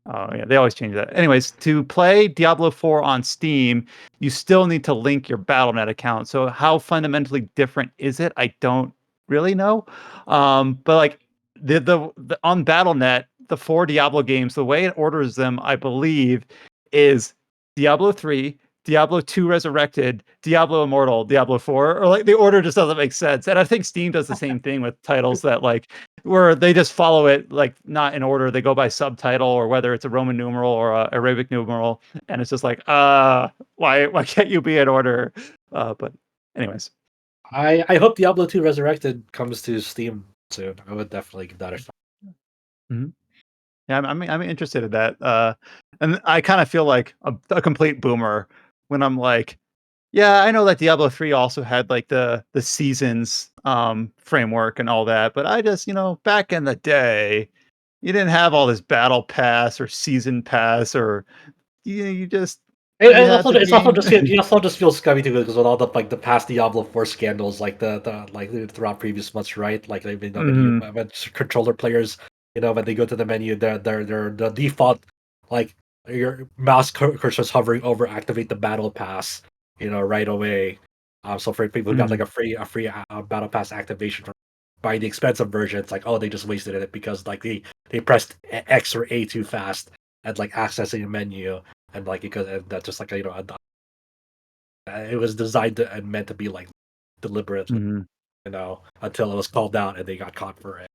oh yeah, they always change that. Anyways, to play Diablo 4 on Steam, you still need to link your BattleNet account. So how fundamentally different is it? I don't really know. But like the on BattleNet, the four Diablo games, the way it orders them, I believe, is Diablo 3, Diablo 2 Resurrected, Diablo Immortal, Diablo 4, or like the order just doesn't make sense. And I think Steam does the same thing with titles that like where they just follow it like not in order. They go by subtitle or whether it's a Roman numeral or a Arabic numeral, and it's just like, why can't you be in order? But anyways, I hope Diablo 2 Resurrected comes to Steam soon. I would definitely give that a shot. mhm. Yeah, I'm interested in that. And I kind of feel like a complete boomer when I'm like, yeah, I know that Diablo 3 also had like the seasons framework and all that, but I just, back in the day, you didn't have all this battle pass or season pass or you just you It had also the it's also game. just it also just feels scummy too because with all the past Diablo 4 scandals like the like throughout previous months, right? Like they Mhm. when controller players, when they go to the menu, they're the default like your mouse cursor's hovering over activate the battle pass, right away. So for people who got like Mhm. a free battle pass activation from buying the expensive version, it's like, oh, they just wasted it because like they pressed X or A too fast at like accessing a menu and like because that's just like it was designed and meant to be like deliberately, Mhm. until it was called out and they got caught for it.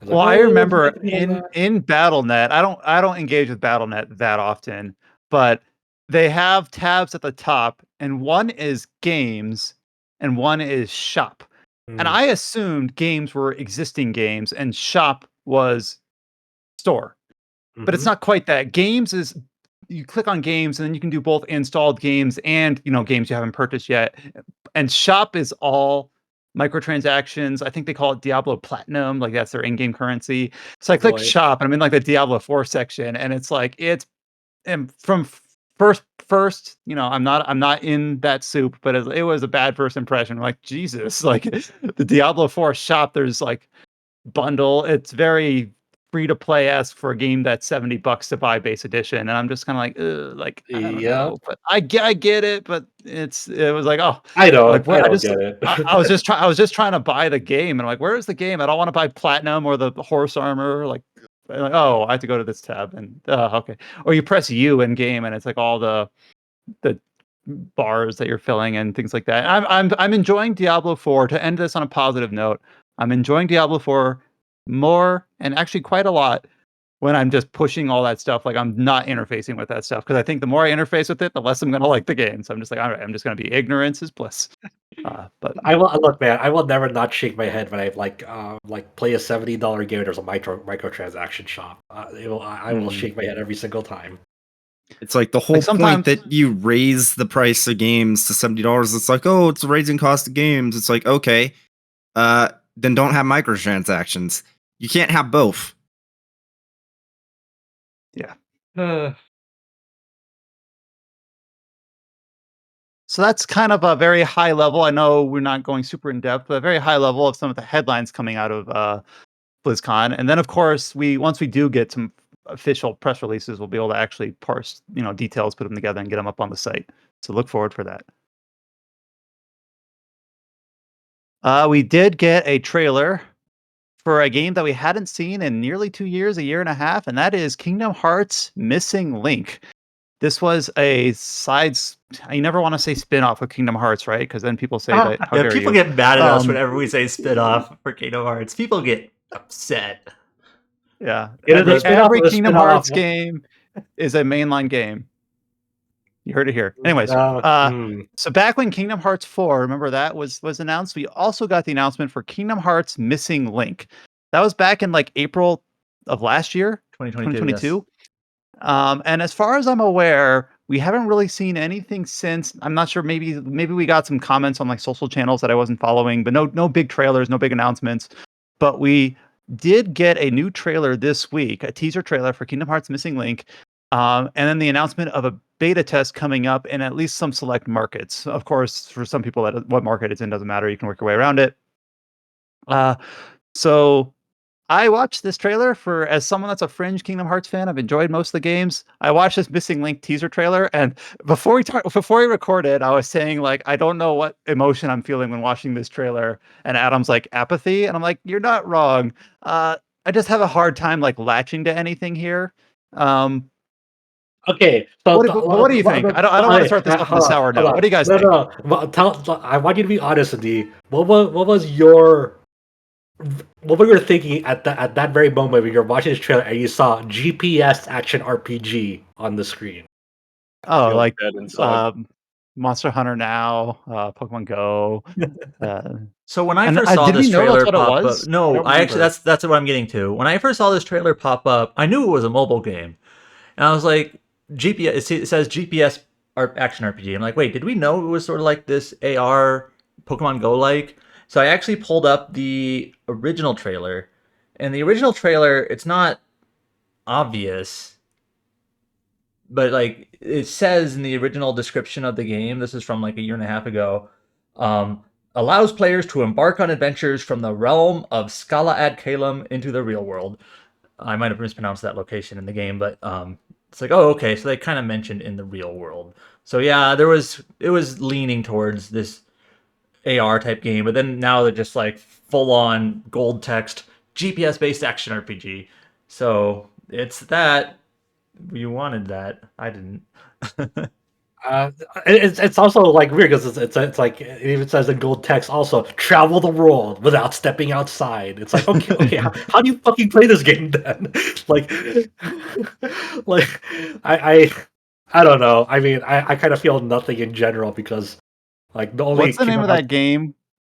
It's like, Well, I oh, it wasn't remember meant to be like in that. in BattleNet, I don't engage with BattleNet that often, but they have tabs at the top, and one is games and one is shop. And Mm, I assumed games were existing games and shop was store. But it's mhm. not quite that. Games is you click on games and then you can do both installed games and, games you haven't purchased yet. And shop is all microtransactions. I think they call it Diablo Platinum, like that's their in-game currency. So I click Boy, shop and I'm in like the Diablo 4 section and it's like and from first, I'm not in that soup, but it was a bad first impression. Like Jesus, like the Diablo 4 shop, there's like bundle. It's very free to play esque for a game that's $70 to buy base edition, and I'm just kind of like I don't know, but I get it, but it was like, oh, I don't where get it. I was just trying to buy the game, and I'm like, where is the game? I don't want to buy platinum or the horse armor, like oh, I have to go to this tab, and okay, or you press U in game, and it's like all the bars that you're filling and things like that. I'm enjoying Diablo 4. To end this on a positive note, I'm enjoying Diablo 4 more, and actually quite a lot, when I'm just pushing all that stuff. Like, I'm not interfacing with that stuff, because I think the more I interface with it, the less I'm gonna like the game. So I'm just like, all right, I'm just gonna be ignorance is bliss. But I will look, man. I will never not shake my head when I play a $70 game and there's a microtransaction shop. I will shake my head every single time. It's like the whole point that you raise the price of games to $70. It's like, oh, it's raising cost of games. It's like, okay, then don't have microtransactions. You can't have both. Yeah. So that's kind of a very high level. I know we're not going super in depth, but a very high level of some of the headlines coming out of BlizzCon. And then, of course, once we do get some official press releases, we'll be able to actually parse, details, put them together, and get them up on the site. So look forward for that. We did get a trailer for a game that we hadn't seen in nearly 2 years, a year and a half, and that is Kingdom Hearts Missing Link. This was a I never want to say spin-off of Kingdom Hearts, right? Because then people say that, how dare people you? get mad at us whenever we say spin-off for Kingdom Hearts. People get upset. Yeah. Every Kingdom Hearts game is a mainline game. You heard it here. Anyways, so back when Kingdom Hearts 4, remember that was announced, we also got the announcement for Kingdom Hearts Missing Link. That was back in like April of last year, 2022. Yes. And as far as I'm aware, we haven't really seen anything since. I'm not sure. Maybe we got some comments on like social channels that I wasn't following, but no big trailers, no big announcements. But we did get a new trailer this week, a teaser trailer for Kingdom Hearts Missing Link. And then the announcement of a beta test coming up in at least some select markets. Of course, for some people, what market it's in doesn't matter. You can work your way around it. So I watched this trailer as someone that's a fringe Kingdom Hearts fan. I've enjoyed most of the games. I watched this Missing Link teaser trailer, and before we recorded, I was saying, like, I don't know what emotion I'm feeling when watching this trailer. And Adam's like, apathy, and I'm like, you're not wrong. I just have a hard time like latching to anything here. Okay, so what do you think? I don't want to start this off on a sour note. What do you guys think? No. I want you to be honest with me. What was your what were you thinking at that very moment when you're watching this trailer and you saw GPS action RPG on the screen? Oh, like Monster Hunter Now, Pokemon Go. So when I first saw this trailer pop up, no, I actually that's what I'm getting to. When I first saw this trailer pop up, I knew it was a mobile game, and I was like, GPS. It says GPS action RPG. I'm like, wait, did we know it was sort of like this AR Pokemon Go like? So I actually pulled up the original trailer, and the original trailer, it's not obvious, but like it says in the original description of the game, this is from like a year and a half ago, allows players to embark on adventures from the realm of Scala ad Caelum into the real world. I might have mispronounced that location in the game, but it's like, oh, okay, so they kind of mentioned in the real world. So yeah, it was leaning towards this AR type game, but then now they're just like full on gold text GPS based action RPG. So it's that. You wanted that. I didn't. It's also like weird because it's like it even says in gold text also travel the world without stepping outside. It's like okay, how do you fucking play this game then? like I don't know. I mean, I kind of feel nothing in general because like the only what's the name of that game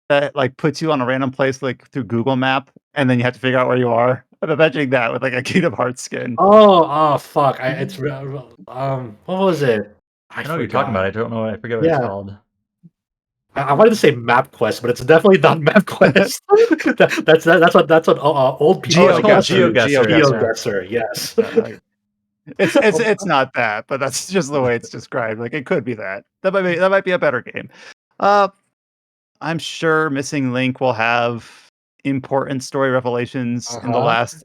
that like puts you on a random place like through Google Map and then you have to figure out where you are? I'm imagining that with like a Kingdom Hearts skin. Oh fuck! It's what was it? I know what you're talking about. I don't know. I forget what it's called. I wanted to say MapQuest, but it's definitely not MapQuest. that's what old people. GeoGuessr. Yes. It's not that, but that's just the way it's described. Like it could be that. That might be a better game. I'm sure Missing Link will have important story revelations in the last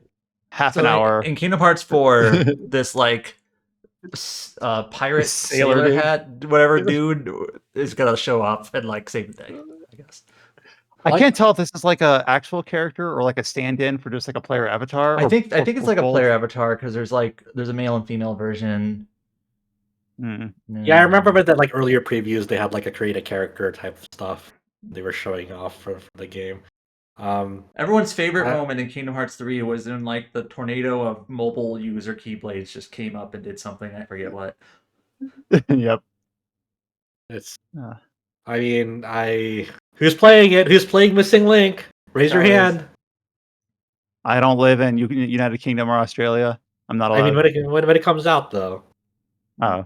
half So an hour. in Kingdom Hearts 4, this like pirate Sailor sailor dude. hat, whatever dude is gonna show up and like save the day, I guess. I Like- can't tell if this is like a actual character or like a stand-in for just like a player avatar. I think or it's like a both. player avatar because there's a male and female version. Mm. Yeah, I remember with that like earlier previews, they had like a create a character type of stuff they were showing off for the game. Everyone's favorite I- moment in Kingdom Hearts 3 was when like the tornado of mobile user keyblades just came up and did something. I forget what. Yep. It's. Uh. I mean, who's playing it? Who's playing Missing Link? Raise your Guys. hand. I don't live in United Kingdom or Australia. I'm not allowed. I mean, when it comes out though. Oh.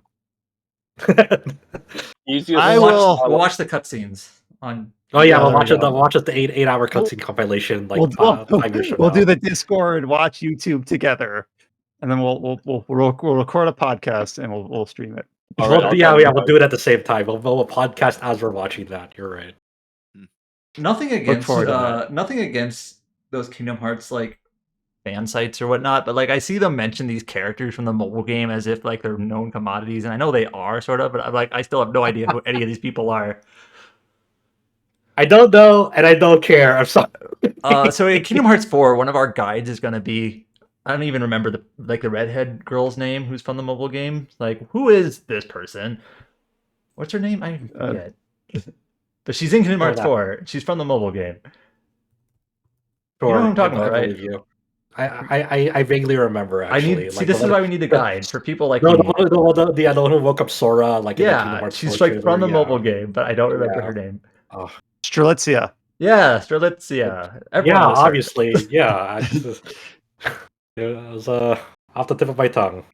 Easiest I will- We'll watch the cutscenes on. Oh yeah, Yeah, we'll there watch we it. go. We'll watch it the 8-hour cutscene compilation like 5 years from we'll now. do the Discord, watch YouTube together, and then we'll record a podcast and we'll stream it. All We'll- right, I'll yeah, try to we'll do it at the same time. We'll podcast as we're watching that. You're right. Nothing against forward to that. nothing against those Kingdom Hearts like fan sites or whatnot, but like I see them mention these characters from the mobile game as if like they're known commodities, and I know they are sort of, but I'm like I still have no idea who any of these people are. I don't know, and I don't care. I'm sorry. So in Kingdom Hearts 4, one of our guides is gonna be I don't even remember the redhead girl's name who's from the mobile game. Like, who is this person? What's her name? I forget. But she's in Kingdom Hearts 4. She's from the mobile game. Sure, You know what I'm talking I about, right? believe you. I vaguely remember actually. This is why we need a guide for people like No, me. the one who woke up Sora like in the Kingdom Yeah, Hearts she's 4 like from the trailer, mobile game, but I don't remember Yeah. her name. Oh. Strelitzia. Yeah, Strelitzia. Everyone Yeah, knows her. obviously. Yeah, it was off the tip of my tongue.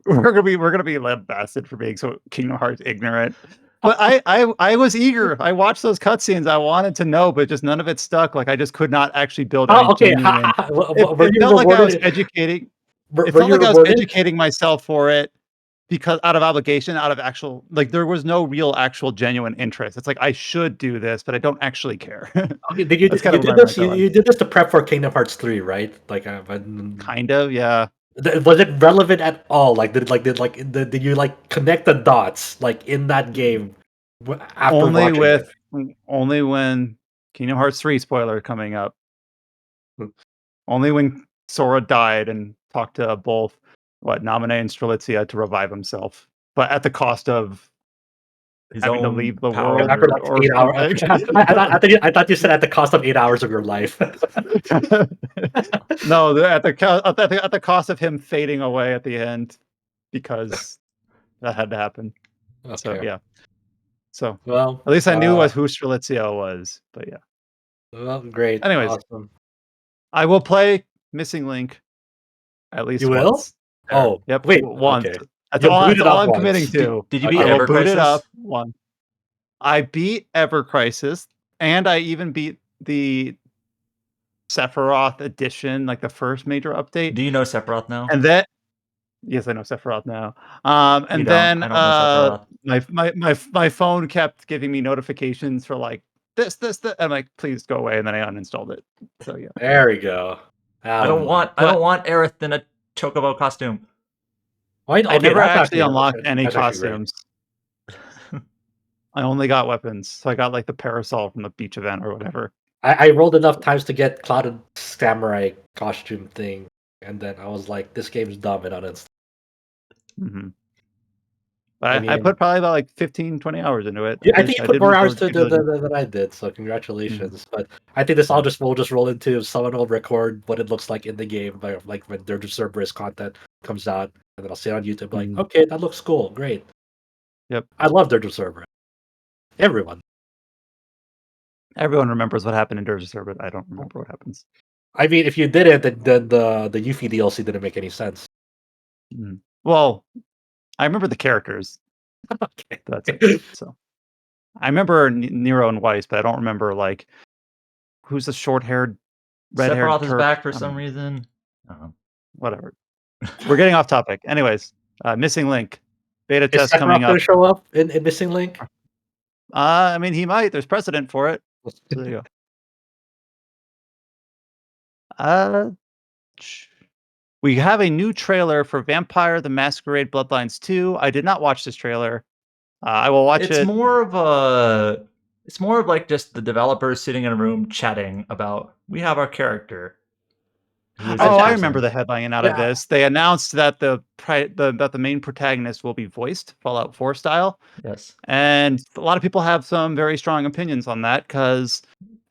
We're gonna be lambasted for being so Kingdom Hearts ignorant. But I was eager. I watched those cutscenes. I wanted to know, but just none of it stuck. Like I just could not actually build any Oh, okay. genuine. Were It you felt like I was rewarded? educating. Were It felt you like I was rewarded? educating myself for it because out of obligation, out of actual like there was no real actual genuine interest. It's like I should do this, but I don't actually care. Okay, did you That's kind of did where this? I'm going. You did this to prep for Kingdom Hearts 3, right? Like, Kind of, yeah. was it relevant at all? Like, did you like connect the dots like in that game after Only watching it? only when Kingdom Hearts 3 spoiler coming up. Hmm. Only when Sora died and talked to both Naminé and Strelitzia to revive himself, but at the cost of His having to own leave the power. world After like or 8 hours, something. I thought you said at the cost of 8 hours of your life. No, at the cost of him fading away at the end, because that had to happen. So Okay. yeah. So Well, at least I knew who Strelitzia was, but yeah. well, great. Anyways. Awesome. I will play Missing Link at least You will? once. Oh, Yep. wait, once. okay. That's You all, booted that's all up I'm committing once. to. Did you beat I will Ever boot it Crisis? up one. I beat Ever Crisis, and I even beat the Sephiroth edition, like the first major update. Do you know Sephiroth now? And then, yes, I know Sephiroth now. And You don't. then I don't know Sephiroth. my phone kept giving me notifications for like this. I'm like, please go away, and then I uninstalled it. So yeah. There we go. I don't want Aerith in a chocobo costume. Why? I never that's actually unlocked any that's actually great. costumes. I only got weapons, so I got like the parasol from the beach event or whatever. I rolled enough times to get Clouded Samurai costume thing, and then I was like, "This game's dumb," and uninstalled. Mm-hmm. But I I mean- put probably about like 15, 20 hours into it. Yeah, I think you put did more record hours capability. than I did, so congratulations. But I think we'll just roll into someone will record what it looks like in the game, like when their Cerberus content comes out, and then I'll see it on YouTube. Like, okay, that looks cool, great. Yep. I love their Cerberus. Everyone. Everyone remembers what happened in Dirge of Cerberus, but I don't remember what happens. I mean, if you did it, then the Yuffie DLC didn't make any sense. Mm. Well, I remember the characters. Okay. That's it. So I remember Nero and Weiss, but I don't remember like who's the short-haired, red-haired Sephiroth is Turk? back for some reason. Whatever. We're getting off topic. Anyways, Missing Link beta Is test Sephiroth coming going up. to show up in Missing Link? I mean, he might. There's precedent for it. So there you go. We have a new trailer for Vampire the Masquerade Bloodlines 2. I did not watch this trailer. I will watch It's it. more of like just the developers sitting in a room chatting about we have our character. Who is Oh, this I person. remember the headline out of Yeah. this. They announced that that the main protagonist will be voiced Fallout 4 style. Yes. And a lot of people have some very strong opinions on that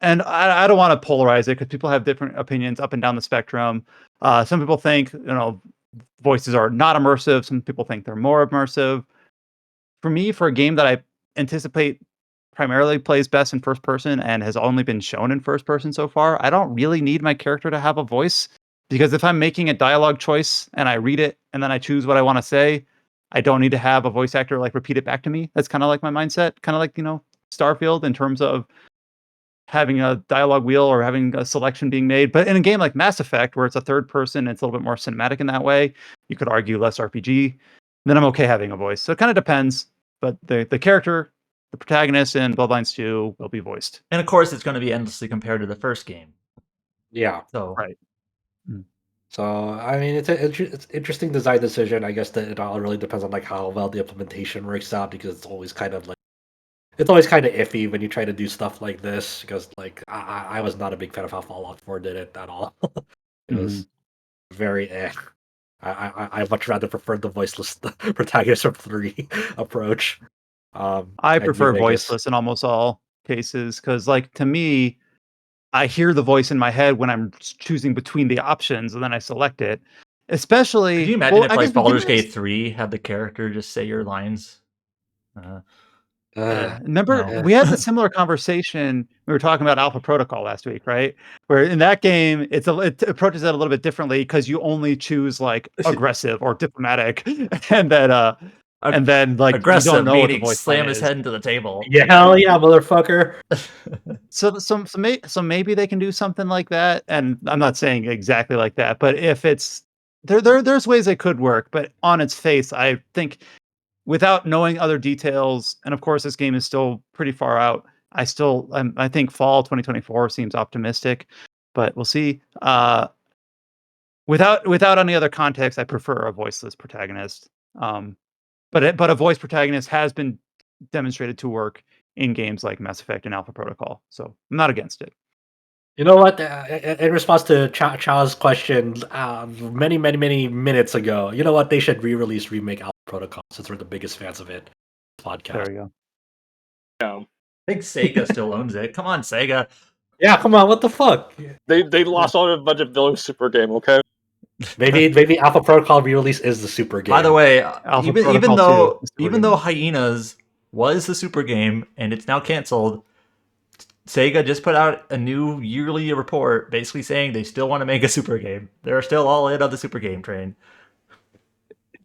and I don't want to polarize it because people have different opinions up and down the spectrum. Some people think, voices are not immersive. Some people think they're more immersive. For me, for a game that I anticipate primarily plays best in first person and has only been shown in first person so far, I don't really need my character to have a voice because if I'm making a dialogue choice and I read it and then I choose what I want to say, I don't need to have a voice actor like repeat it back to me. That's kind of like my mindset, kind of like, Starfield in terms of having a dialogue wheel or having a selection being made. But in a game like Mass Effect, where it's a third person, it's a little bit more cinematic in that way. You could argue less RPG. Then I'm okay having a voice. So it kind of depends. But the character, the protagonist in Bloodlines 2 will be voiced. And of course, it's going to be endlessly compared to the first game. Yeah. So Right. So I mean, it's interesting design decision. I guess that it all really depends on like how well the implementation works out because it's always kind of iffy when you try to do stuff like this because like I was not a big fan of how Fallout 4 did it at all. It was very I much rather prefer the voiceless protagonist from 3 approach. I and prefer New Vegas. voiceless in almost all cases because, like, to me, I hear the voice in my head when I'm choosing between the options, and then I select it. Especially, could you imagine well, if I like guess Baldur's beginners- Gate 3 had the character just say your lines? Remember, No. we had the similar conversation. We were talking about Alpha Protocol last week, right? Where in that game, it approaches it a little bit differently because you only choose like aggressive or diplomatic, and then like you Aggressive don't know what the meaning voice slam line his is. head into the table. Yeah, hell yeah, motherfucker. So maybe they can do something like that, and I'm not saying exactly like that, but if it's there's ways it could work, but on its face, I think without knowing other details, and of course this game is still pretty far out. I think fall 2024 seems optimistic, but we'll see. Without any other context, I prefer a voiceless protagonist. But a voice protagonist has been demonstrated to work in games like Mass Effect and Alpha Protocol, so I'm not against it. You know what? In response to Chow's question many minutes ago, you know what? They should re-release remake Alpha Protocol since we're the biggest fans of it. Podcast. There we go. I think Sega still owns it. Come on, Sega. Yeah, come on, what the fuck? They lost all their budget building super game. Okay. Maybe Alpha Protocol re-release is the super game. By the way, Alpha even Protocol 2 though is the even game. though Hyenas was the super game and it's now canceled, Sega just put out a new yearly report basically saying they still want to make a super game. They're still all in on the super game train.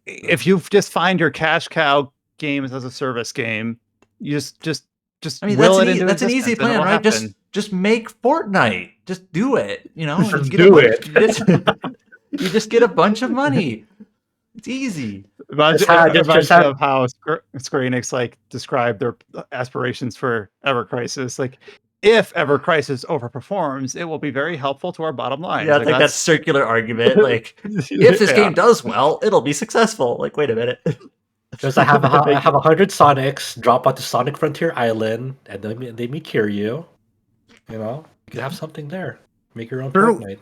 If you just find your cash cow games as a service game, you just I mean, will it into that's an easy existence and plan, it'll right? happen. Just make Fortnite. Just do it. You know, Just get a do bunch- it. You just get a bunch of money. It's easy. Reminds Just have- me of how Square Enix like described their aspirations for Ever Crisis. Like, if Ever Crisis overperforms, it will be very helpful to our bottom line. Yeah, I Like, think that's circular argument. Like, if this Yeah. game does well, it'll be successful. Like, wait a minute. Just I have 100 Sonics drop onto Sonic Frontier Island, and then they meet Kiryu. You know, you can have something there. Make your own Sure. Fortnite.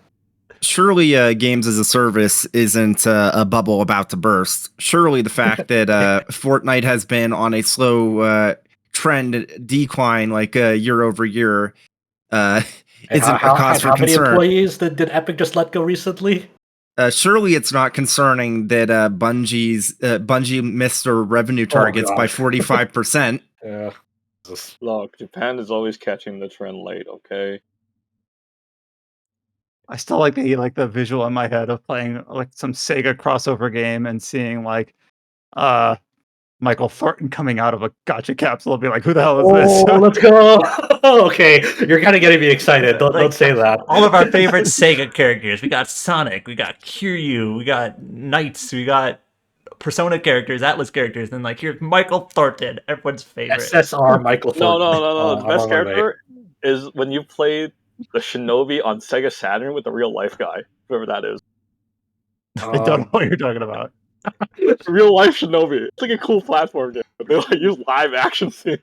Surely, games as a service isn't a bubble about to burst. Surely, the fact that Fortnite has been on a slow trend decline, like year over year, isn't a cause for how many concern. employees did Epic just let go recently? Surely, it's not concerning that Bungie missed their revenue targets by God. 45%. Yeah. Look, Japan is always catching the trend late. Okay. I still like the visual in my head of playing like some Sega crossover game and seeing like Michael Thornton coming out of a gacha capsule and be like, who the hell is this? Oh, let's go! Okay, you're kind of getting me excited. Don't Like, say that. All of our favorite Sega characters. We got Sonic, we got Kiryu, we got Knights, we got Persona characters, Atlas characters, and like here's Michael Thornton, everyone's favorite. SSR Michael No, Thornton. no. The best I'm on my way. character is when you play the Shinobi on Sega Saturn with the real life guy, whoever that is. I don't know what you're talking about. Real life Shinobi. It's like a cool platform game, but they like use live action scenes.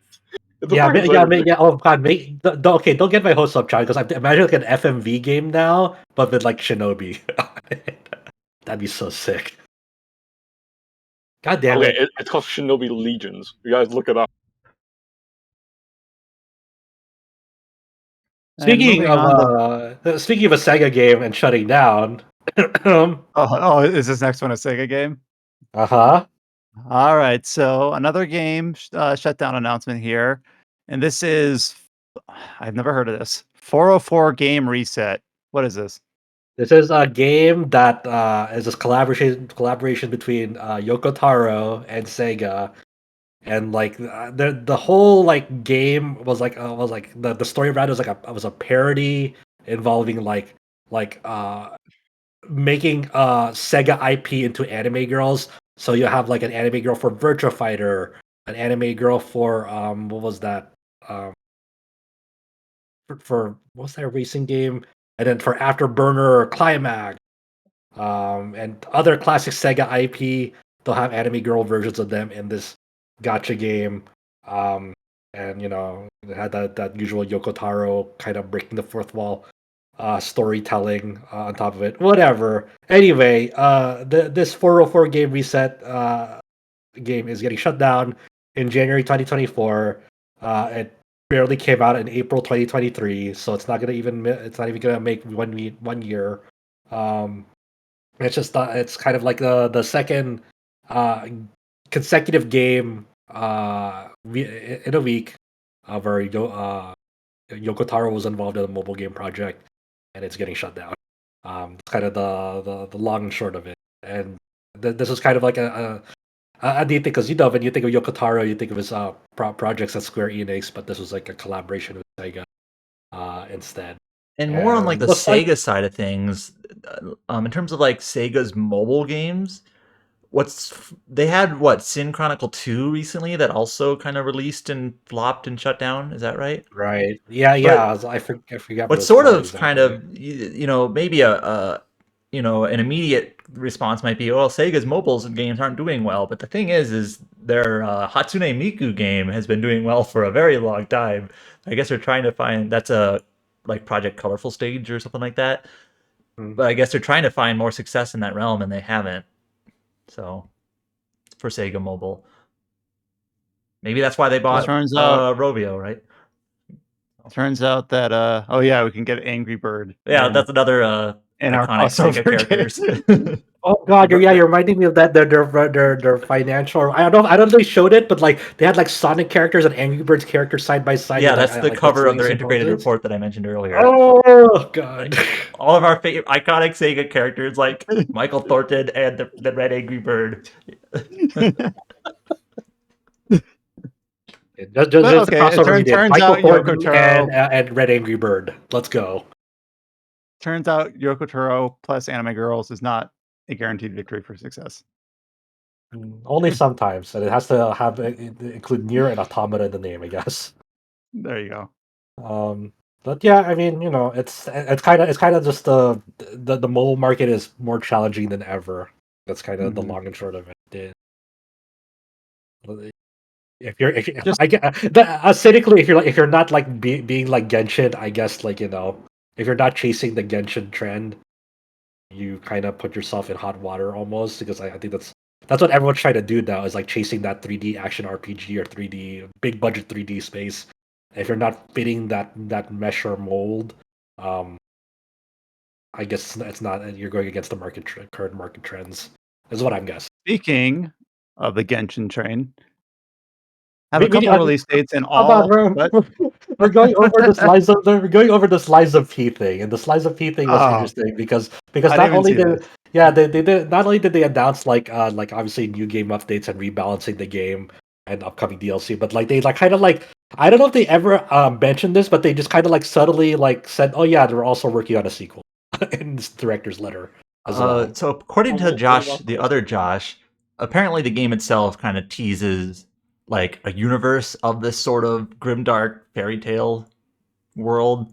It's a Yeah, fucking yeah, Sega thing. yeah. Oh god, okay, don't get my hopes up, John, because I imagine like an FMV game now, but with like Shinobi. That'd be so sick. God damn Okay, it! it's called Shinobi Legions. You guys look it up. And moving on to Speaking of a Sega game and shutting down, is this next one a Sega game? uh-huh. All right, so another game shutdown announcement here, and this is I've never heard of this. 404 Game Reset. What is this? This is a game that is a collaboration between Yoko Taro and Sega, and like the whole like game was like the story around it was a parody involving making Sega IP into anime girls. So you have like an anime girl for Virtua Fighter, an anime girl for what was that for what's that racing game, and then for Afterburner Climax, and other classic Sega IP. They'll have anime girl versions of them in this gotcha game. And it had that usual Yoko Taro kind of breaking the fourth wall storytelling on top of it. Whatever. Anyway, this 404 game reset game is getting shut down in January 2024. It barely came out in April 2023, so it's not even gonna make 1 year. Um, it's just it's kind of like the second uh, consecutive game in a week where Yoko Taro was involved in a mobile game project, and it's getting shut down. It's kind of the long and short of it. And this is kind of like a neat thing, because when you think of Yoko Taro, you think of his projects at Square Enix, but this was like a collaboration with Sega instead. And more on like the looks like- Sega side of things, in terms of like Sega's mobile games, they had Sin Chronicle 2 recently that also kind of released and flopped and shut down. Is that right? Right. Yeah. I forgot. What sort of kind of maybe an immediate response might be, well, Sega's mobiles and games aren't doing well, but the thing is their Hatsune Miku game has been doing well for a very long time. I guess they're trying to find that's a like Project Colorful Stage or something like that. But I guess they're trying to find more success in that realm, and they haven't. So for Sega Mobile, maybe that's why they bought Turns out Rovio, right? Turns out that we can get Angry Bird. Yeah, that's another in our iconic Sega crossover characters. Oh god, you're reminding me of that their financial. I don't know if they showed it, but like they had like Sonic characters and Angry Birds characters side by side. Yeah, with, that's the like, cover of their swings and integrated buttons. report that I mentioned earlier. Oh god. All of our iconic Sega characters like Michael Thornton and the Red Angry Bird. Just the okay, crossover we did. turns Michael out Thornton Yoko Taro- and Red Angry Bird. Let's go. Turns out Yoko Taro plus Anime Girls is not a guaranteed victory for success. Only sometimes, and it has to include Nier and Automata in the name, I guess. There you go. But yeah, I mean, it's kind of just the mobile market is more challenging than ever. That's kind of the long and short of it. Cynically, if you're not like being like Genshin, I guess, like if you're not chasing the Genshin trend, you kind of put yourself in hot water almost, because I think that's what everyone's trying to do now, is like chasing that 3D action RPG or 3D big budget 3D space. If you're not fitting that mesh or mold, I guess it's not. You're going against the current market trends. Is what I'm guessing. Speaking of the Genshin train, have a couple release dates in all. We're going over the slice of P thing, and the slice of P thing was interesting because not only did they announce like obviously new game updates and rebalancing the game and upcoming DLC, but like they kind of like, I don't know if they ever mentioned this, but they just kind of like subtly like said, oh yeah, they're also working on a sequel in this director's letter as well. So according to Josh, the other Josh, apparently the game itself kind of teases like a universe of this sort of grimdark fairy tale world.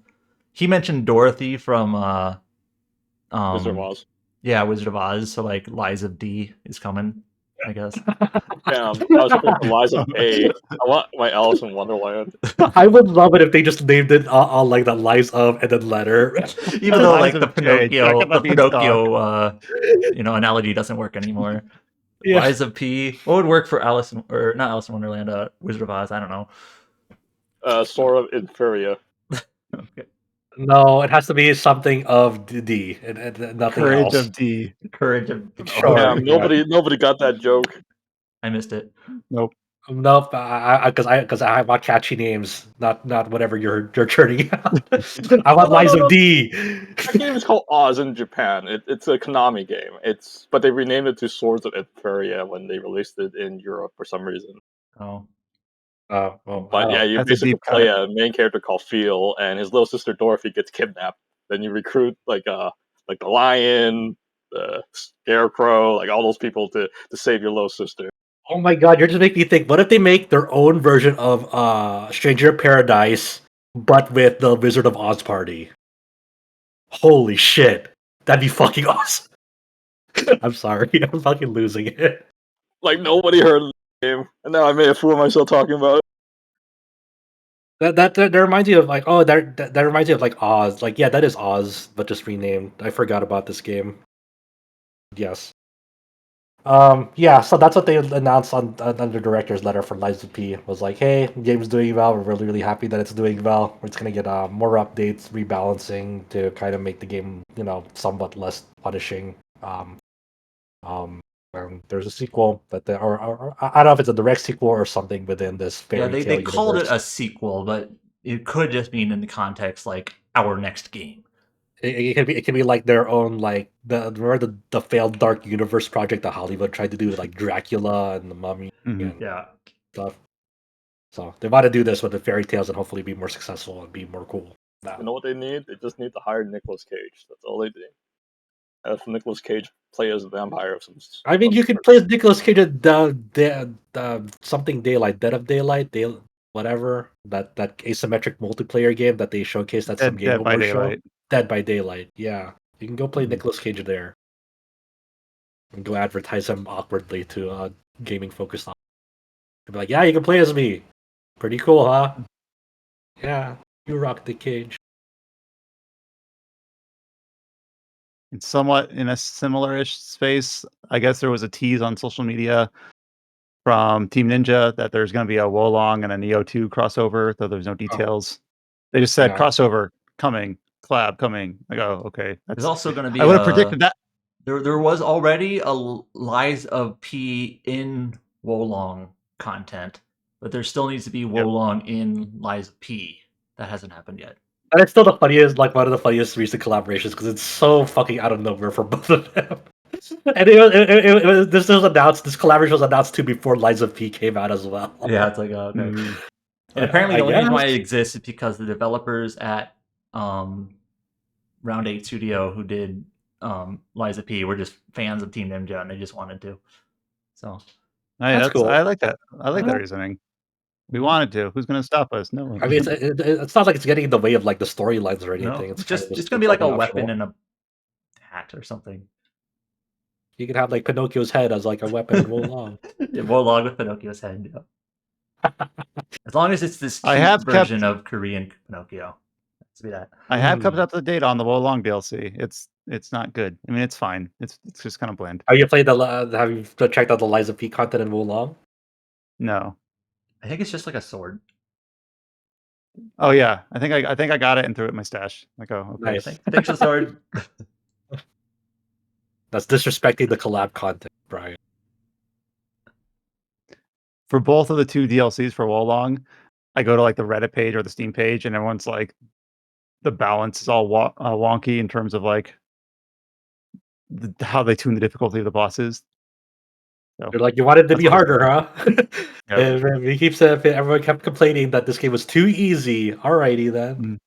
He mentioned Dorothy from Wizard of Oz. Yeah, Wizard of Oz. So like Lies of D is coming, I guess. Damn, I was hoping for Lies of A. I want my Alice in Wonderland. I would love it if they just named it all like the lies of and then letter. Even though Lies like the of J, check Pinocchio, it out, beanstalk. analogy doesn't work anymore. Yeah. Lies of P. What would work for or not Alice in Wonderland? Wizard of Oz. I don't know. Sword of Inferior. Okay. No, it has to be something of D and nothing Courage else. of D. Courage of. Sure. Damn, yeah. nobody got that joke. I missed it. Nope. Nope, because I want catchy names, not whatever you're churning out. I want Lies of D. That game is called Oz in Japan. It's a Konami game. But they renamed it to Swords of Inferior when they released it in Europe for some reason. Oh. Well, But yeah, you That's a basically deep play cut. a main character called Phil, and his little sister Dorothy gets kidnapped. Then you recruit like the lion, the scarecrow, like all those people to save your little sister. oh my god, you're just making me think. What if they make their own version of Stranger in Paradise, but with the Wizard of Oz party? Holy shit, that'd be fucking awesome. I'm sorry, I'm fucking losing it. Like nobody heard of the game, and now I made a fool of myself talking about it. That reminds you of like that reminds you of like Oz. Like yeah, that is Oz, but just renamed. I forgot about this game. Yes. Yeah, so that's what they announced on the director's letter for Lies of P. Was like, hey, the game's doing well. We're really happy that it's doing well. It's gonna get more updates, rebalancing to kind of make the game, somewhat less punishing. There's a sequel, but or I don't know if it's a direct sequel or something within this Yeah, fairy they tale called it universe. a sequel, but it could just mean in the context like our next game. It can be like their own like remember the failed Dark Universe project that Hollywood tried to do with like Dracula and the Mummy Mhm. and Yeah. stuff. So they want to do this with the fairy tales and hopefully be more successful and be more cool. You know what they need? They just need to hire Nicolas Cage. That's all they need. Have Nicolas Cage play as a vampire of some. I mean, you could play as Nicolas Cage at the something Daylight, Dead of Daylight, whatever that asymmetric multiplayer game that they showcased at some Game Dead by Over show. Daylight. Dead by Daylight, yeah. You can go play Mhm. Nicolas Cage there and go advertise him awkwardly to gaming focused on. Be like, yeah, you can play as me. Pretty cool, huh? Yeah, you rock the cage. It's somewhat in a similar-ish space. I guess there was a tease on social media from Team Ninja that there's going to be a Wolong and a Neo 2 crossover, though there's no details. They just said Yeah. crossover coming, collab coming. Like, oh, okay. There's also going to be I would have predicted that. There was already a Lies of P in Wolong content, but there still needs to be Wolong in Lies of P. That hasn't happened yet. And it's still the funniest, like one of the funniest recent collaborations because it's so fucking out of nowhere for both of them. And this was announced. This collaboration was announced too before Lies of P came out as well. Yeah, it's like okay. Mm. And apparently, the only reason why it guess. exists is because the developers at Round 8 Studio who did Lies of P were just fans of Team Ninja and they just wanted to. So Hey, That's cool. I like that. I like that Uh-huh. reasoning. We wanted to. Who's going to stop us? No one. I mean, it's not like it's getting in the way of like the storylines or anything. no, It's it's kind of just gonna be like a totally weapon optional. and a hat or something. You can have like Pinocchio's head as like a weapon and roll along. Yeah, Wolong with Pinocchio's head. Yeah. As long as it's this I cute have version of Korean Pinocchio. Let's be that. I have kept up to date on the Wolong DLC. It's not good. I mean, it's fine. It's just kind of bland. Have you played have you checked out the Lies of P content in Wulong? No. I think it's just like a sword. Oh yeah, I think I got it and threw it in my stash. Like, oh, okay. Nice. Thanks, the sword. That's disrespecting the collab content, Brian. For both of the two DLCs for Wolong, I go to like the Reddit page or the Steam page, and everyone's like, the balance is all wonky in terms of like how they tune the difficulty of the bosses. So You're like, you wanted to be that's harder, huh? Yep. Everyone kept complaining that this game was too easy. Alrighty then.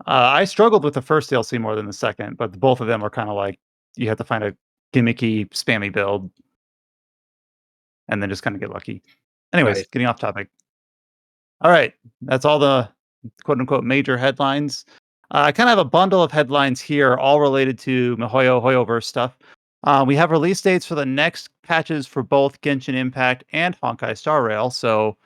I struggled with the first DLC more than the second, but both of them are kind of like you have to find a gimmicky, spammy build, and then just kind of get lucky. Anyways, Nice. getting off topic. All right, that's all the quote unquote major headlines. I kind of have a bundle of headlines here, all related to MiHoYo Hoyoverse stuff. We have release dates for the next patches for both Genshin Impact and Honkai Star Rail. So,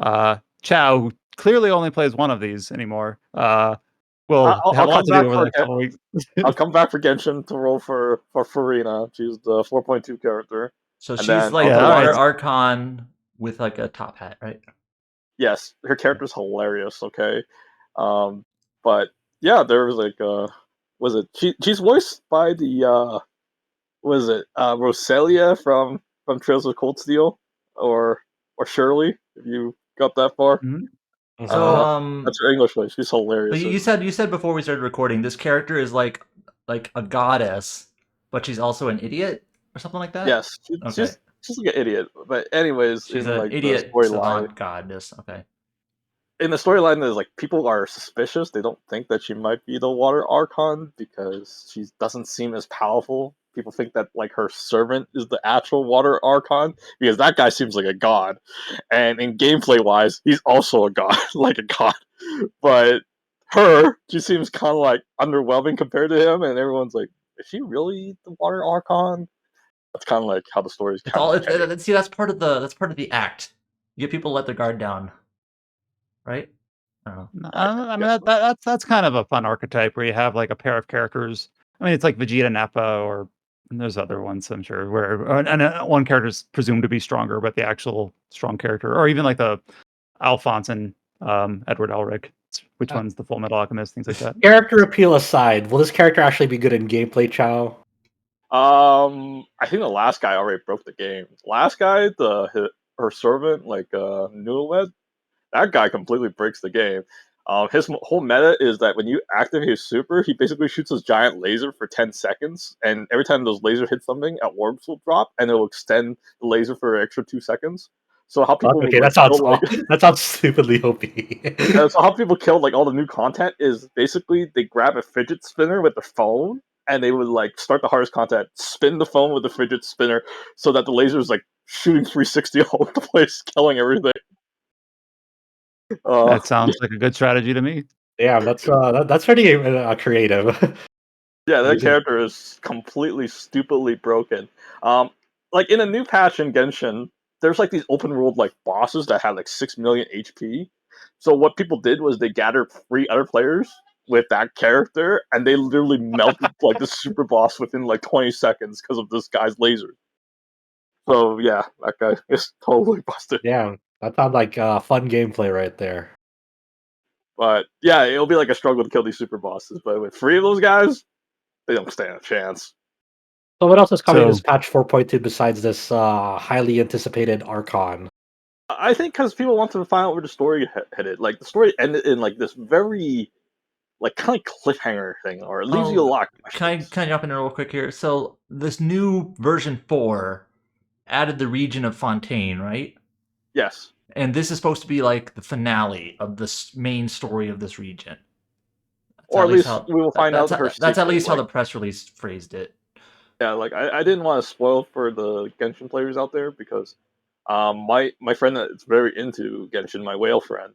Chow, who clearly only plays one of these anymore, will have a lot to do over the next couple weeks. I'll come back for Genshin to roll for Farina. She's the 4.2 character. So And she's then like Yeah, the alright. water archon with like a top hat, right? Yes, her character's hilarious. Okay, but yeah, there was like was it she's voiced by the was it Roselia from Trails of Cold Steel or Shirley, if you got that far. Mhm. So That's her English voice. She's hilarious. but you said before we started recording, this character is like a goddess, but she's also an idiot or something like that. Yes, Okay. she's like an idiot. But anyways, She's in an like the idiot storyline, savant goddess. Okay. there's like people are suspicious. They don't think that she might be the Water Archon because she doesn't seem as powerful. People think that like her servant is the actual Water Archon because that guy seems like a god, and in gameplay wise, he's also a god, like a god. But she seems kind of like underwhelming compared to him, and everyone's like, "Is she really the Water Archon?" That's kind of like how the story's It's kind all of heading. see that's part of the act. You get people to let their guard down, right? I don't know. I mean, that's kind of a fun archetype where you have like a pair of characters. I mean, it's like Vegeta Nappa, or and there's other ones I'm sure where one character is presumed to be stronger, but the actual strong character, or even like the Alphonse and Edward Elric. Which one's the Full Metal Alchemist? Things like that. Character appeal aside, will this character actually be good in gameplay, Chow? I think the last guy already broke the game. Last guy, her servant, like Newlywed, that guy completely breaks the game. His whole meta is that when you activate his super, he basically shoots his giant laser for 10 seconds, and every time those lasers hit something, orbs will drop, and it will extend the laser for an extra 2 seconds. So how people Okay, would, like, that sounds stupidly OP. so how people kill like all the new content is basically they grab a fidget spinner with their phone and they would like start the hardest content, spin the phone with the fidget spinner so that the laser is like shooting 360 all over the place, killing everything. That sounds like a good strategy to me. Damn, that's pretty creative. Yeah, that Using- character is completely stupidly broken. Like in a new patch in Genshin, there's like these open world like bosses that had like 6 million HP. So what people did was they gathered 3 other players with that character, and they literally melted like the super boss within like 20 seconds because of this guy's laser. So yeah, that guy is totally busted. Damn, that sounds like fun gameplay right there. But yeah, it'll be like a struggle to kill these super bosses. But with 3 of those guys, they don't stand a chance. So what else is coming in So this patch 4.2 besides this highly anticipated Archon? I think because people wanted to find out where the story headed. Like the story ended in like this very like kind of cliffhanger thing, or it leaves you a lot of questions. Can I jump in real quick here? So this new version 4 added the region of Fontaine, right? Yes. And this is supposed to be like the finale of this main story of this region. Or at least we will find out her That's at secret, least how like- the press release phrased it. Yeah, like I didn't want to spoil for the Genshin players out there because my friend that's very into Genshin, my whale friend,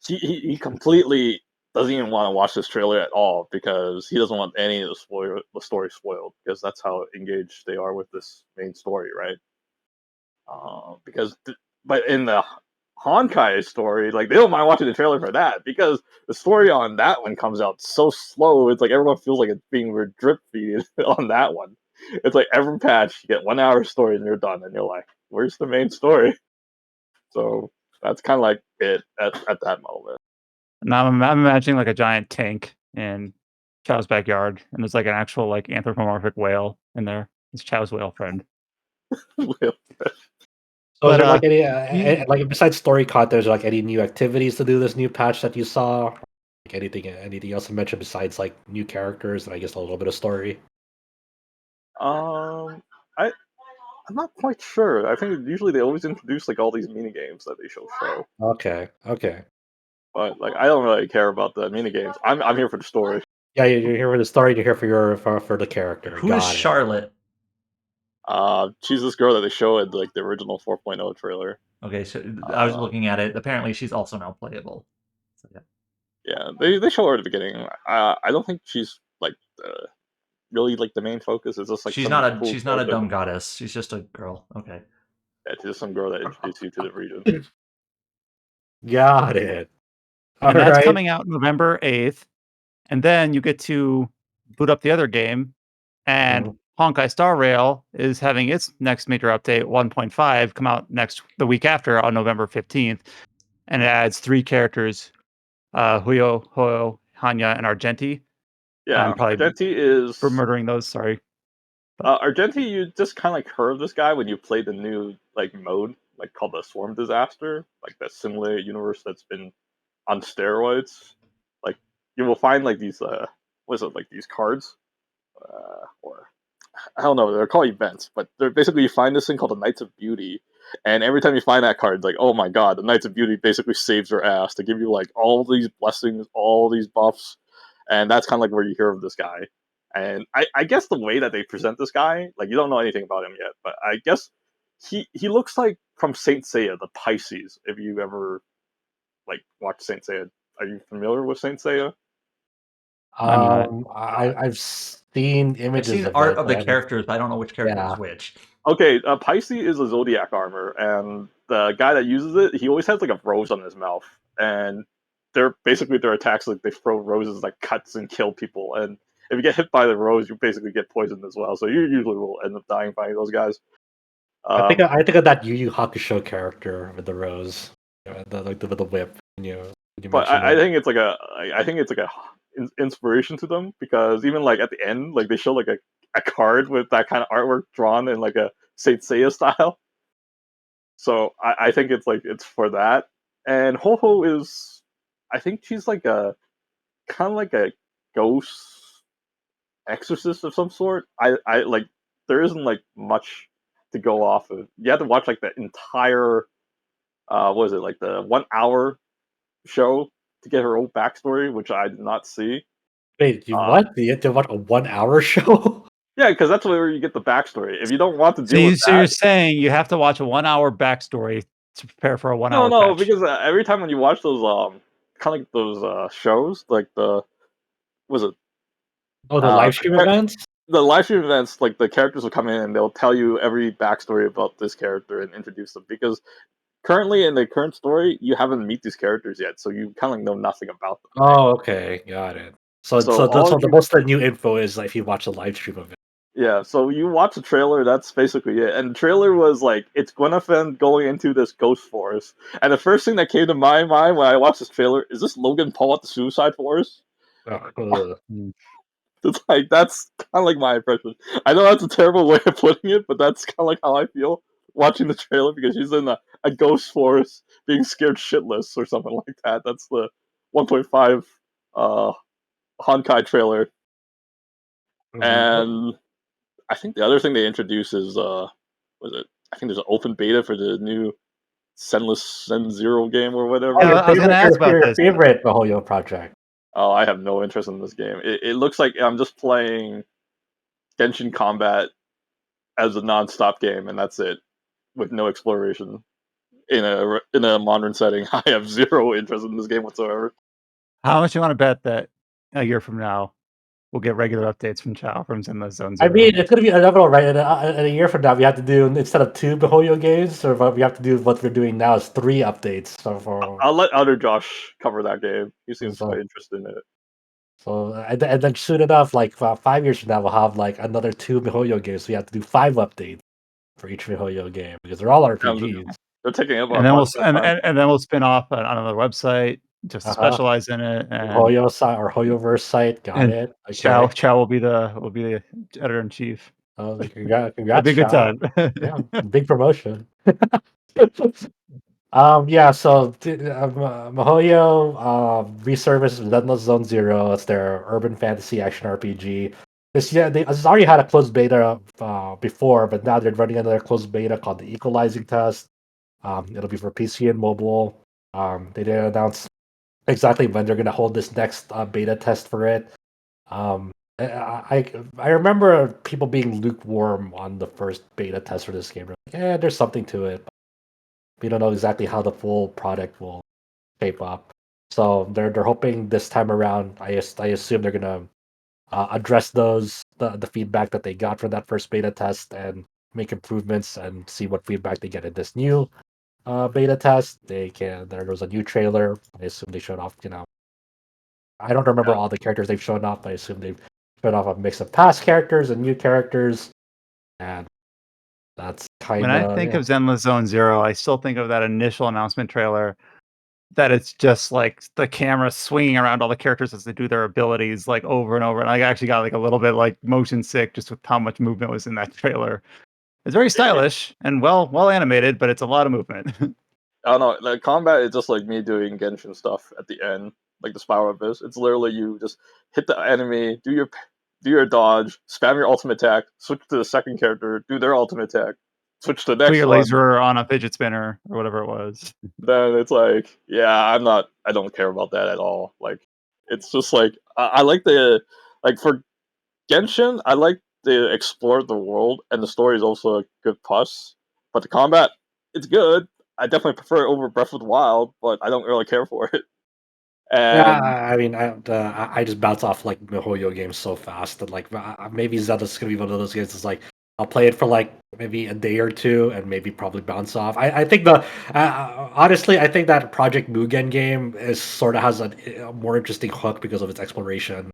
he completely doesn't even want to watch this trailer at all because he doesn't want any of the story spoiled because that's how engaged they are with this main story, right? But in the Honkai story, like they don't mind watching the trailer for that because the story on that one comes out so slow. It's like everyone feels like it's being drip feed on that one. It's like every patch you get 1 hour story and you're done, and you're like, "Where's the main story?" So that's kind of like it at that moment. now I'm imagining like a giant tank in Chow's backyard, and there's like an actual like anthropomorphic whale in there. It's Chow's whale friend. So is But, there like any you- like besides story content, is there like any new activities to do this new patch that you saw? Like anything else to mention besides like new characters and I guess a little bit of story? I I'm not quite sure. I think usually they always introduce like all these mini games that they show. Okay. But like I don't really care about the mini games. I'm here for the story. Yeah, you're here for the story. You're here for for the character. Who is Got it. Charlotte? She's this girl that they show in like the original 4.0 trailer. Okay, so I was looking at it. Apparently, she's also now playable. So, yeah. Yeah, they show her at the beginning. I don't think she's like really like the main focus. It's just like She's some not a cool she's not a character. dumb goddess. She's just a girl. Okay. Yeah, she's just some girl that introduced you to the region. Got it. All And that's right. coming out November 8th. And then you get to boot up the other game, and Honkai Star Rail is having its next major update, 1.5, come out the week after on November 15th, and it adds 3 characters, Huyo, Hoyo, Hanya, and Argenti. Yeah, I'm probably Argenti is for murdering those. Sorry. Argenti. You just kind of like heard of this guy when you played the new like mode, like called the Swarm Disaster, like that simulated universe that's been on steroids. Like you will find like these what is it, like these cards, or I don't know, they're called events, but they're basically you find this thing called the Knights of Beauty, and every time you find that card, it's like, oh my god, the Knights of Beauty basically saves your ass to give you like all these blessings, all these buffs, and that's kind of like where you hear of this guy. And I guess the way that they present this guy, like you don't know anything about him yet, but I guess he looks like from Saint Seiya, the Pisces. If you ever like watched Saint Seiya, are you familiar with Saint Seiya? I'm not. I've seen I've images seen of art it, of but the I haven't. characters, but I don't know which character Yeah. is which. Okay, Pisces is a zodiac armor, and the guy that uses it, he always has like a rose on his mouth, and they're basically their attacks like they throw roses that cuts and kill people, and if you get hit by the rose, you basically get poisoned as well. So you usually will end up dying fighting those guys. I think of that Yu Yu Hakusho character with the rose, like with the whip. When you But mentioned I it. think it's like a inspiration to them because even like at the end, like they show like a card with that kind of artwork drawn in like a Saint Seiya style. So I think it's like it's for that. And Ho Ho is, I think she's like a kind of like a ghost exorcist of some sort. I like there isn't like much to go off of. You have to watch like the entire what is it, like the 1 hour show to get her own backstory, which I did not see. Wait, you Uh, what? You have to watch a 1 hour show? yeah, because that's where you get the backstory. If you don't want to So, deal with you're that, saying you have to watch a 1-hour backstory to prepare for a 1 no, hour no, patch. because every time when you watch those kind of like those shows, like the was it Oh, the live stream events? the live stream events, like the characters will come in and they'll tell you every backstory about this character and introduce them because currently in the current story you haven't meet these characters yet, so you kind of know nothing about them. Oh, okay, got it. So, So all the you most of the new info is like if you watch the live stream of it. Yeah, so you watch the trailer, that's basically it. And the trailer was like, it's Gwenevere going into this ghost forest. And the first thing that came to my mind when I watched this trailer is this Logan Paul at the Suicide Forest? Ugh. It's like, that's kind of like my impression. I know that's a terrible way of putting it, but that's kind of like how I feel watching the trailer because she's in a ghost forest being scared shitless or something like that. That's the 1.5 uh, Honkai trailer. And I think the other thing they introduced is was it? I think there's an open beta for the new Send Zero game or whatever. Oh, I was gonna ask about your this. favorite Mihoyo project. Oh, I have no interest in this game. It looks like I'm just playing Genshin Combat as a non-stop game, and that's it, with no exploration in a modern setting. I have zero interest in this game whatsoever. How much you want to bet that a year from now we'll get regular updates from Chow from Zenless Zone I Zero? mean, it's gonna be inevitable, right? In a year from now, we have to do instead of 2 Mihoyo games, or what we have to do what we're doing now is 3 updates. So I'll let other Josh cover that game. He seems so, quite interested in it. and then soon enough, like 5 years from now, we'll have like another 2 Mihoyo games. So we have to do 5 updates for each Mihoyo game because they're all RPGs. They're taking up our And then podcast time. and then we'll spin off on another website just to specialize in it. And Mihoyo site or Hoyoverse site, got and it. Okay. Chow will be the editor in chief. Congrats, It'll be a good Shao. time. Yeah, big promotion. Yeah, so Mihoyo resurfaced Relentless Zone Zero. It's their urban fantasy action RPG. It's already had a closed beta before, but now they're running another closed beta called the Equalizing Test. It'll be for PC and mobile. They didn't announce exactly when they're going to hold this next beta test for it. I remember people being lukewarm on the first beta test for this game. Like, yeah, there's something to it. We don't know exactly how the full product will shape up. So they're hoping this time around. I assume they're gonna address the feedback that they got from that first beta test and make improvements and see what feedback they get in this new beta test. There was a new trailer. I assume they showed off. I don't remember all the characters they've shown off. I assume they've showed off a mix of past characters and new characters, and that's kind When I think of Zenless Zone Zero, I still think of that initial announcement trailer. That it's just like the camera swinging around all the characters as they do their abilities like over and over. And I actually got like a little bit like motion sick just with how much movement was in that trailer. It's very stylish and well animated, but it's a lot of movement. I don't know. Like combat is just like me doing Genshin stuff at the end, like the Spiral Abyss. It's literally you just hit the enemy, do your dodge, spam your ultimate attack, switch to the second character, do their ultimate attack, switch to the Put next your one. laser on a fidget spinner or whatever it was. Then it's like, yeah, I don't care about that at all. Like, it's just like I like like for Genshin, I like to explore the world, and the story is also a good plus. But the combat, it's good. I definitely prefer it over Breath of the Wild, but I don't really care for it. Yeah, And I mean, I just bounce off like MiHoYo games so fast that like maybe Zelda's gonna be one of those games. It's like I'll play it for like maybe a day or two and maybe probably bounce off. I think honestly, I think that Project Mugen game is sort of has a more interesting hook because of its exploration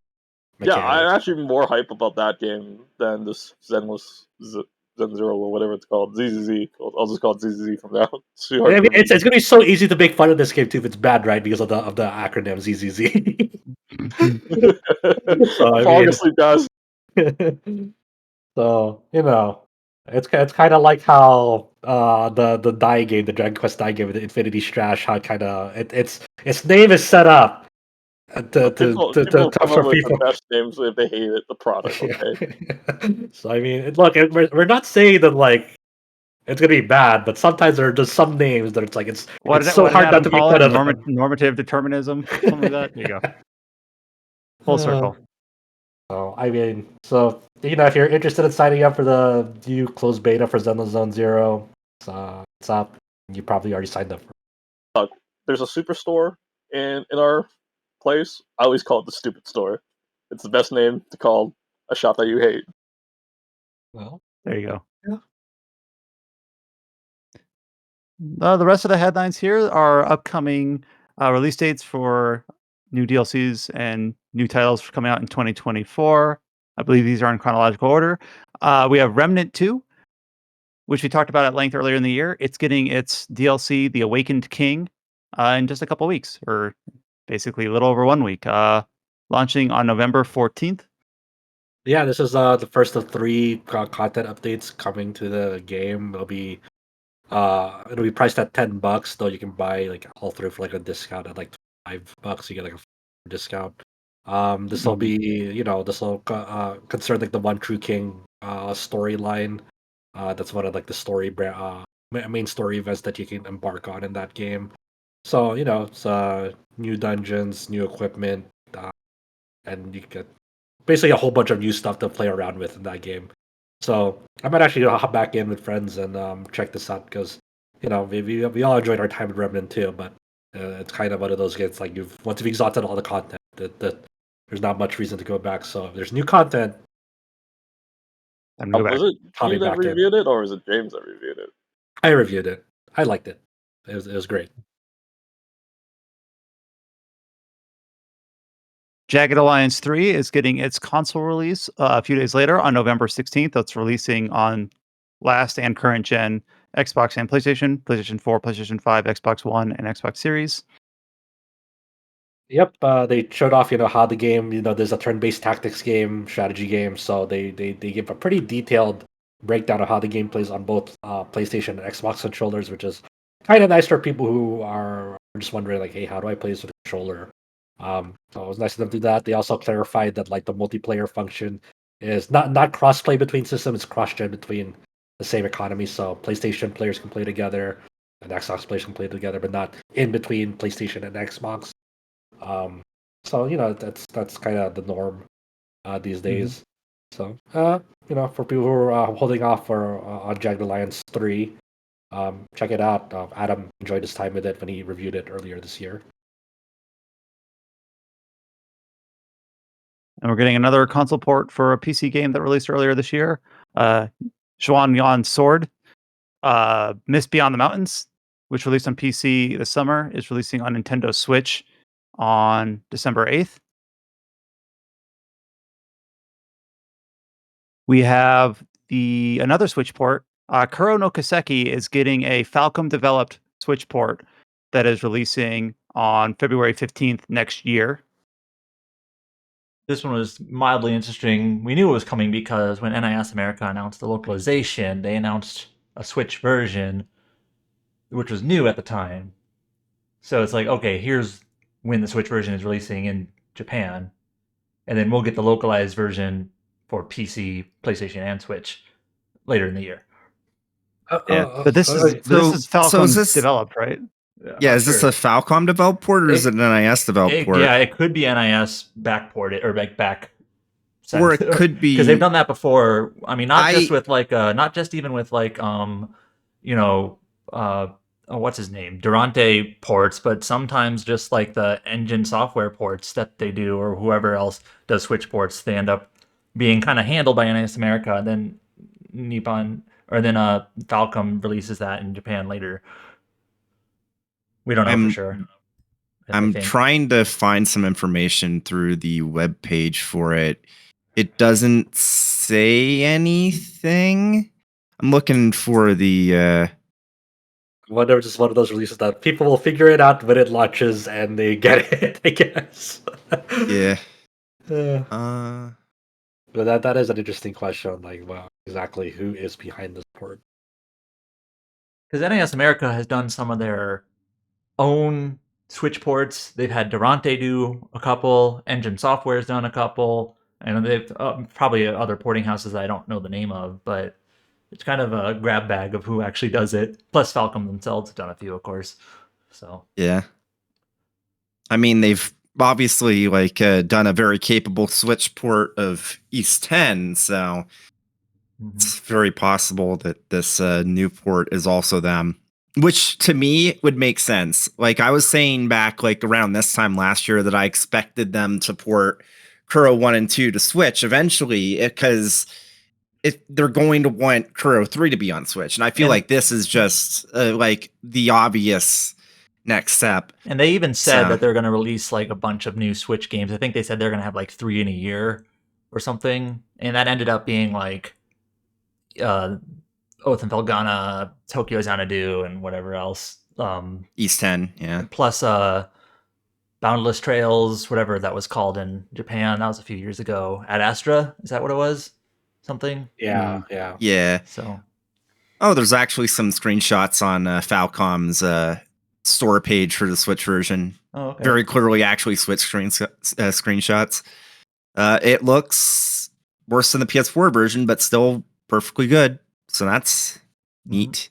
yeah, I'm mechanics. actually more hype about that game than this Zen Zero or whatever it's called. ZZZ. I'll just call it ZZZ from now. It's too hard I to mean, remember. it's gonna be so easy to make fun of this game too if it's bad, right? Because of the acronym ZZZ. So I'm I falling mean. asleep, guys. So it's kind of like how the die game, the Dragon Quest die game, the Infinity Strash, how its name is set up to People come come up from with the people. best names if they hate it, the product. Yeah. Okay. So I mean, look, we're not saying that like it's gonna be bad, but sometimes there are just some names that What it's did so what did hard not Adam to make call fun it? of them. Normative determinism, something like that. There you go. Full circle. So I mean, if you're interested in signing up for the new closed beta for Zenless Zone Zero, it's up. You probably already signed up. There's a superstore in our place. I always call it the stupid store. It's the best name to call a shop that you hate. Well, There you go. yeah. The rest of the headlines here are upcoming release dates for new DLCs and new titles coming out in 2024. I believe these are in chronological order. We have Remnant 2, which we talked about at length earlier in the year. It's getting its DLC, The Awakened King, in just a couple weeks, or basically a little over 1 week. Launching on November 14th. Yeah, this is the first of three content updates coming to the game. It'll be priced at $10, though you can buy like all three for like a discount at like $5. You get like a discount. This will be this will concern like the One True King storyline. That's one of like the main story events that you can embark on in that game. So it's new dungeons, new equipment, and you get basically a whole bunch of new stuff to play around with in that game. So I might actually hop back in with friends and check this out because we all enjoyed our time with Remnant too, but it's kind of one of those games like once you've exhausted all the content, that there's not much reason to go back. So if there's new content, I'm gonna go back. Was it I'll be you that back in. reviewed it, or was it James that reviewed it? I reviewed it. I liked it. It was great. Jagged Alliance 3 is getting its console release a few days later on November 16th. That's releasing on last and current gen Xbox and PlayStation, PlayStation 4, PlayStation 5, Xbox One, and Xbox Series. Yep, they showed off, how the game, there's a turn-based tactics game, strategy game, so they give a pretty detailed breakdown of how the game plays on both PlayStation and Xbox controllers, which is kind of nice for people who are just wondering, like, hey, how do I play this with a controller? So it was nice of them to do that. They also clarified that like the multiplayer function is not cross-play between systems, it's cross-gen between the same economy, so PlayStation players can play together and Xbox players can play together, but not in between PlayStation and Xbox. So that's kind of the norm these days. So for people who are holding off for on Jagged Alliance 3, check it out. Adam enjoyed his time with it when he reviewed it earlier this year. And we're getting another console port for a PC game that released earlier this year. Xuan Yuan Sword. Mist Beyond the Mountains, which released on PC this summer, is releasing on Nintendo Switch on December 8th. We have another Switch port. Kuro no Kaseki is getting a Falcom developed Switch port that is releasing on February 15th next year. This one was mildly interesting. We knew it was coming because when NIS America announced the localization, they announced a Switch version, which was new at the time. So it's like, okay, here's when the Switch version is releasing in Japan, and then we'll get the localized version for PC, PlayStation, and Switch later in the year. But this is Falcom developed, right? Yeah, is this a Falcom developed port or is it an NIS developed port? Yeah, it could be NIS backported or back. Or it could be because they've done that before. I mean, not just with like, not just even with like, what's his name, Durante ports, but sometimes just like the engine software ports that they do, or whoever else does Switch ports, they end up being kind of handled by NIS America, and then Nippon or then Falcom releases that in Japan later. We don't know for sure. I'm trying to find some information through the web page for it. It doesn't say anything. I'm looking for the whatever, just one of those releases that people will figure it out when it launches and they get it, I guess. Yeah. But that is an interesting question. Like, wow, exactly who is behind this port? Because NIS America has done some of their own Switch ports. They've had Durante do a couple. Engine Software's done a couple. And they've probably other porting houses that I don't know the name of, but it's kind of a grab bag of who actually does it. Plus, Falcom themselves have done a few, of course. So yeah, I mean they've obviously like done a very capable Switch port of East 10, so it's very possible that this new port is also them. Which to me would make sense. Like I was saying back like around this time last year that I expected them to port Kuro 1 and 2 to Switch eventually because they're going to want Kuro 3 to be on Switch. And I feel like this is just like the obvious next step. And they even said that they're going to release like a bunch of new Switch games. I think they said they're going to have like 3 in a year or something. And that ended up being like Oath and Felghana, Tokyo Xanadu, and whatever else. East 10, yeah. Plus Boundless Trails, whatever that was called in Japan. That was a few years ago. Ad Astra, is that what it was? Something? Yeah. So, there's actually some screenshots on Falcom's store page for the Switch version. Oh, okay. Very clearly actually Switch screenshots. It looks worse than the PS4 version, but still perfectly good. So that's neat.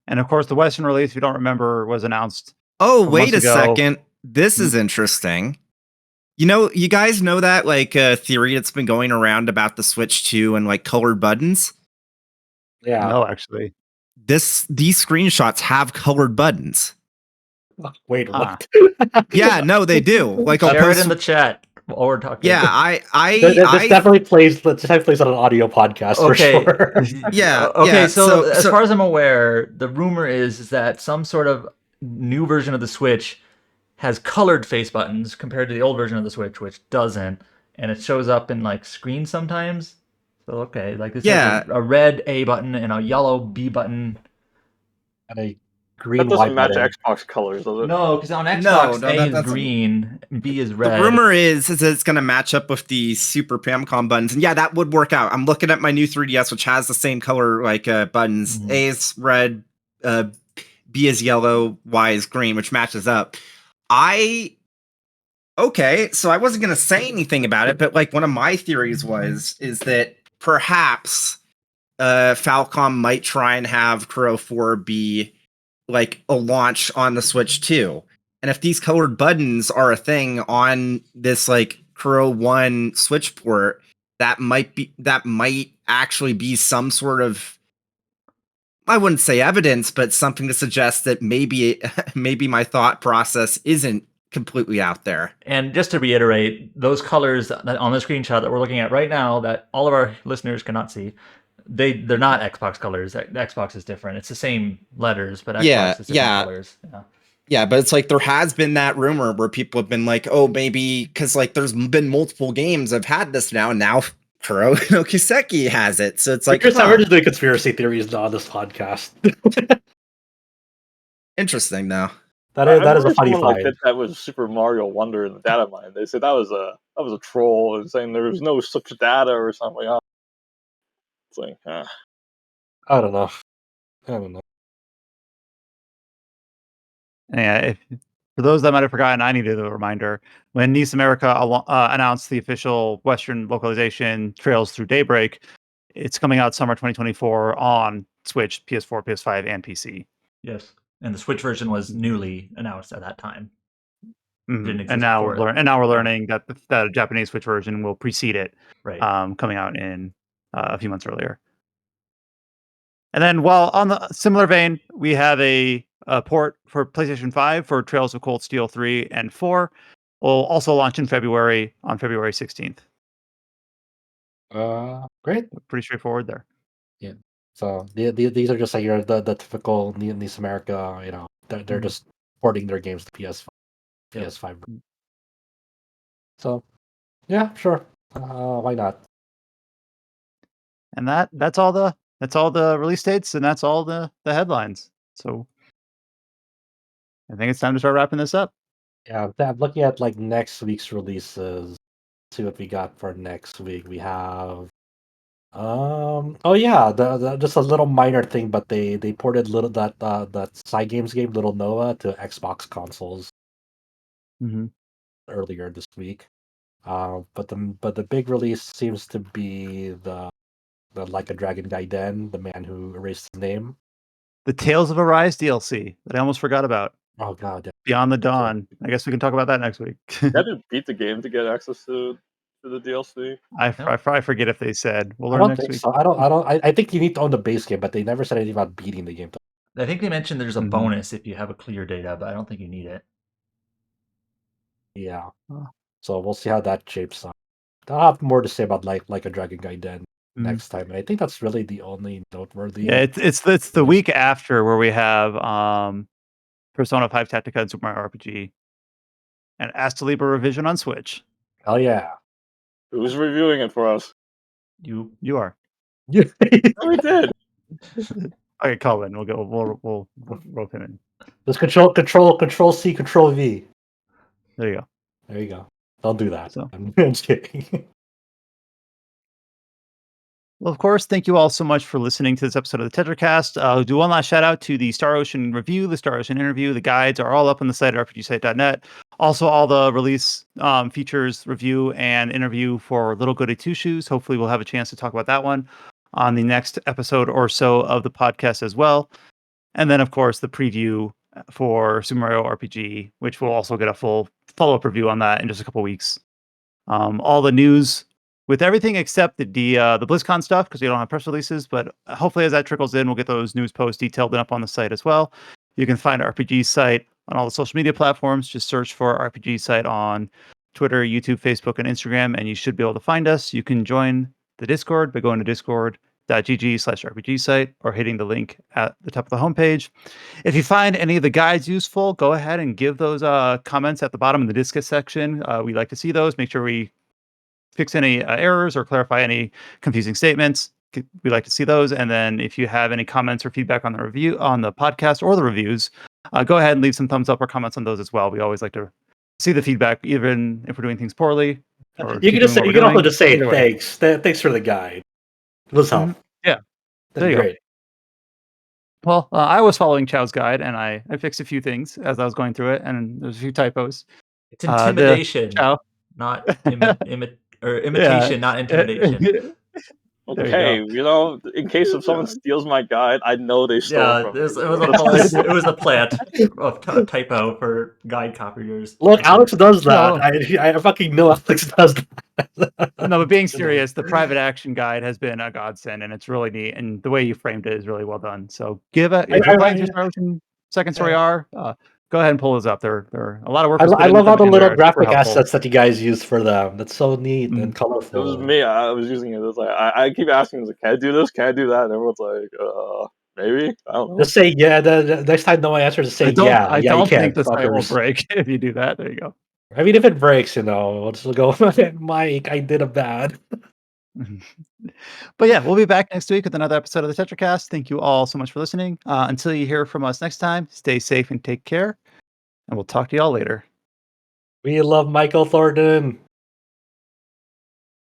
And of course, the Western release, if you don't remember, was announced. Oh, wait a second. This is interesting. You know, you guys know that like theory that's been going around about the Switch 2 and like colored buttons? Yeah. No, actually. These screenshots have colored buttons. Wait, what? Yeah, no, they do. Like I'll share it in the chat while we're talking. Yeah, this definitely plays on an audio podcast for sure. Yeah. Okay, yeah, so as far as I'm aware, the rumor is that some sort of new version of the Switch has colored face buttons compared to the old version of the Switch, which doesn't, and it shows up in like screens sometimes. So okay, like this has a red A button and a yellow B button and a green. That doesn't match Xbox colors, does it? No, because on Xbox A is green and B is red. The rumor is that it's going to match up with the Super Famicom buttons, and yeah, that would work out. I'm looking at my new 3DS, which has the same color like buttons. A is red, B is yellow, Y is green, which matches up. Okay, so I wasn't gonna say anything about it, but like one of my theories is that perhaps Falcom might try and have Kuro 4 be like a launch on the Switch 2. And if these colored buttons are a thing on this like Kuro 1 Switch port, that might actually be some sort of, I wouldn't say evidence, but something to suggest that maybe my thought process isn't completely out there. And just to reiterate, those colors on the screenshot that we're looking at right now, that all of our listeners cannot see, they're not Xbox colors. The Xbox is different. It's the same letters, but Xbox is different colors. Yeah. Yeah, but it's like there has been that rumor where people have been like, oh, maybe because like there's been multiple games I've had this now, and now Kuro no Kiseki has it. So it's like, Chris, we're just doing conspiracy theories on this podcast. interesting though. That is a funny someone like find. that was Super Mario Wonder in the data mine. They said that was a troll and saying there was no such data or something. It's like, I don't know. Yeah, for those that might have forgotten, I needed a reminder. When NIS America announced the official Western localization, Trails Through Daybreak, it's coming out summer 2024 on Switch, PS4, PS5, and PC. Yes, and the Switch version was newly announced at that time. And now we're learning that the Japanese Switch version will precede it, right? Coming out in a few months earlier. And then, while on the similar vein, we have a port for PlayStation 5 for Trails of Cold Steel 3 and 4. Will also launch in February, on February 16th. Great. Pretty straightforward there. Yeah. So these are just like the typical NIS America. You know, they're just porting their games to PS5. PS5. So, yeah, sure. Why not? And that's all the release dates, and that's all the headlines. So I think it's time to start wrapping this up. Yeah, I'm looking at like next week's releases. See what we got for next week. We have oh yeah, the just a little minor thing, but they ported that side games game Little Noah to Xbox consoles earlier this week. But the big release seems to be the Like a Dragon Gaiden, the man who erased his name. The Tales of Arise DLC that I almost forgot about. Oh god, yeah. Beyond the Dawn. I guess we can talk about that next week. you had to beat the game to get access to the DLC. I forget if they said. We'll I learn don't next think week. so. I think you need to own the base game, but they never said anything about beating the game. I think they mentioned there's a bonus if you have a clear data, but I don't think you need it. Yeah. So we'll see how that shapes up. I'll have more to say about like a Dragon Gaiden next time, and I think that's really the only noteworthy. Yeah, it's the week after where we have Persona 5 Tactica and Super Mario RPG, and Asta Libre revision on Switch. Hell yeah! Who's reviewing it for us? You are. Yeah. We did. Okay, Colin, we'll rope him in. Just control C, control V. There you go. Don't do that. So. I'm just kidding. Well, of course, thank you all so much for listening to this episode of the Tetracast. I'll do one last shout out to the Star Ocean review, the Star Ocean interview. The guides are all up on the site at rpgsite.net. Also, all the release features, review, and interview for Little Goodie Two Shoes. Hopefully, we'll have a chance to talk about that one on the next episode or so of the podcast as well. And then, of course, the preview for Super Mario RPG, which we'll also get a full follow-up review on that in just a couple weeks. All the news with everything except the BlizzCon stuff, because we don't have press releases, but hopefully as that trickles in, we'll get those news posts detailed and up on the site as well. You can find RPG Site on all the social media platforms. Just search for RPG Site on Twitter, YouTube, Facebook, and Instagram, and you should be able to find us. You can join the Discord by going to discord.gg/RPG Site or hitting the link at the top of the homepage. If you find any of the guides useful, go ahead and give those comments at the bottom of the Discuss section. We like to see those. Make sure we fix any errors or clarify any confusing statements. We like to see those. And then if you have any comments or feedback on the review, on the podcast or the reviews, go ahead and leave some thumbs up or comments on those as well. We always like to see the feedback, even if we're doing things poorly. You can also just say thanks. Thanks for the guide. It was helpful. Yeah. That'd be great. Well, I was following Chow's guide, and I fixed a few things as I was going through it, and there's a few typos. It's intimidation, not imitation, not intimidation. Okay, in case if someone steals my guide, I know they stole from me. It was a plant of typo for guide copiers. Look, Alex does that. I fucking know Alex does that. No, but being serious, the private action guide has been a godsend, and it's really neat. And the way you framed it is really well done. So if you're playing through Star Ocean Second Story R, go ahead and pull those up. They're a lot of work. I, was put I into love all them, the and little they're super graphic helpful. assets that you guys use for them. That's so neat and It was colorful. me. I was using it. It's like I keep asking, like, can I do this? Can I do that? And everyone's like, maybe. I don't know. Just say yeah. The next time no one answers, just say I don't. yeah. I Yeah, you don't can. think the site will Fuckers. break if you do that. There you go. I mean, if it breaks, we'll just go, Mike, I did a bad. But yeah, we'll be back next week with another episode of the Tetracast. Thank you all so much for listening. Until you hear from us next time, stay safe and take care. And we'll talk to y'all later. We love Michael Thornton.